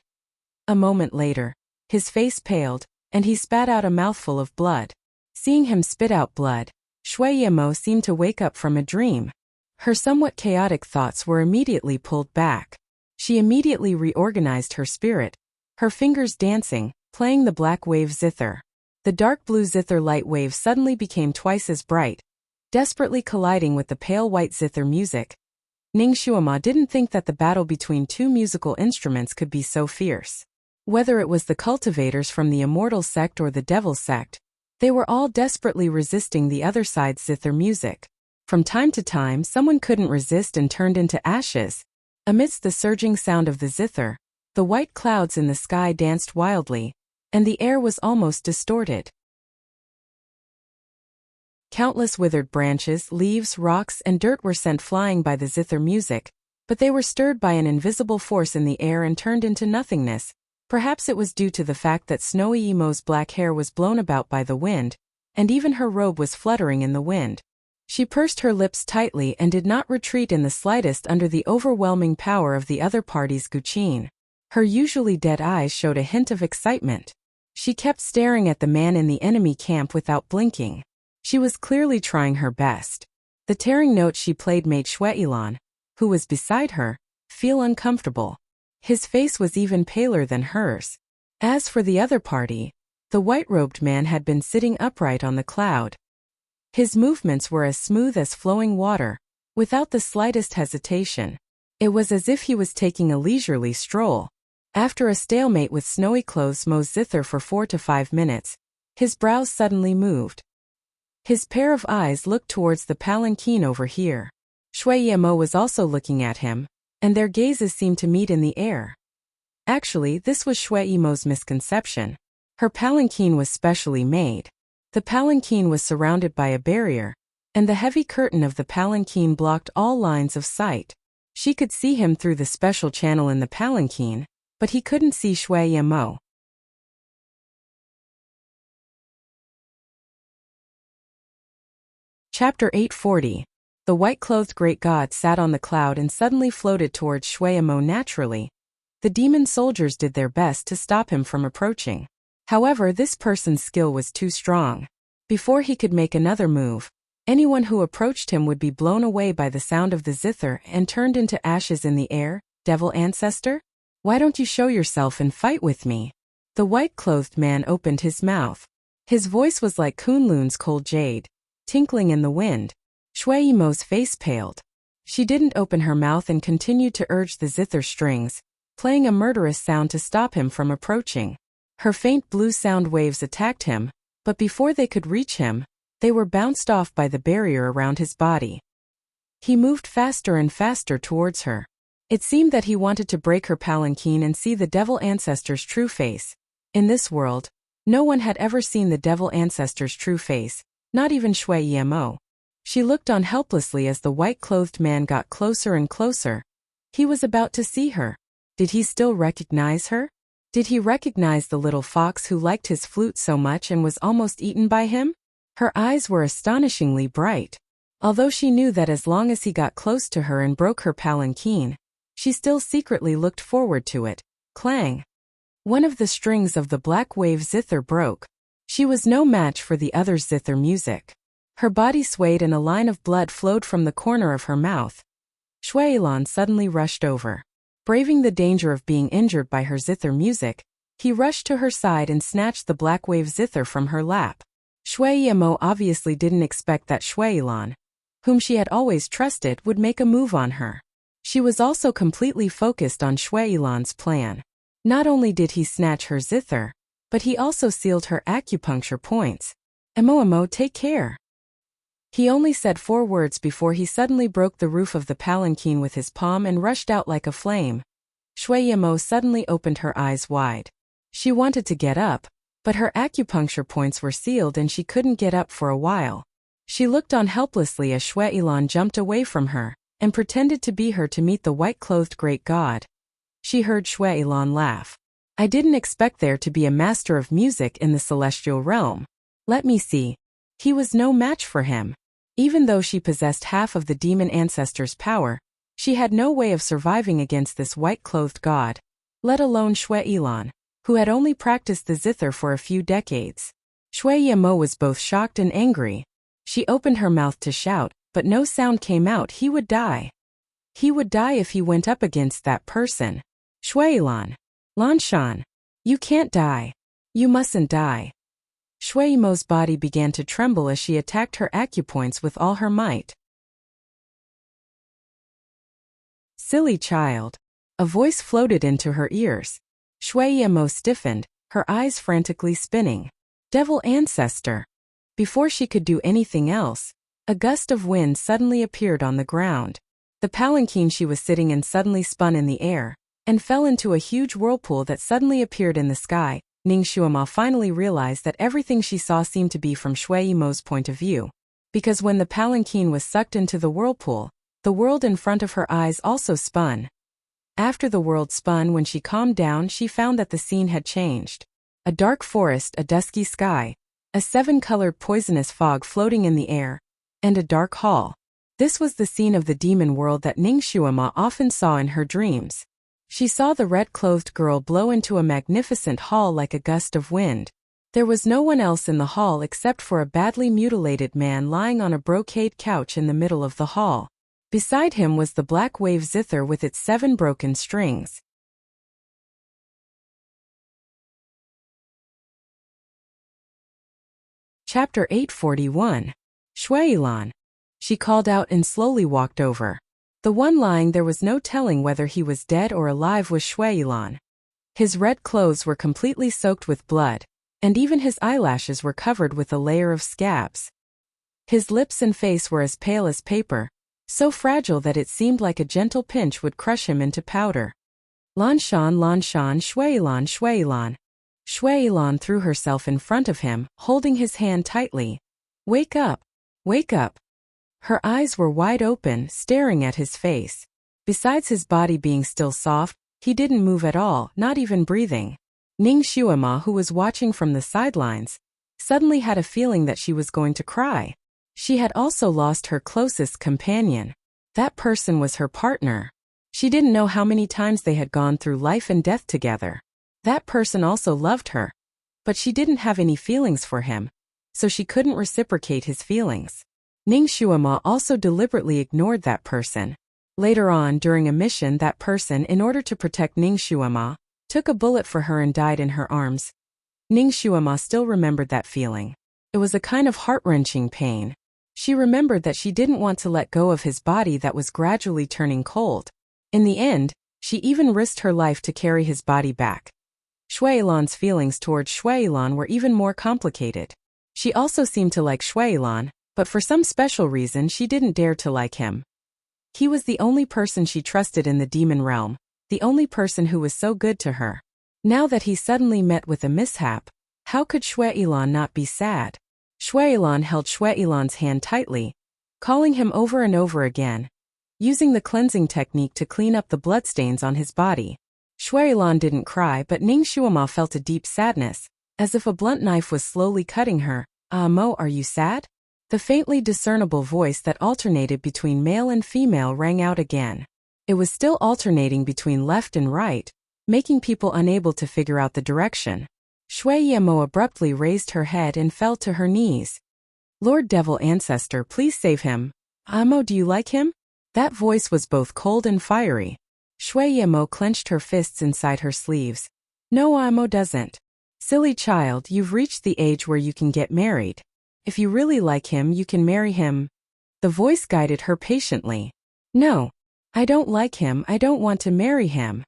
A moment later, his face paled, and he spat out a mouthful of blood. Seeing him spit out blood, Shui Yimo seemed to wake up from a dream. Her somewhat chaotic thoughts were immediately pulled back. She immediately reorganized her spirit, her fingers dancing, playing the black wave zither. The dark blue zither light wave suddenly became twice as bright, desperately colliding with the pale white zither music. Ning Xuema didn't think that the battle between two musical instruments could be so fierce. Whether it was the cultivators from the immortal sect or the devil sect, they were all desperately resisting the other side's zither music. From time to time, someone couldn't resist and turned into ashes. Amidst the surging sound of the zither, the white clouds in the sky danced wildly, and the air was almost distorted. Countless withered branches, leaves, rocks, and dirt were sent flying by the zither music, but they were stirred by an invisible force in the air and turned into nothingness. Perhaps it was due to the fact that Snowy Yimo's black hair was blown about by the wind, and even her robe was fluttering in the wind. She pursed her lips tightly and did not retreat in the slightest under the overwhelming power of the other party's Guqin. Her usually dead eyes showed a hint of excitement. She kept staring at the man in the enemy camp without blinking. She was clearly trying her best. The tearing note she played made Shui Yilan, who was beside her, feel uncomfortable. His face was even paler than hers. As for the other party, the white-robed man had been sitting upright on the cloud. His movements were as smooth as flowing water, without the slightest hesitation. It was as if he was taking a leisurely stroll. After a stalemate with Snowy Clothes Mo's zither for 4 to 5 minutes, his brows suddenly moved. His pair of eyes looked towards the palanquin over here. Shui Yimo was also looking at him, and their gazes seemed to meet in the air. Actually, this was Shui Yimo's misconception. Her palanquin was specially made. The palanquin was surrounded by a barrier, and the heavy curtain of the palanquin blocked all lines of sight. She could see him through the special channel in the palanquin, but he couldn't see Shui Yimo. Chapter 840. The white-clothed great god sat on the cloud and suddenly floated towards Shui Yimo naturally. The demon soldiers did their best to stop him from approaching. However, this person's skill was too strong. Before he could make another move, anyone who approached him would be blown away by the sound of the zither and turned into ashes in the air. Devil ancestor? Why don't you show yourself and fight with me? The white-clothed man opened his mouth. His voice was like Kunlun's cold jade, tinkling in the wind. Shui Yimo's face paled. She didn't open her mouth and continued to urge the zither strings, playing a murderous sound to stop him from approaching. Her faint blue sound waves attacked him, but before they could reach him, they were bounced off by the barrier around his body. He moved faster and faster towards her. It seemed that he wanted to break her palanquin and see the devil ancestor's true face. In this world, no one had ever seen the devil ancestor's true face, not even Shui Yimo. She looked on helplessly as the white-clothed man got closer and closer. He was about to see her. Did he still recognize her? Did he recognize the little fox who liked his flute so much and was almost eaten by him? Her eyes were astonishingly bright. Although she knew that as long as he got close to her and broke her palanquin, she still secretly looked forward to it. Clang! One of the strings of the black wave zither broke. She was no match for the other's zither music. Her body swayed and a line of blood flowed from the corner of her mouth. Shuailan suddenly rushed over. Braving the danger of being injured by her zither music, he rushed to her side and snatched the black wave zither from her lap. Shuailan obviously didn't expect that Shuailan, whom she had always trusted, would make a move on her. She was also completely focused on Shuailan's plan. Not only did he snatch her zither, but he also sealed her acupuncture points. Emo, take care. He only said 4 words before he suddenly broke the roof of the palanquin with his palm and rushed out like a flame. Shuailan suddenly opened her eyes wide. She wanted to get up, but her acupuncture points were sealed and she couldn't get up for a while. She looked on helplessly as Shuailan jumped away from her and pretended to be her to meet the white-clothed great god. She heard Shuailan laugh. I didn't expect there to be a master of music in the celestial realm. Let me see. He was no match for him. Even though she possessed half of the demon ancestor's power, she had no way of surviving against this white-clothed god, let alone Shuailan, who had only practiced the zither for a few decades. Shuailan was both shocked and angry. She opened her mouth to shout, but no sound came out. He would die. He would die if he went up against that person. Shuailan. Lanshan. You can't die. You mustn't die. Shuailan's body began to tremble as she attacked her acupoints with all her might. Silly child. A voice floated into her ears. Shuailan stiffened, her eyes frantically spinning. Devil ancestor. Before she could do anything else, a gust of wind suddenly appeared on the ground. The palanquin she was sitting in suddenly spun in the air and fell into a huge whirlpool that suddenly appeared in the sky. Ningxuama finally realized that everything she saw seemed to be from Shuailan's point of view. Because when the palanquin was sucked into the whirlpool, the world in front of her eyes also spun. After the world spun, when she calmed down, she found that the scene had changed. A dark forest, a dusky sky, a 7-colored poisonous fog floating in the air, and a dark hall. This was the scene of the demon world that Ningxuama often saw in her dreams. She saw the red-clothed girl blow into a magnificent hall like a gust of wind. There was no one else in the hall except for a badly mutilated man lying on a brocade couch in the middle of the hall. Beside him was the black wave zither with its 7 broken strings. Chapter 841. Shuailan. She called out and slowly walked over. The one lying there was no telling whether he was dead or alive was Shuailan. His red clothes were completely soaked with blood, and even his eyelashes were covered with a layer of scabs. His lips and face were as pale as paper, so fragile that it seemed like a gentle pinch would crush him into powder. Lanshan, Shuailan, Shuailan. Shuailan threw herself in front of him, holding his hand tightly. Wake up! Wake up! Her eyes were wide open, staring at his face. Besides his body being still soft, he didn't move at all, not even breathing. Ningxuama, who was watching from the sidelines, suddenly had a feeling that she was going to cry. She had also lost her closest companion. That person was her partner. She didn't know how many times they had gone through life and death together. That person also loved her, but she didn't have any feelings for him, so she couldn't reciprocate his feelings. Ningxuama also deliberately ignored that person. Later on, during a mission, that person, in order to protect Ningxuama, took a bullet for her and died in her arms. Ningxuama still remembered that feeling. It was a kind of heart-wrenching pain. She remembered that she didn't want to let go of his body that was gradually turning cold. In the end, she even risked her life to carry his body back. Shuailan's feelings towards Shuailan were even more complicated. She also seemed to like Shuailan, but for some special reason she didn't dare to like him. He was the only person she trusted in the demon realm, the only person who was so good to her. Now that he suddenly met with a mishap, how could Shuailan not be sad? Shuailan held Shuailan's hand tightly, calling him over and over again, using the cleansing technique to clean up the bloodstains on his body. Shuailan didn't cry, but Ningxuama felt a deep sadness, as if a blunt knife was slowly cutting her. Mo, are you sad? The faintly discernible voice that alternated between male and female rang out again. It was still alternating between left and right, making people unable to figure out the direction. Shui Yemo abruptly raised her head and fell to her knees. Lord Devil Ancestor, please save him. Amo, do you like him? That voice was both cold and fiery. Shui Yemo clenched her fists inside her sleeves. No, Amo doesn't. Silly child, you've reached the age where you can get married. If you really like him, you can marry him. The voice guided her patiently. No. I don't like him, I don't want to marry him.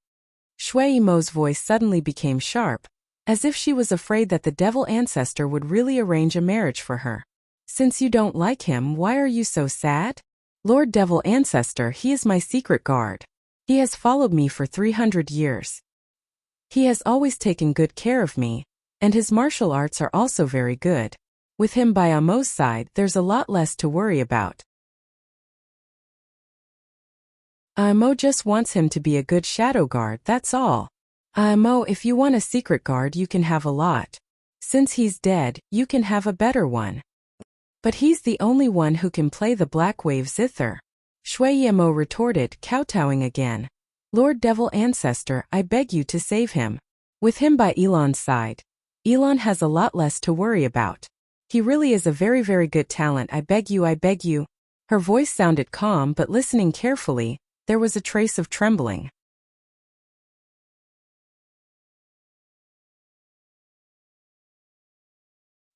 Shui Yemo's voice suddenly became sharp, as if she was afraid that the devil ancestor would really arrange a marriage for her. Since you don't like him, why are you so sad? Lord Devil Ancestor, he is my secret guard. He has followed me for 300 years. He has always taken good care of me, and his martial arts are also very good. With him by Amo's side, there's a lot less to worry about. Amo just wants him to be a good shadow guard, that's all. Amo, if you want a secret guard, you can have a lot. Since he's dead, you can have a better one. But he's the only one who can play the Black Wave Zither. Shui Yemo retorted, kowtowing again. Lord Devil Ancestor, I beg you to save him. With him by Elon's side, Elon has a lot less to worry about. He really is a very, very good talent, I beg you, I beg you. Her voice sounded calm, but listening carefully, there was a trace of trembling.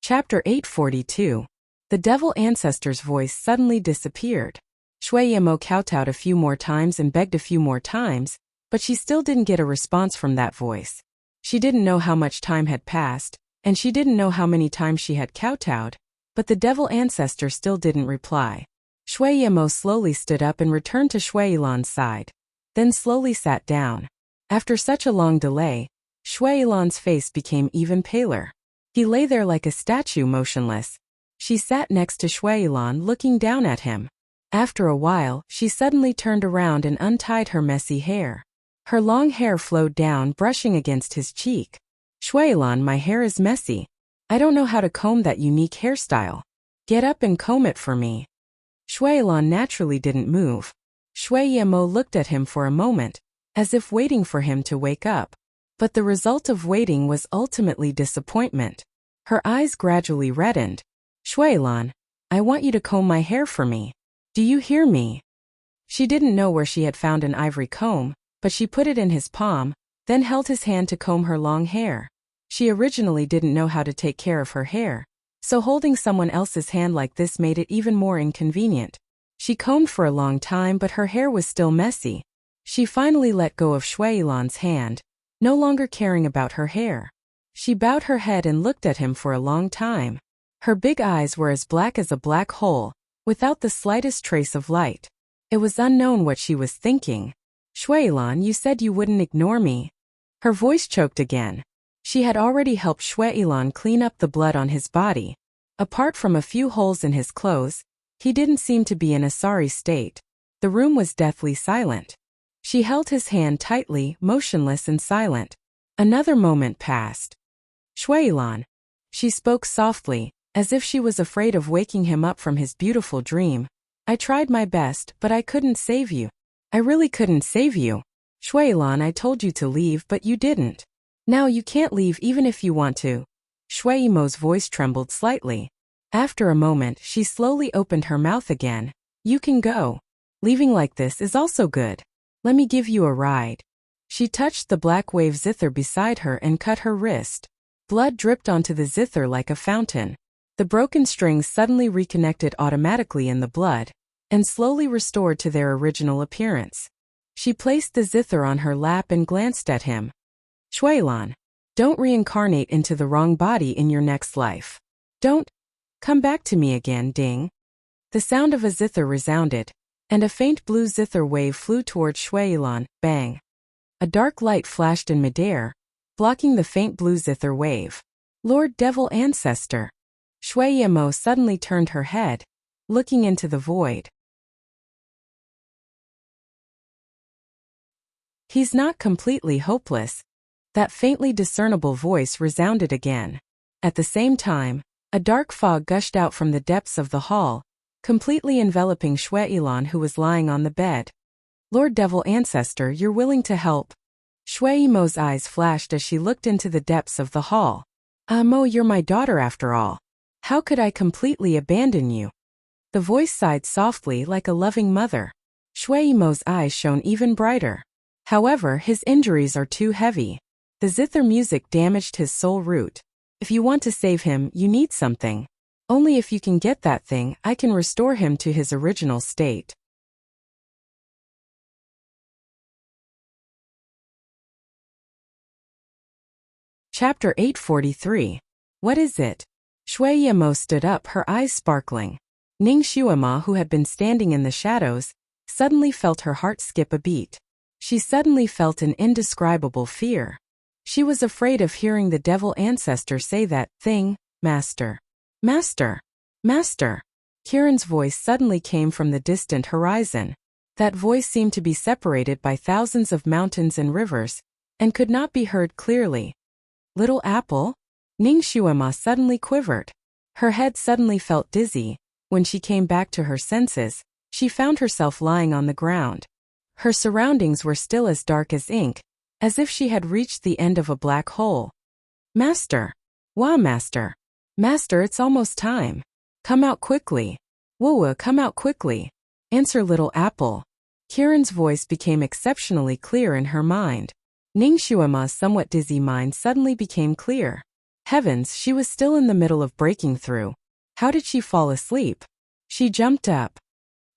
Chapter 842. The Devil Ancestor's voice suddenly disappeared. Shui Yemo kowtowed a few more times and begged a few more times, but she still didn't get a response from that voice. She didn't know how much time had passed, and she didn't know how many times she had kowtowed, but the Devil Ancestor still didn't reply. Shui Yemo slowly stood up and returned to Shui Elon's side, then slowly sat down. After such a long delay, Shui Elon's face became even paler. He lay there like a statue, motionless. She sat next to Shui Elon, looking down at him. After a while, she suddenly turned around and untied her messy hair. Her long hair flowed down, brushing against his cheek. Shui Elon, my hair is messy. I don't know how to comb that unique hairstyle. Get up and comb it for me. Shui Elon naturally didn't move. Shui Yemo looked at him for a moment, as if waiting for him to wake up. But the result of waiting was ultimately disappointment. Her eyes gradually reddened. Shui Elon, I want you to comb my hair for me. Do you hear me? She didn't know where she had found an ivory comb, but she put it in his palm, then held his hand to comb her long hair. She originally didn't know how to take care of her hair, so holding someone else's hand like this made it even more inconvenient. She combed for a long time, but her hair was still messy. She finally let go of Shui Elon's hand, no longer caring about her hair. She bowed her head and looked at him for a long time. Her big eyes were as black as a black hole, without the slightest trace of light. It was unknown what she was thinking. Shui Elon, you said you wouldn't ignore me. Her voice choked again. She had already helped Shui Elon clean up the blood on his body. Apart from a few holes in his clothes, he didn't seem to be in a sorry state. The room was deathly silent. She held his hand tightly, motionless and silent. Another moment passed. Shui Elon. She spoke softly, as if she was afraid of waking him up from his beautiful dream. I tried my best, but I couldn't save you. I really couldn't save you. Shui Elon, I told you to leave, but you didn't. Now you can't leave even if you want to. Shui Yemo's voice trembled slightly. After a moment, she slowly opened her mouth again. You can go. Leaving like this is also good. Let me give you a ride. She touched the Black Wave Zither beside her and cut her wrist. Blood dripped onto the zither like a fountain. The broken strings suddenly reconnected automatically in the blood, and slowly restored to their original appearance. She placed the zither on her lap and glanced at him. Shui Elon, don't reincarnate into the wrong body in your next life. Don't come back to me again, ding. The sound of a zither resounded, and a faint blue zither wave flew towards Shui Elon, bang. A dark light flashed in midair, blocking the faint blue zither wave. Lord Devil Ancestor. Shui Yemo suddenly turned her head, looking into the void. He's not completely hopeless. That faintly discernible voice resounded again. At the same time, a A dark fog gushed out from the depths of the hall, completely enveloping Shui-Lan, who was lying on the bed. Lord Devil Ancestor, you're willing to help? Shui-Mo's eyes flashed as she looked into the depths of the hall. Mo, you're my daughter after all. How could I completely abandon you? The voice sighed softly like a loving mother. Shui-Mo's eyes shone even brighter. However, his injuries are too heavy. The zither music damaged his soul root. If you want to save him, you need something. Only if you can get that thing, I can restore him to his original state. Chapter 843. What is it? Shui-Mo stood up, her eyes sparkling. Ning Xuema, who had been standing in the shadows, suddenly felt her heart skip a beat. She suddenly felt an indescribable fear. She was afraid of hearing the devil ancestor say that thing, Master. Master. Master. Kiran's voice suddenly came from the distant horizon. That voice seemed to be separated by thousands of mountains and rivers, and could not be heard clearly. Little Apple? Ning Xuema suddenly quivered. Her head suddenly felt dizzy. When she came back to her senses, she found herself lying on the ground. Her surroundings were still as dark as ink, as if she had reached the end of a black hole. Master! Wah, Master! Master, it's almost time. Come out quickly. Woo, come out quickly. Answer, Little Apple. Kiran's voice became exceptionally clear in her mind. Ning Xuema's somewhat dizzy mind suddenly became clear. Heavens, she was still in the middle of breaking through. How did she fall asleep? She jumped up.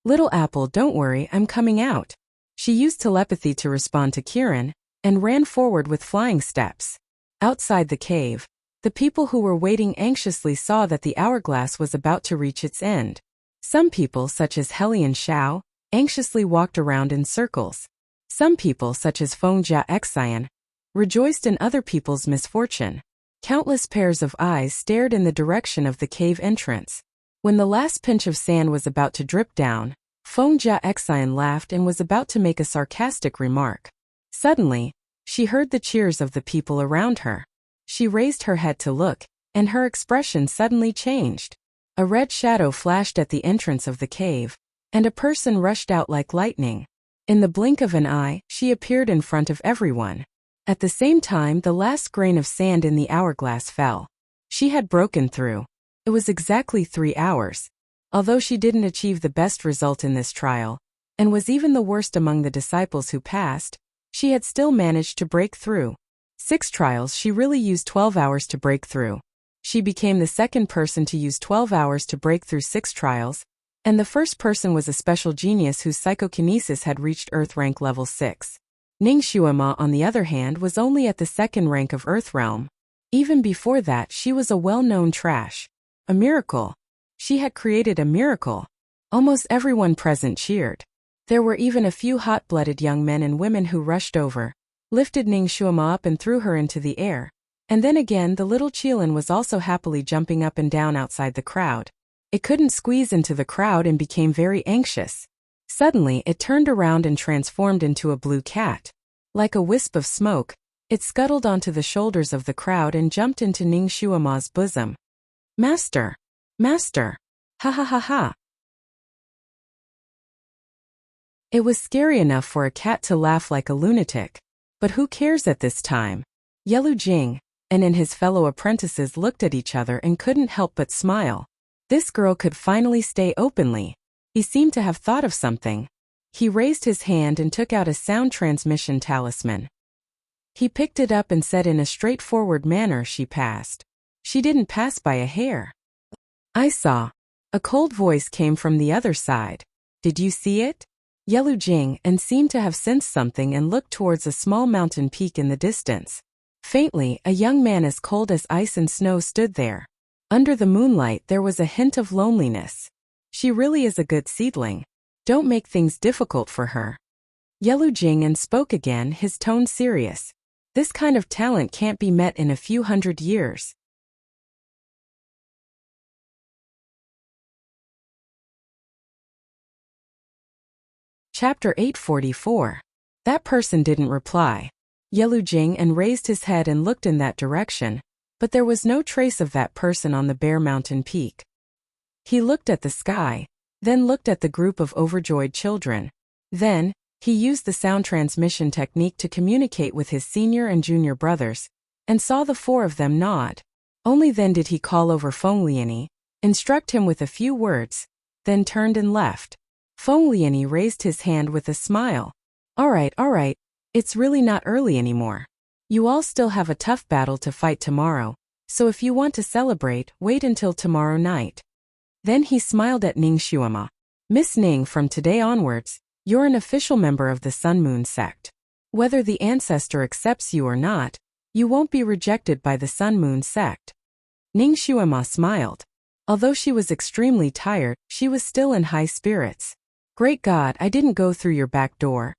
Little Apple, don't worry, I'm coming out. She used telepathy to respond to Kiran, and ran forward with flying steps. Outside the cave, the people who were waiting anxiously saw that the hourglass was about to reach its end. Some people, such as Helian Shao, anxiously walked around in circles. Some people, such as Fengjia Xian, rejoiced in other people's misfortune. Countless pairs of eyes stared in the direction of the cave entrance. When the last pinch of sand was about to drip down, Fengjia Xian laughed and was about to make a sarcastic remark. Suddenly, she heard the cheers of the people around her. She raised her head to look, and her expression suddenly changed. A red shadow flashed at the entrance of the cave, and a person rushed out like lightning. In the blink of an eye, she appeared in front of everyone. At the same time, the last grain of sand in the hourglass fell. She had broken through. It was exactly 3 hours. Although she didn't achieve the best result in this trial, and was even the worst among the disciples who passed, she had still managed to break through. 6 trials she really used 12 hours to break through. She became the second person to use 12 hours to break through 6 trials, and the first person was a special genius whose psychokinesis had reached Earth rank level 6. Ning Xuema, on the other hand, was only at the 2nd rank of Earth realm. Even before that, she was a well-known trash. A miracle. She had created a miracle. Almost everyone present cheered. There were even a few hot-blooded young men and women who rushed over, lifted Ning Xuema up and threw her into the air. And then again the little Qilin was also happily jumping up and down outside the crowd. It couldn't squeeze into the crowd and became very anxious. Suddenly it turned around and transformed into a blue cat. Like a wisp of smoke, it scuttled onto the shoulders of the crowd and jumped into Ning Xuema's bosom. Master! Master! Ha ha ha ha! It was scary enough for a cat to laugh like a lunatic. But who cares at this time? Yelu Jing and his fellow apprentices looked at each other and couldn't help but smile. This girl could finally stay openly. He seemed to have thought of something. He raised his hand and took out a sound transmission talisman. He picked it up and said in a straightforward manner, she passed. She didn't pass by a hair. I saw. A cold voice came from the other side. Did you see it? Yelu Jing and seemed to have sensed something and looked towards a small mountain peak in the distance. Faintly, a young man as cold as ice and snow stood there. Under the moonlight there was a hint of loneliness. She really is a good seedling. Don't make things difficult for her. Yelu Jing and spoke again, his tone serious. This kind of talent can't be met in a few hundred years. Chapter 844. That person didn't reply. Yelu Jing and raised his head and looked in that direction, but there was no trace of that person on the bare mountain peak. He looked at the sky, then looked at the group of overjoyed children. Then, he used the sound transmission technique to communicate with his senior and junior brothers, and saw the four of them nod. Only then did he call over Feng Liani, instruct him with a few words, then turned and left. Feng Liani raised his hand with a smile. All right, it's really not early anymore. You all still have a tough battle to fight tomorrow, so if you want to celebrate, wait until tomorrow night. Then he smiled at Ning Xuema. Miss Ning, from today onwards, you're an official member of the Sun Moon sect. Whether the ancestor accepts you or not, you won't be rejected by the Sun Moon sect. Ning Xuema smiled. Although she was extremely tired, she was still in high spirits. Great God, I didn't go through your back door.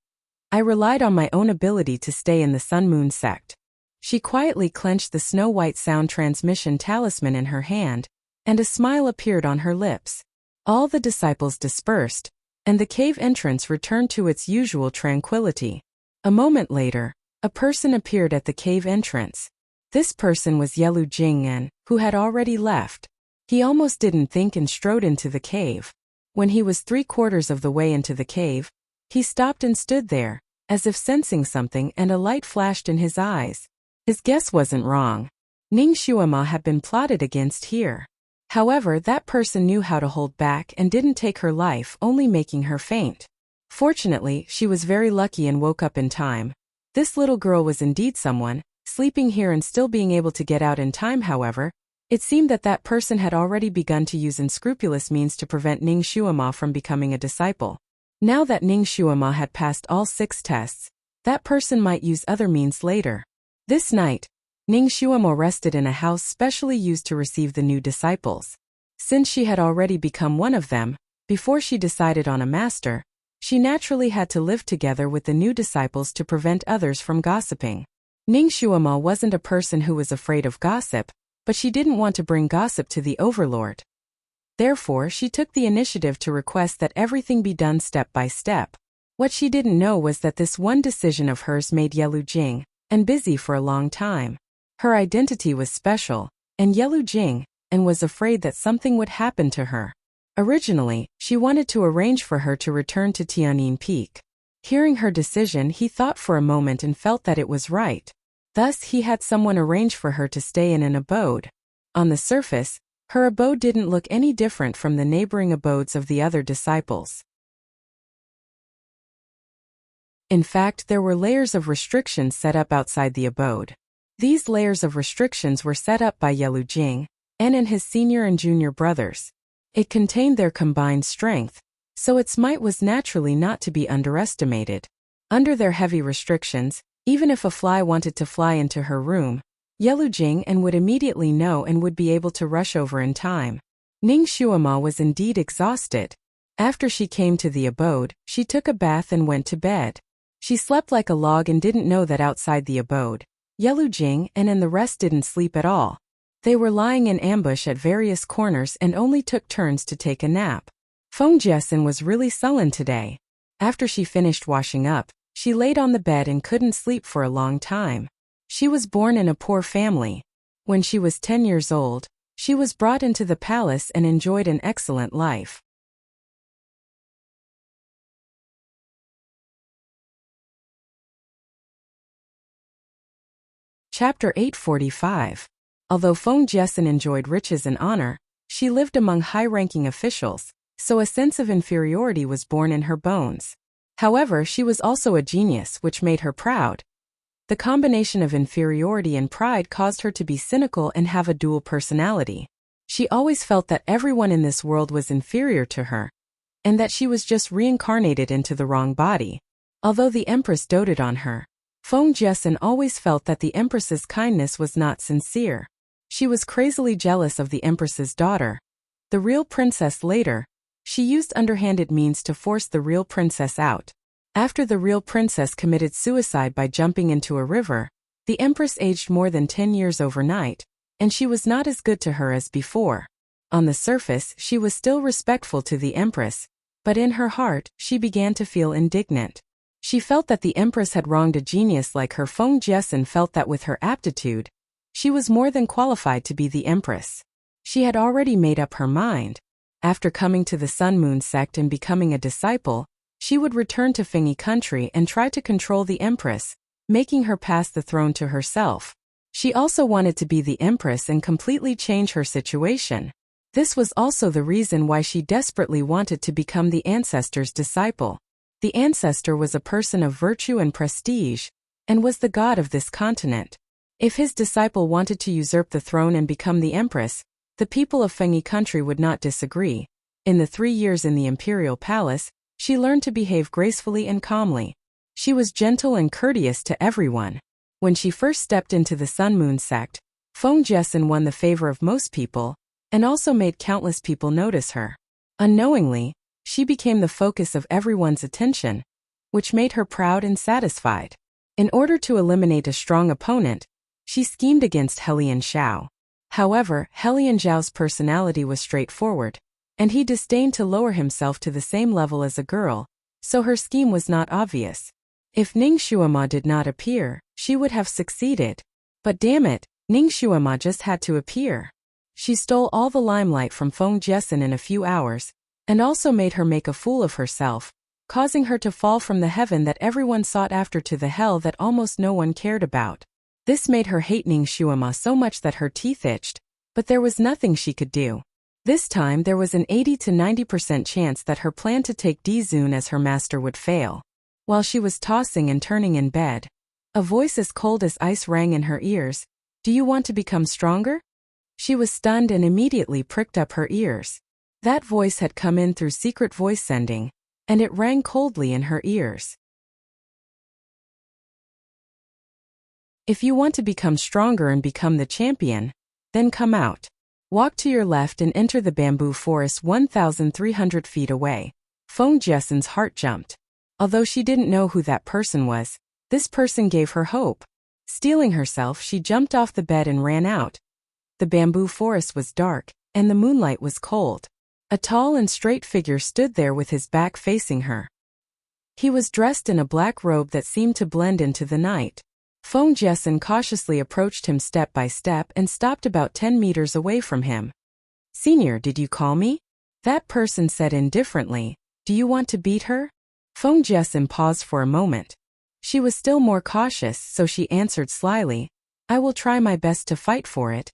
I relied on my own ability to stay in the Sun Moon sect. She quietly clenched the snow-white sound transmission talisman in her hand, and a smile appeared on her lips. All the disciples dispersed, and the cave entrance returned to its usual tranquility. A moment later, a person appeared at the cave entrance. This person was Yelu Jing'an, who had already left. He almost didn't think and strode into the cave. When he was 3/4 of the way into the cave, he stopped and stood there, as if sensing something, and a light flashed in his eyes. His guess wasn't wrong. Ning Xuema had been plotted against here. However, that person knew how to hold back and didn't take her life, only making her faint. Fortunately, she was very lucky and woke up in time. This little girl was indeed someone, sleeping here and still being able to get out in time. However, it seemed that that person had already begun to use unscrupulous means to prevent Ning Xuema from becoming a disciple. Now that Ning Xuema had passed all 6 tests, that person might use other means later. This night, Ning Xuema rested in a house specially used to receive the new disciples. Since she had already become one of them, before she decided on a master, she naturally had to live together with the new disciples to prevent others from gossiping. Ning Xuema wasn't a person who was afraid of gossip, but she didn't want to bring gossip to the overlord. Therefore, she took the initiative to request that everything be done step by step. What she didn't know was that this one decision of hers made Yelu Jing and busy for a long time. Her identity was special, and Yelu Jing, and was afraid that something would happen to her. Originally, she wanted to arrange for her to return to Tianyin Peak. Hearing her decision, he thought for a moment and felt that it was right. Thus, he had someone arrange for her to stay in an abode. On the surface, her abode didn't look any different from the neighboring abodes of the other disciples. In fact, there were layers of restrictions set up outside the abode. These layers of restrictions were set up by Yelu Jing, and his senior and junior brothers. It contained their combined strength, so its might was naturally not to be underestimated. Under their heavy restrictions, even if a fly wanted to fly into her room, Yelu Jing would immediately know and would be able to rush over in time. Ning Xuema was indeed exhausted. After she came to the abode, she took a bath and went to bed. She slept like a log and didn't know that outside the abode, Yelu Jing and the rest didn't sleep at all. They were lying in ambush at various corners and only took turns to take a nap. Feng Jiesin was really sullen today. After she finished washing up, she laid on the bed and couldn't sleep for a long time. She was born in a poor family. When she was 10 years old, she was brought into the palace and enjoyed an excellent life. Chapter 845. Although Feng Jiesin enjoyed riches and honor, she lived among high-ranking officials, so a sense of inferiority was born in her bones. However, she was also a genius, which made her proud. The combination of inferiority and pride caused her to be cynical and have a dual personality. She always felt that everyone in this world was inferior to her, and that she was just reincarnated into the wrong body. Although the Empress doted on her, Feng Jiesin always felt that the Empress's kindness was not sincere. She was crazily jealous of the Empress's daughter, the real princess. Later, she used underhanded means to force the real princess out. After the real princess committed suicide by jumping into a river, the Empress aged more than 10 years overnight, and she was not as good to her as before. On the surface, she was still respectful to the Empress, but in her heart, she began to feel indignant. She felt that the Empress had wronged a genius like her. Feng Jiesin felt that with her aptitude, She was more than qualified to be the empress. She had already made up her mind. After coming to the Sun Moon sect and becoming a disciple, she would return to Fengyi country and try to control the empress, making her pass the throne to herself. She also wanted to be the empress and completely change her situation. This was also the reason why she desperately wanted to become the ancestor's disciple. The ancestor was a person of virtue and prestige, and was the god of this continent. If his disciple wanted to usurp the throne and become the empress, the people of Fengyi country would not disagree. In the 3 years in the imperial palace, she learned to behave gracefully and calmly. She was gentle and courteous to everyone. When she first stepped into the Sun Moon sect, Feng Jessen won the favor of most people, and also made countless people notice her. Unknowingly, she became the focus of everyone's attention, which made her proud and satisfied. In order to eliminate a strong opponent, she schemed against Helian Xiao. However, Helian Zhao's personality was straightforward, and he disdained to lower himself to the same level as a girl, so her scheme was not obvious. If Ning Xuema did not appear, she would have succeeded. But damn it, Ning Xuema just had to appear. She stole all the limelight from Feng Jessen in a few hours, and also made her make a fool of herself, causing her to fall from the heaven that everyone sought after to the hell that almost no one cared about. This made her hate Ning Xuema so much that her teeth itched, but there was nothing she could do. This time there was an 80 to 90% chance that her plan to take Dizun as her master would fail. While she was tossing and turning in bed, a voice as cold as ice rang in her ears. "Do you want to become stronger?" She was stunned and immediately pricked up her ears. That voice had come in through secret voice sending, and it rang coldly in her ears. "If you want to become stronger and become the champion, then come out. Walk to your left and enter the bamboo forest 1,300 feet away." Feng Jessen's heart jumped. Although she didn't know who that person was, this person gave her hope. Steeling herself, she jumped off the bed and ran out. The bamboo forest was dark, and the moonlight was cold. A tall and straight figure stood there with his back facing her. He was dressed in a black robe that seemed to blend into the night. Feng Jessen cautiously approached him step by step and stopped about 10 meters away from him. "Senior, did you call me?" That person said indifferently. "Do you want to beat her?" Feng Jessen paused for a moment. She was still more cautious, so she answered slyly, "I will try my best to fight for it."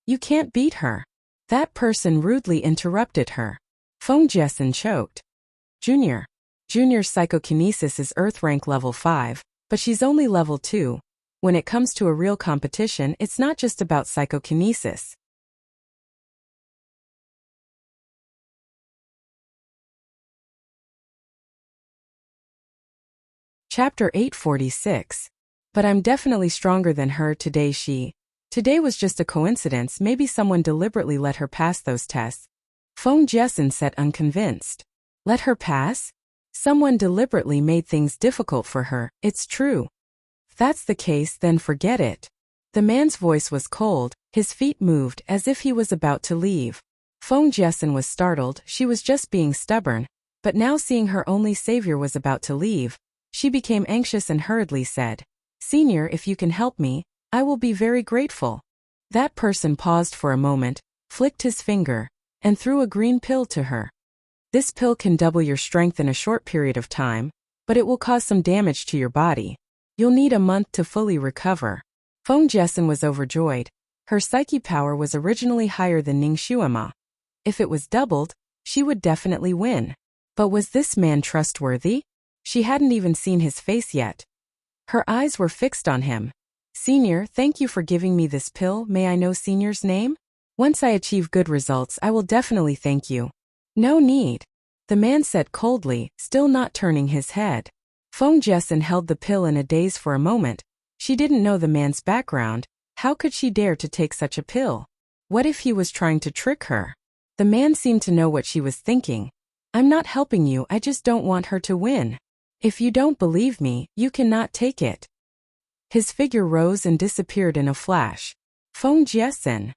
"You can't beat her." That person rudely interrupted her. Feng Jessen choked. Junior's psychokinesis is Earth rank level 5, but she's only level 2. When it comes to a real competition, it's not just about psychokinesis. Chapter 846. But I'm definitely stronger than her today. Today was just a coincidence. Maybe someone deliberately let her pass those tests. Feng Jessen said unconvinced. Let her pass? Someone deliberately made things difficult for her, it's true. If that's the case, then forget it. The man's voice was cold, his feet moved as if he was about to leave. Feng Jessen was startled. She was just being stubborn, but now seeing her only savior was about to leave, she became anxious and hurriedly said, "Senior, if you can help me, I will be very grateful." That person paused for a moment, flicked his finger, and threw a green pill to her. "This pill can double your strength in a short period of time, but it will cause some damage to your body. You'll need a month to fully recover." Feng Jessen was overjoyed. Her psyche power was originally higher than Ning Xuema. If it was doubled, she would definitely win. But was this man trustworthy? She hadn't even seen his face yet. Her eyes were fixed on him. "Senior, thank you for giving me this pill. May I know Senior's name? Once I achieve good results, I will definitely thank you." "No need," the man said coldly, still not turning his head. Feng Jessen held the pill in a daze for a moment. She didn't know the man's background. How could she dare to take such a pill? What if he was trying to trick her? The man seemed to know what she was thinking. "I'm not helping you, I just don't want her to win. If you don't believe me, you cannot take it." His figure rose and disappeared in a flash. Feng Jessen.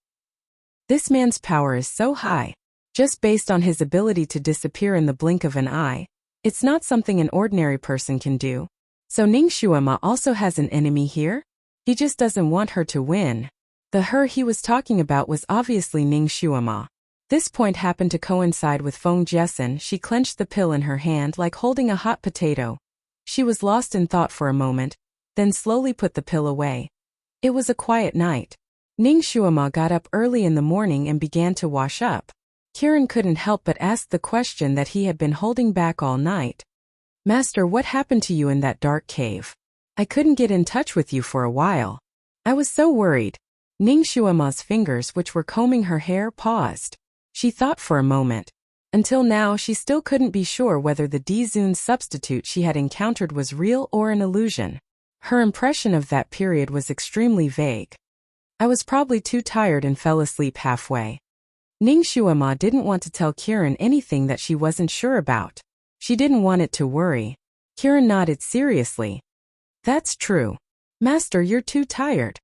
This man's power is so high. Just based on his ability to disappear in the blink of an eye, it's not something an ordinary person can do. So Ning Xuema also has an enemy here? He just doesn't want her to win. The her he was talking about was obviously Ning Xuema. This point happened to coincide with Feng Jiesen. She clenched the pill in her hand like holding a hot potato. She was lost in thought for a moment, then slowly put the pill away. It was a quiet night. Ning Xuema got up early in the morning and began to wash up. Kiran couldn't help but ask the question that he had been holding back all night. Master, what happened to you in that dark cave? I couldn't get in touch with you for a while. I was so worried. Ning Xuema's fingers, which were combing her hair, paused. She thought for a moment. Until now, she still couldn't be sure whether the Dizun substitute she had encountered was real or an illusion. Her impression of that period was extremely vague. I was probably too tired and fell asleep halfway. Ning Xuema didn't want to tell Kiran anything that she wasn't sure about. She didn't want it to worry. Kiran nodded seriously. That's true. Master, you're too tired.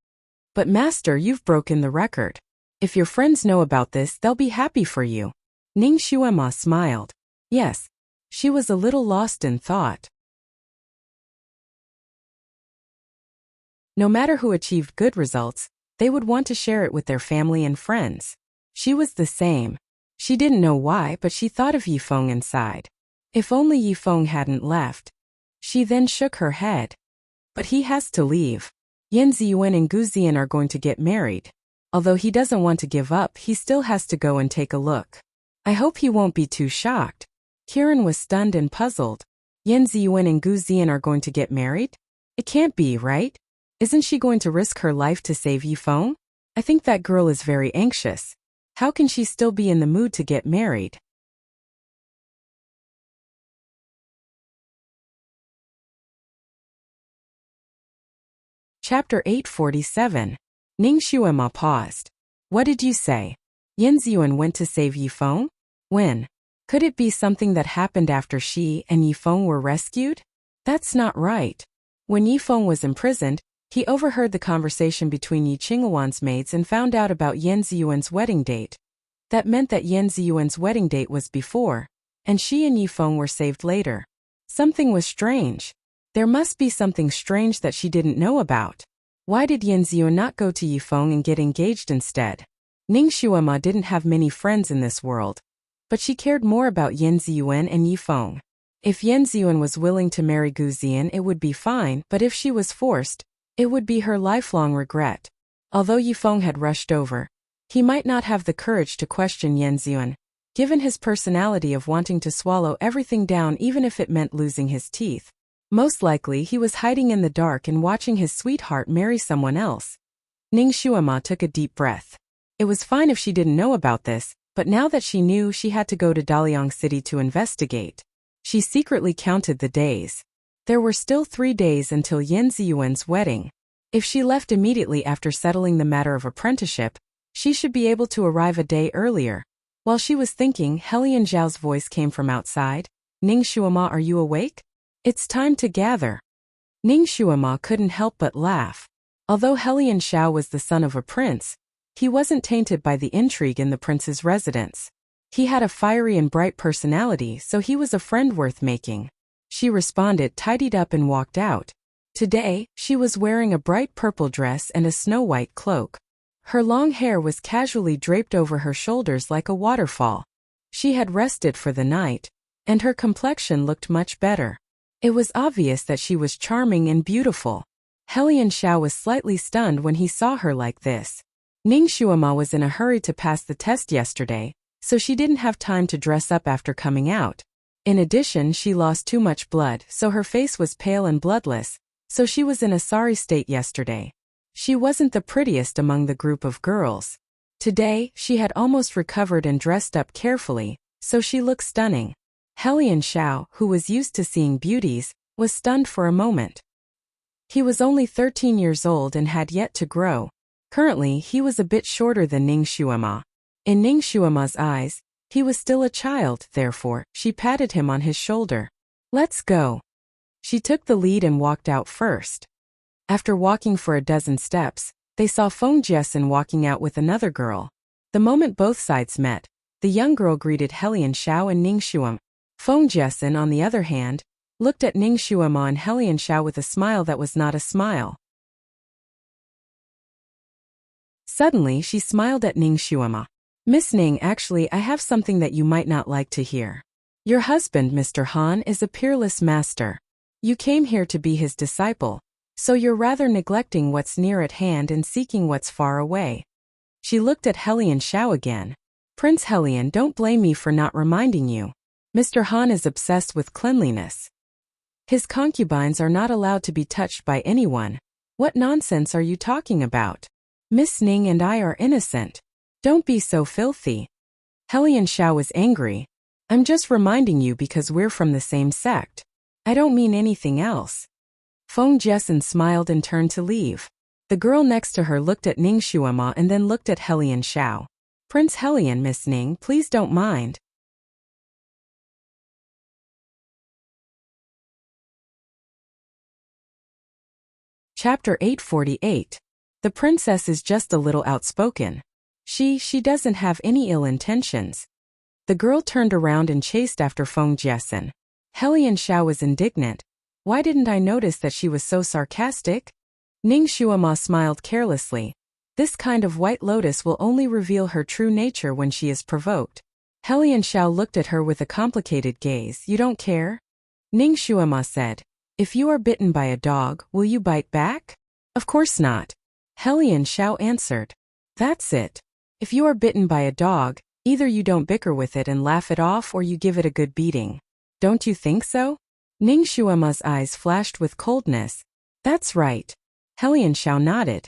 But Master, you've broken the record. If your friends know about this, they'll be happy for you. Ning Xuema smiled. Yes. She was a little lost in thought. No matter who achieved good results, they would want to share it with their family and friends. She was the same. She didn't know why, but she thought of Yifeng inside. If only Yifeng hadn't left. She then shook her head. But he has to leave. Yan Ziyuan and Gu Ziyan are going to get married. Although he doesn't want to give up, he still has to go and take a look. I hope he won't be too shocked. Kiran was stunned and puzzled. Yan Ziyuan and Gu Ziyan are going to get married? It can't be, right? Isn't she going to risk her life to save Yifeng? I think that girl is very anxious. How can she still be in the mood to get married? Chapter 847. Ning Xuema paused. What did you say? Yan Ziyuan went to save Yifeng? When? Could it be something that happened after she and Yifeng were rescued? That's not right. When Yifeng was imprisoned, he overheard the conversation between Yi Qinghuan's maids and found out about Yan Ziyuan's wedding date. That meant that Yan Ziyuan's wedding date was before, and she and Yifeng were saved later. Something was strange. There must be something strange that she didn't know about. Why did Yan Ziyuan not go to Yifeng and get engaged instead? Ning Xuema didn't have many friends in this world, but she cared more about Yan Ziyuan and Yifeng. If Yan Ziyuan was willing to marry Gu Ziyan, it would be fine, but if she was forced, it would be her lifelong regret. Although Yifeng had rushed over, he might not have the courage to question Yan Ziyuan, given his personality of wanting to swallow everything down even if it meant losing his teeth. Most likely he was hiding in the dark and watching his sweetheart marry someone else. Ning Xuema took a deep breath. It was fine if she didn't know about this, but now that she knew, she had to go to Daliang City to investigate. She secretly counted the days. There were still 3 days until Yan Ziyuan's wedding. If she left immediately after settling the matter of apprenticeship, she should be able to arrive a day earlier. While she was thinking, Helian Zhao's voice came from outside. Ning Xuema, are you awake? It's time to gather. Ning Xuema couldn't help but laugh. Although Helian Zhao was the son of a prince, he wasn't tainted by the intrigue in the prince's residence. He had a fiery and bright personality, so he was a friend worth making. She responded, tidied up and walked out. Today, she was wearing a bright purple dress and a snow-white cloak. Her long hair was casually draped over her shoulders like a waterfall. She had rested for the night, and her complexion looked much better. It was obvious that she was charming and beautiful. Helian Zhao was slightly stunned when he saw her like this. Ning Xuema was in a hurry to pass the test yesterday, so she didn't have time to dress up after coming out. In addition, she lost too much blood, so her face was pale and bloodless, so she was in a sorry state yesterday. She wasn't the prettiest among the group of girls. Today, she had almost recovered and dressed up carefully, so she looked stunning. Helian Zhao, who was used to seeing beauties, was stunned for a moment. He was only 13 years old and had yet to grow. Currently, he was a bit shorter than Ning Xuema. In Ning Xuema's eyes, he was still a child, therefore, she patted him on his shoulder. Let's go. She took the lead and walked out first. After walking for a dozen steps, they saw Feng Jiesen walking out with another girl. The moment both sides met, the young girl greeted Helian Zhao and Ning Xuema. Feng Jiesen, on the other hand, looked at Ning Xuema and Helian Zhao with a smile that was not a smile. Suddenly she smiled at Ning Shuima. Miss Ning, actually I have something that you might not like to hear. Your husband, Mr. Han, is a peerless master. You came here to be his disciple, so you're rather neglecting what's near at hand and seeking what's far away. She looked at Helian Xiao again. Prince Helian, don't blame me for not reminding you. Mr. Han is obsessed with cleanliness. His concubines are not allowed to be touched by anyone. What nonsense are you talking about? Miss Ning and I are innocent. Don't be so filthy. Helian Xiao was angry. I'm just reminding you because we're from the same sect. I don't mean anything else. Feng Jessen smiled and turned to leave. The girl next to her looked at Ning Shuima and then looked at Helian Xiao. Prince Helian, Miss Ning, please don't mind. Chapter 848. The princess is just a little outspoken. She doesn't have any ill intentions. The girl turned around and chased after Feng Jessen. Helian Xiao was indignant. Why didn't I notice that she was so sarcastic? Ning Shuima smiled carelessly. This kind of white lotus will only reveal her true nature when she is provoked. Helian Xiao looked at her with a complicated gaze. You don't care? Ning Shuima said. If you are bitten by a dog, will you bite back? Of course not. Helian Xiao answered. That's it. If you are bitten by a dog, either you don't bicker with it and laugh it off or you give it a good beating. Don't you think so? Ning Shuima's eyes flashed with coldness. That's right. Helian Xiao nodded.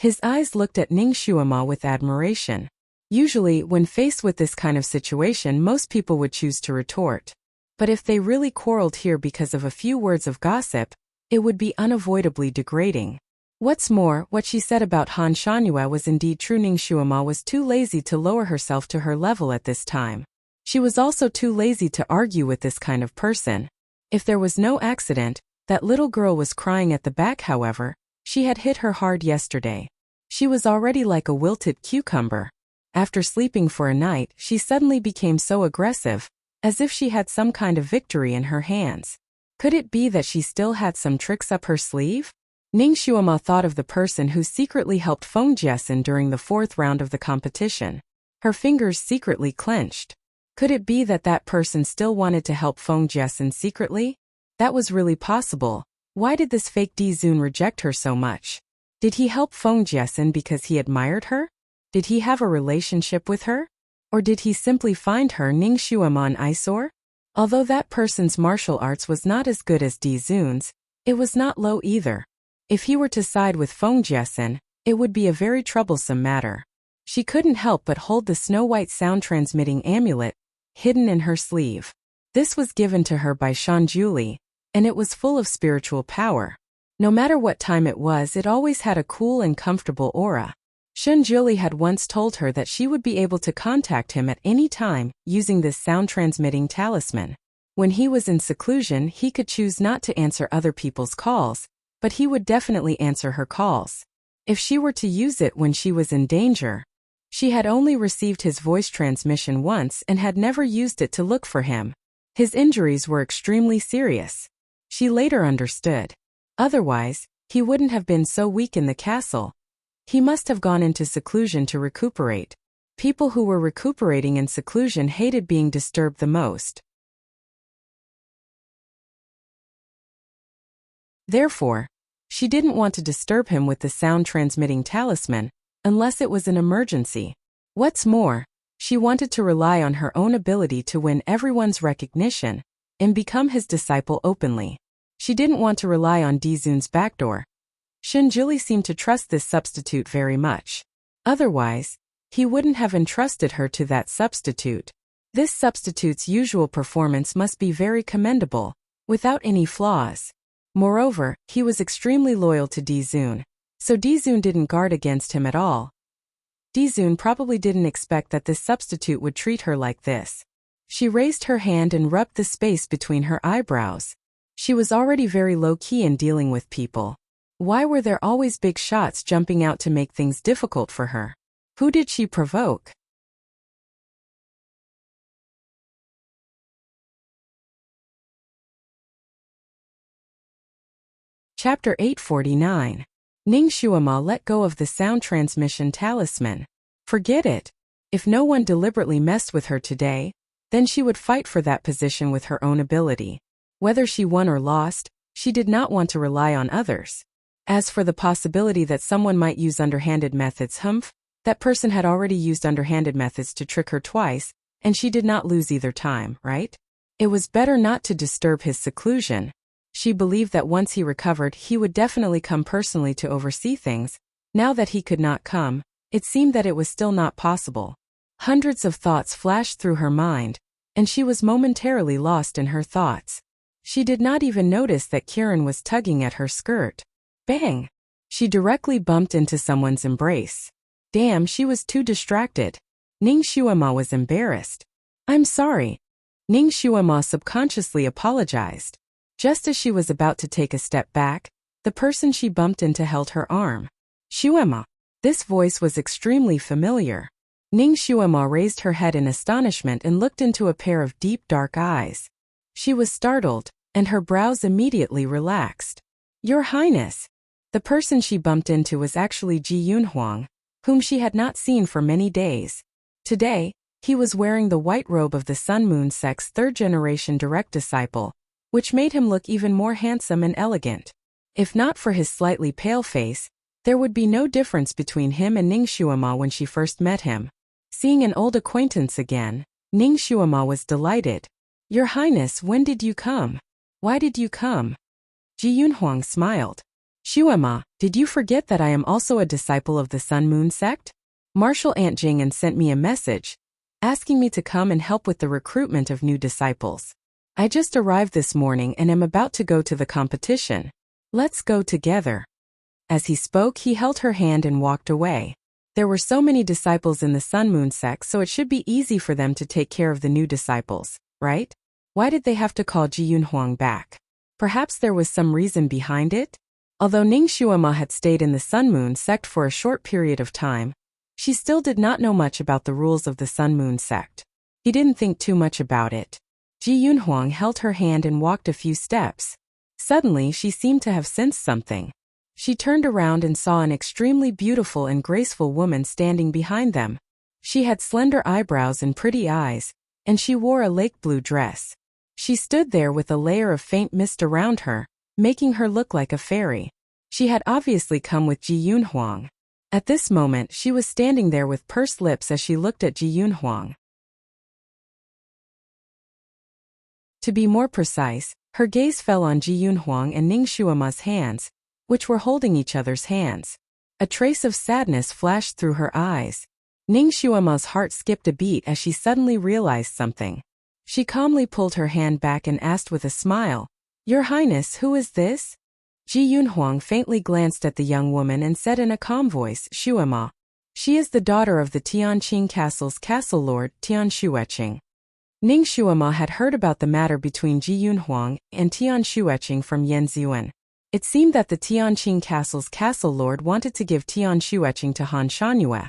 His eyes looked at Ning Shuima with admiration. Usually, when faced with this kind of situation, most people would choose to retort. But if they really quarreled here because of a few words of gossip, it would be unavoidably degrading. What's more, what she said about Han Shangyue was indeed true. Ning Shuima was too lazy to lower herself to her level at this time. She was also too lazy to argue with this kind of person. If there was no accident, that little girl was crying at the back. However, she had hit her hard yesterday. She was already like a wilted cucumber. After sleeping for a night, she suddenly became so aggressive, as if she had some kind of victory in her hands. Could it be that she still had some tricks up her sleeve? Ning Shuima thought of the person who secretly helped Feng Jessen during the 4th round of the competition. Her fingers secretly clenched. Could it be that that person still wanted to help Feng Jessen secretly? That was really possible. Why did this fake Di Zun reject her so much? Did he help Feng Jessen because he admired her? Did he have a relationship with her? Or did he simply find her, Ning Shuima, an eyesore? Although that person's martial arts was not as good as Di Zun's, it was not low either. If he were to side with Feng Jessen, it would be a very troublesome matter. She couldn't help but hold the snow-white sound-transmitting amulet, hidden in her sleeve. This was given to her by Shanjuli, and it was full of spiritual power. No matter what time it was, it always had a cool and comfortable aura. Shanjuli had once told her that she would be able to contact him at any time using this sound-transmitting talisman. When he was in seclusion, he could choose not to answer other people's calls, but he would definitely answer her calls. If she were to use it when she was in danger, she had only received his voice transmission once and had never used it to look for him. His injuries were extremely serious. She later understood. Otherwise, he wouldn't have been so weak in the castle. He must have gone into seclusion to recuperate. People who were recuperating in seclusion hated being disturbed the most. Therefore, she didn't want to disturb him with the sound-transmitting talisman, unless it was an emergency. What's more, she wanted to rely on her own ability to win everyone's recognition and become his disciple openly. She didn't want to rely on Di Zun's backdoor. Shanjuli seemed to trust this substitute very much. Otherwise, he wouldn't have entrusted her to that substitute. This substitute's usual performance must be very commendable, without any flaws. Moreover, he was extremely loyal to Di Zun, so Di Zun didn't guard against him at all. Di Zun probably didn't expect that this substitute would treat her like this. She raised her hand and rubbed the space between her eyebrows. She was already very low-key in dealing with people. Why were there always big shots jumping out to make things difficult for her? Who did she provoke? Chapter 849. Ning Xuema let go of the sound transmission talisman. Forget it. If no one deliberately messed with her today, then she would fight for that position with her own ability. Whether she won or lost, she did not want to rely on others. As for the possibility that someone might use underhanded methods, that person had already used underhanded methods to trick her twice, and she did not lose either time, right? It was better not to disturb his seclusion. She believed that once he recovered, he would definitely come personally to oversee things. Now that he could not come, it seemed that it was still not possible. Hundreds of thoughts flashed through her mind, and she was momentarily lost in her thoughts. She did not even notice that Kiran was tugging at her skirt. Bang! She directly bumped into someone's embrace. Damn, she was too distracted. Ning Xuema was embarrassed. I'm sorry. Ning Xuema subconsciously apologized. Just as she was about to take a step back, the person she bumped into held her arm. Xuema. This voice was extremely familiar. Ning Xuema raised her head in astonishment and looked into a pair of deep dark eyes. She was startled, and her brows immediately relaxed. Your Highness. The person she bumped into was actually Ji Yunhuang, whom she had not seen for many days. Today, he was wearing the white robe of the Sun Moon sect's third-generation direct disciple, which made him look even more handsome and elegant. If not for his slightly pale face, there would be no difference between him and Ning Xuema when she first met him. Seeing an old acquaintance again, Ning Xuema was delighted. Your Highness, when did you come? Why did you come? Ji Yunhuang smiled. Xuema, did you forget that I am also a disciple of the Sun Moon sect? Marshal Ant Jing'an sent me a message, asking me to come and help with the recruitment of new disciples. I just arrived this morning and am about to go to the competition. Let's go together. As he spoke, he held her hand and walked away. There were so many disciples in the Sun Moon sect, so it should be easy for them to take care of the new disciples, right? Why did they have to call Ji Yunhuang back? Perhaps there was some reason behind it? Although Ning Xuema had stayed in the Sun Moon sect for a short period of time, she still did not know much about the rules of the Sun Moon sect. He didn't think too much about it. Ji Yunhuang held her hand and walked a few steps. Suddenly, she seemed to have sensed something. She turned around and saw an extremely beautiful and graceful woman standing behind them. She had slender eyebrows and pretty eyes, and she wore a lake blue dress. She stood there with a layer of faint mist around her, making her look like a fairy. She had obviously come with Ji Yunhuang. At this moment, she was standing there with pursed lips as she looked at Ji Yunhuang. To be more precise, her gaze fell on Ji Yunhuang and Ning Xuema's hands, which were holding each other's hands. A trace of sadness flashed through her eyes. Ning Xuema's heart skipped a beat as she suddenly realized something. She calmly pulled her hand back and asked with a smile, Your Highness, who is this? Ji Yunhuang faintly glanced at the young woman and said in a calm voice, Xuema. She is the daughter of the Tianqing Castle's castle lord, Tian Shueqing. Ning Xuema had heard about the matter between Ji Yunhuang and Tian Shueqing from Yan Ziyuan. It seemed that the Tianqing Castle's castle lord wanted to give Tian Shueqing to Han Shangyue,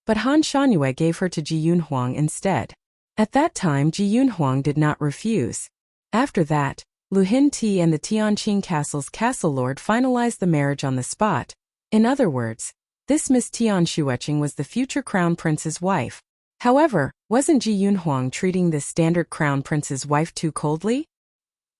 but Han Shangyue gave her to Ji Yunhuang instead. At that time, Ji Yunhuang did not refuse. After that, Lu Hinti and the Tianqing Castle's castle lord finalized the marriage on the spot. In other words, this Miss Tian Shueqing was the future crown prince's wife. However, wasn't Ji Yunhuang treating this standard crown prince's wife too coldly?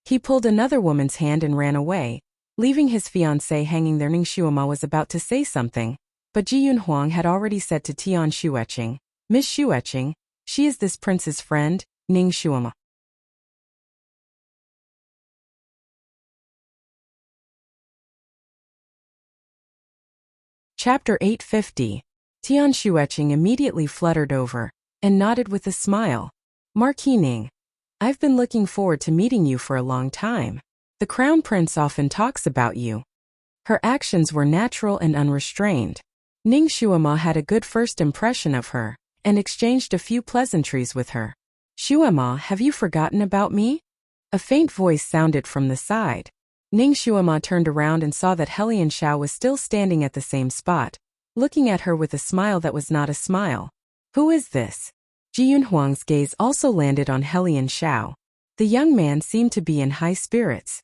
He pulled another woman's hand and ran away, leaving his fiancée hanging there. Ning Xuema was about to say something, but Ji Yunhuang had already said to Tian Shueqing, Miss Shueqing, she is this prince's friend, Ning Xuema. Chapter 850. Tian Shueqing immediately fluttered over, and nodded with a smile. Marquis Ning, I've been looking forward to meeting you for a long time. The Crown Prince often talks about you. Her actions were natural and unrestrained. Ning Xuema had a good first impression of her, and exchanged a few pleasantries with her. Xuema, have you forgotten about me? A faint voice sounded from the side. Ning Xuema turned around and saw that Helian Xiao was still standing at the same spot, looking at her with a smile that was not a smile. Who is this? Ji Yunhuang's gaze also landed on Helian Xiao. The young man seemed to be in high spirits.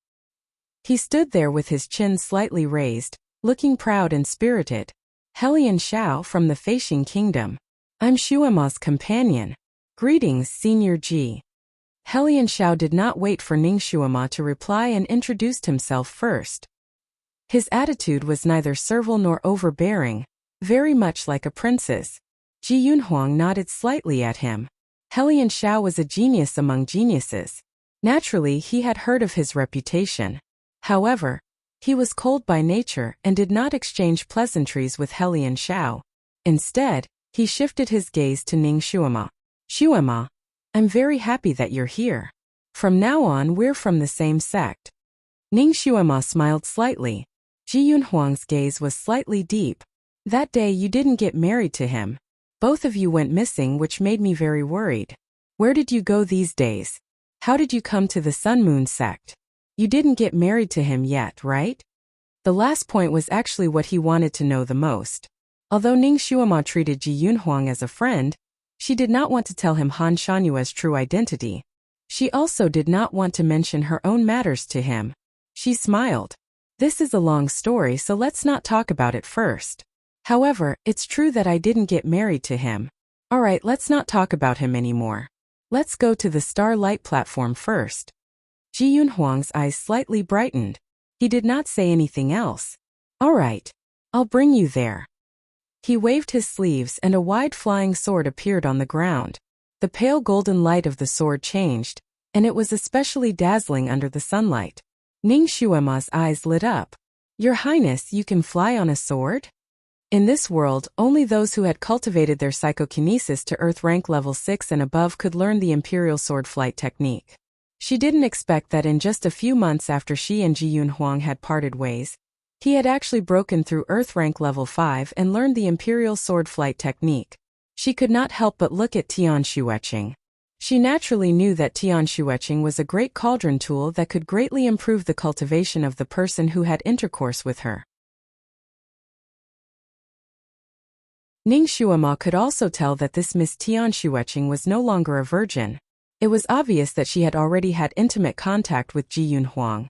He stood there with his chin slightly raised, looking proud and spirited. Helian Xiao from the Feixing Kingdom. I'm Shuema's companion. Greetings, Senior Ji. Helian Xiao did not wait for Ning Shuema to reply and introduced himself first. His attitude was neither servile nor overbearing, very much like a prince's. Ji Yunhuang nodded slightly at him. Helian Xiao was a genius among geniuses. Naturally, he had heard of his reputation. However, he was cold by nature and did not exchange pleasantries with Helian Xiao. Instead, he shifted his gaze to Ning Shuema. Shuema, I'm very happy that you're here. From now on, we're from the same sect. Ning Shuema smiled slightly. Ji Yunhuang's gaze was slightly deep. That day you didn't get married to him. Both of you went missing, which made me very worried. Where did you go these days? How did you come to the Sun Moon sect? You didn't get married to him yet, right? The last point was actually what he wanted to know the most. Although Ning Shuema treated Ji Yunhuang as a friend, she did not want to tell him Han Shanyue's true identity. She also did not want to mention her own matters to him. She smiled. This is a long story, so let's not talk about it first. However, it's true that I didn't get married to him. Alright, let's not talk about him anymore. Let's go to the Starlight platform first. Ji Yunhuang's eyes slightly brightened. He did not say anything else. Alright. I'll bring you there. He waved his sleeves and a wide flying sword appeared on the ground. The pale golden light of the sword changed, and it was especially dazzling under the sunlight. Ning Shuema's eyes lit up. Your Highness, you can fly on a sword? In this world, only those who had cultivated their psychokinesis to Earth rank level 6 and above could learn the Imperial Sword Flight technique. She didn't expect that in just a few months after she and Ji Yunhuang had parted ways, he had actually broken through Earth rank level 5 and learned the Imperial Sword Flight technique. She could not help but look at Tian Shueqing. She naturally knew that Tian Shueqing was a great cauldron tool that could greatly improve the cultivation of the person who had intercourse with her. Ning Shuema could also tell that this Miss Tian Shueqing was no longer a virgin. It was obvious that she had already had intimate contact with Ji Yunhuang.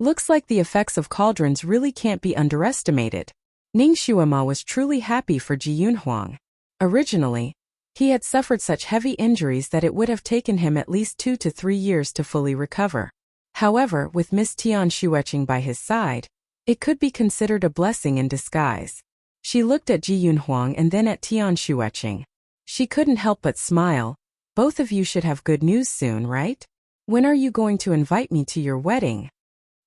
Looks like the effects of cauldrons really can't be underestimated. Ning Shuema was truly happy for Ji Yunhuang. Originally, he had suffered such heavy injuries that it would have taken him at least 2 to 3 years to fully recover. However, with Miss Tian Shueqing by his side, it could be considered a blessing in disguise. She looked at Ji Yunhuang and then at Tian Shueqing. She couldn't help but smile. Both of you should have good news soon, right? When are you going to invite me to your wedding?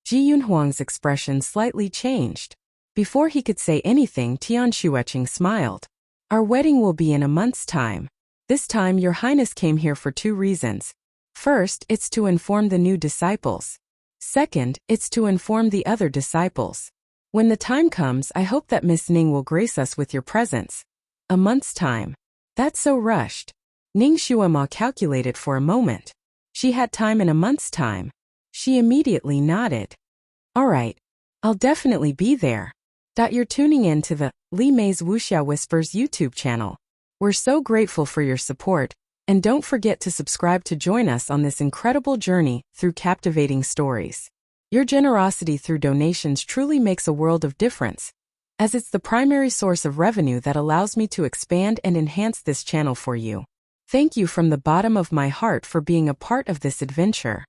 Ji Yunhuang's expression slightly changed. Before he could say anything, Tian Shueqing smiled. Our wedding will be in a month's time. This time your Highness came here for 2 reasons. First, it's to inform the new disciples. Second, it's to inform the other disciples. When the time comes, I hope that Miss Ning will grace us with your presence. A month's time. That's so rushed. Ning Shuema calculated for a moment. She had time in a month's time. She immediately nodded. Alright. I'll definitely be there. You're tuning in to the Li Mei's Wuxia Whispers YouTube channel. We're so grateful for your support, and don't forget to subscribe to join us on this incredible journey through captivating stories. Your generosity through donations truly makes a world of difference, as it's the primary source of revenue that allows me to expand and enhance this channel for you. Thank you from the bottom of my heart for being a part of this adventure.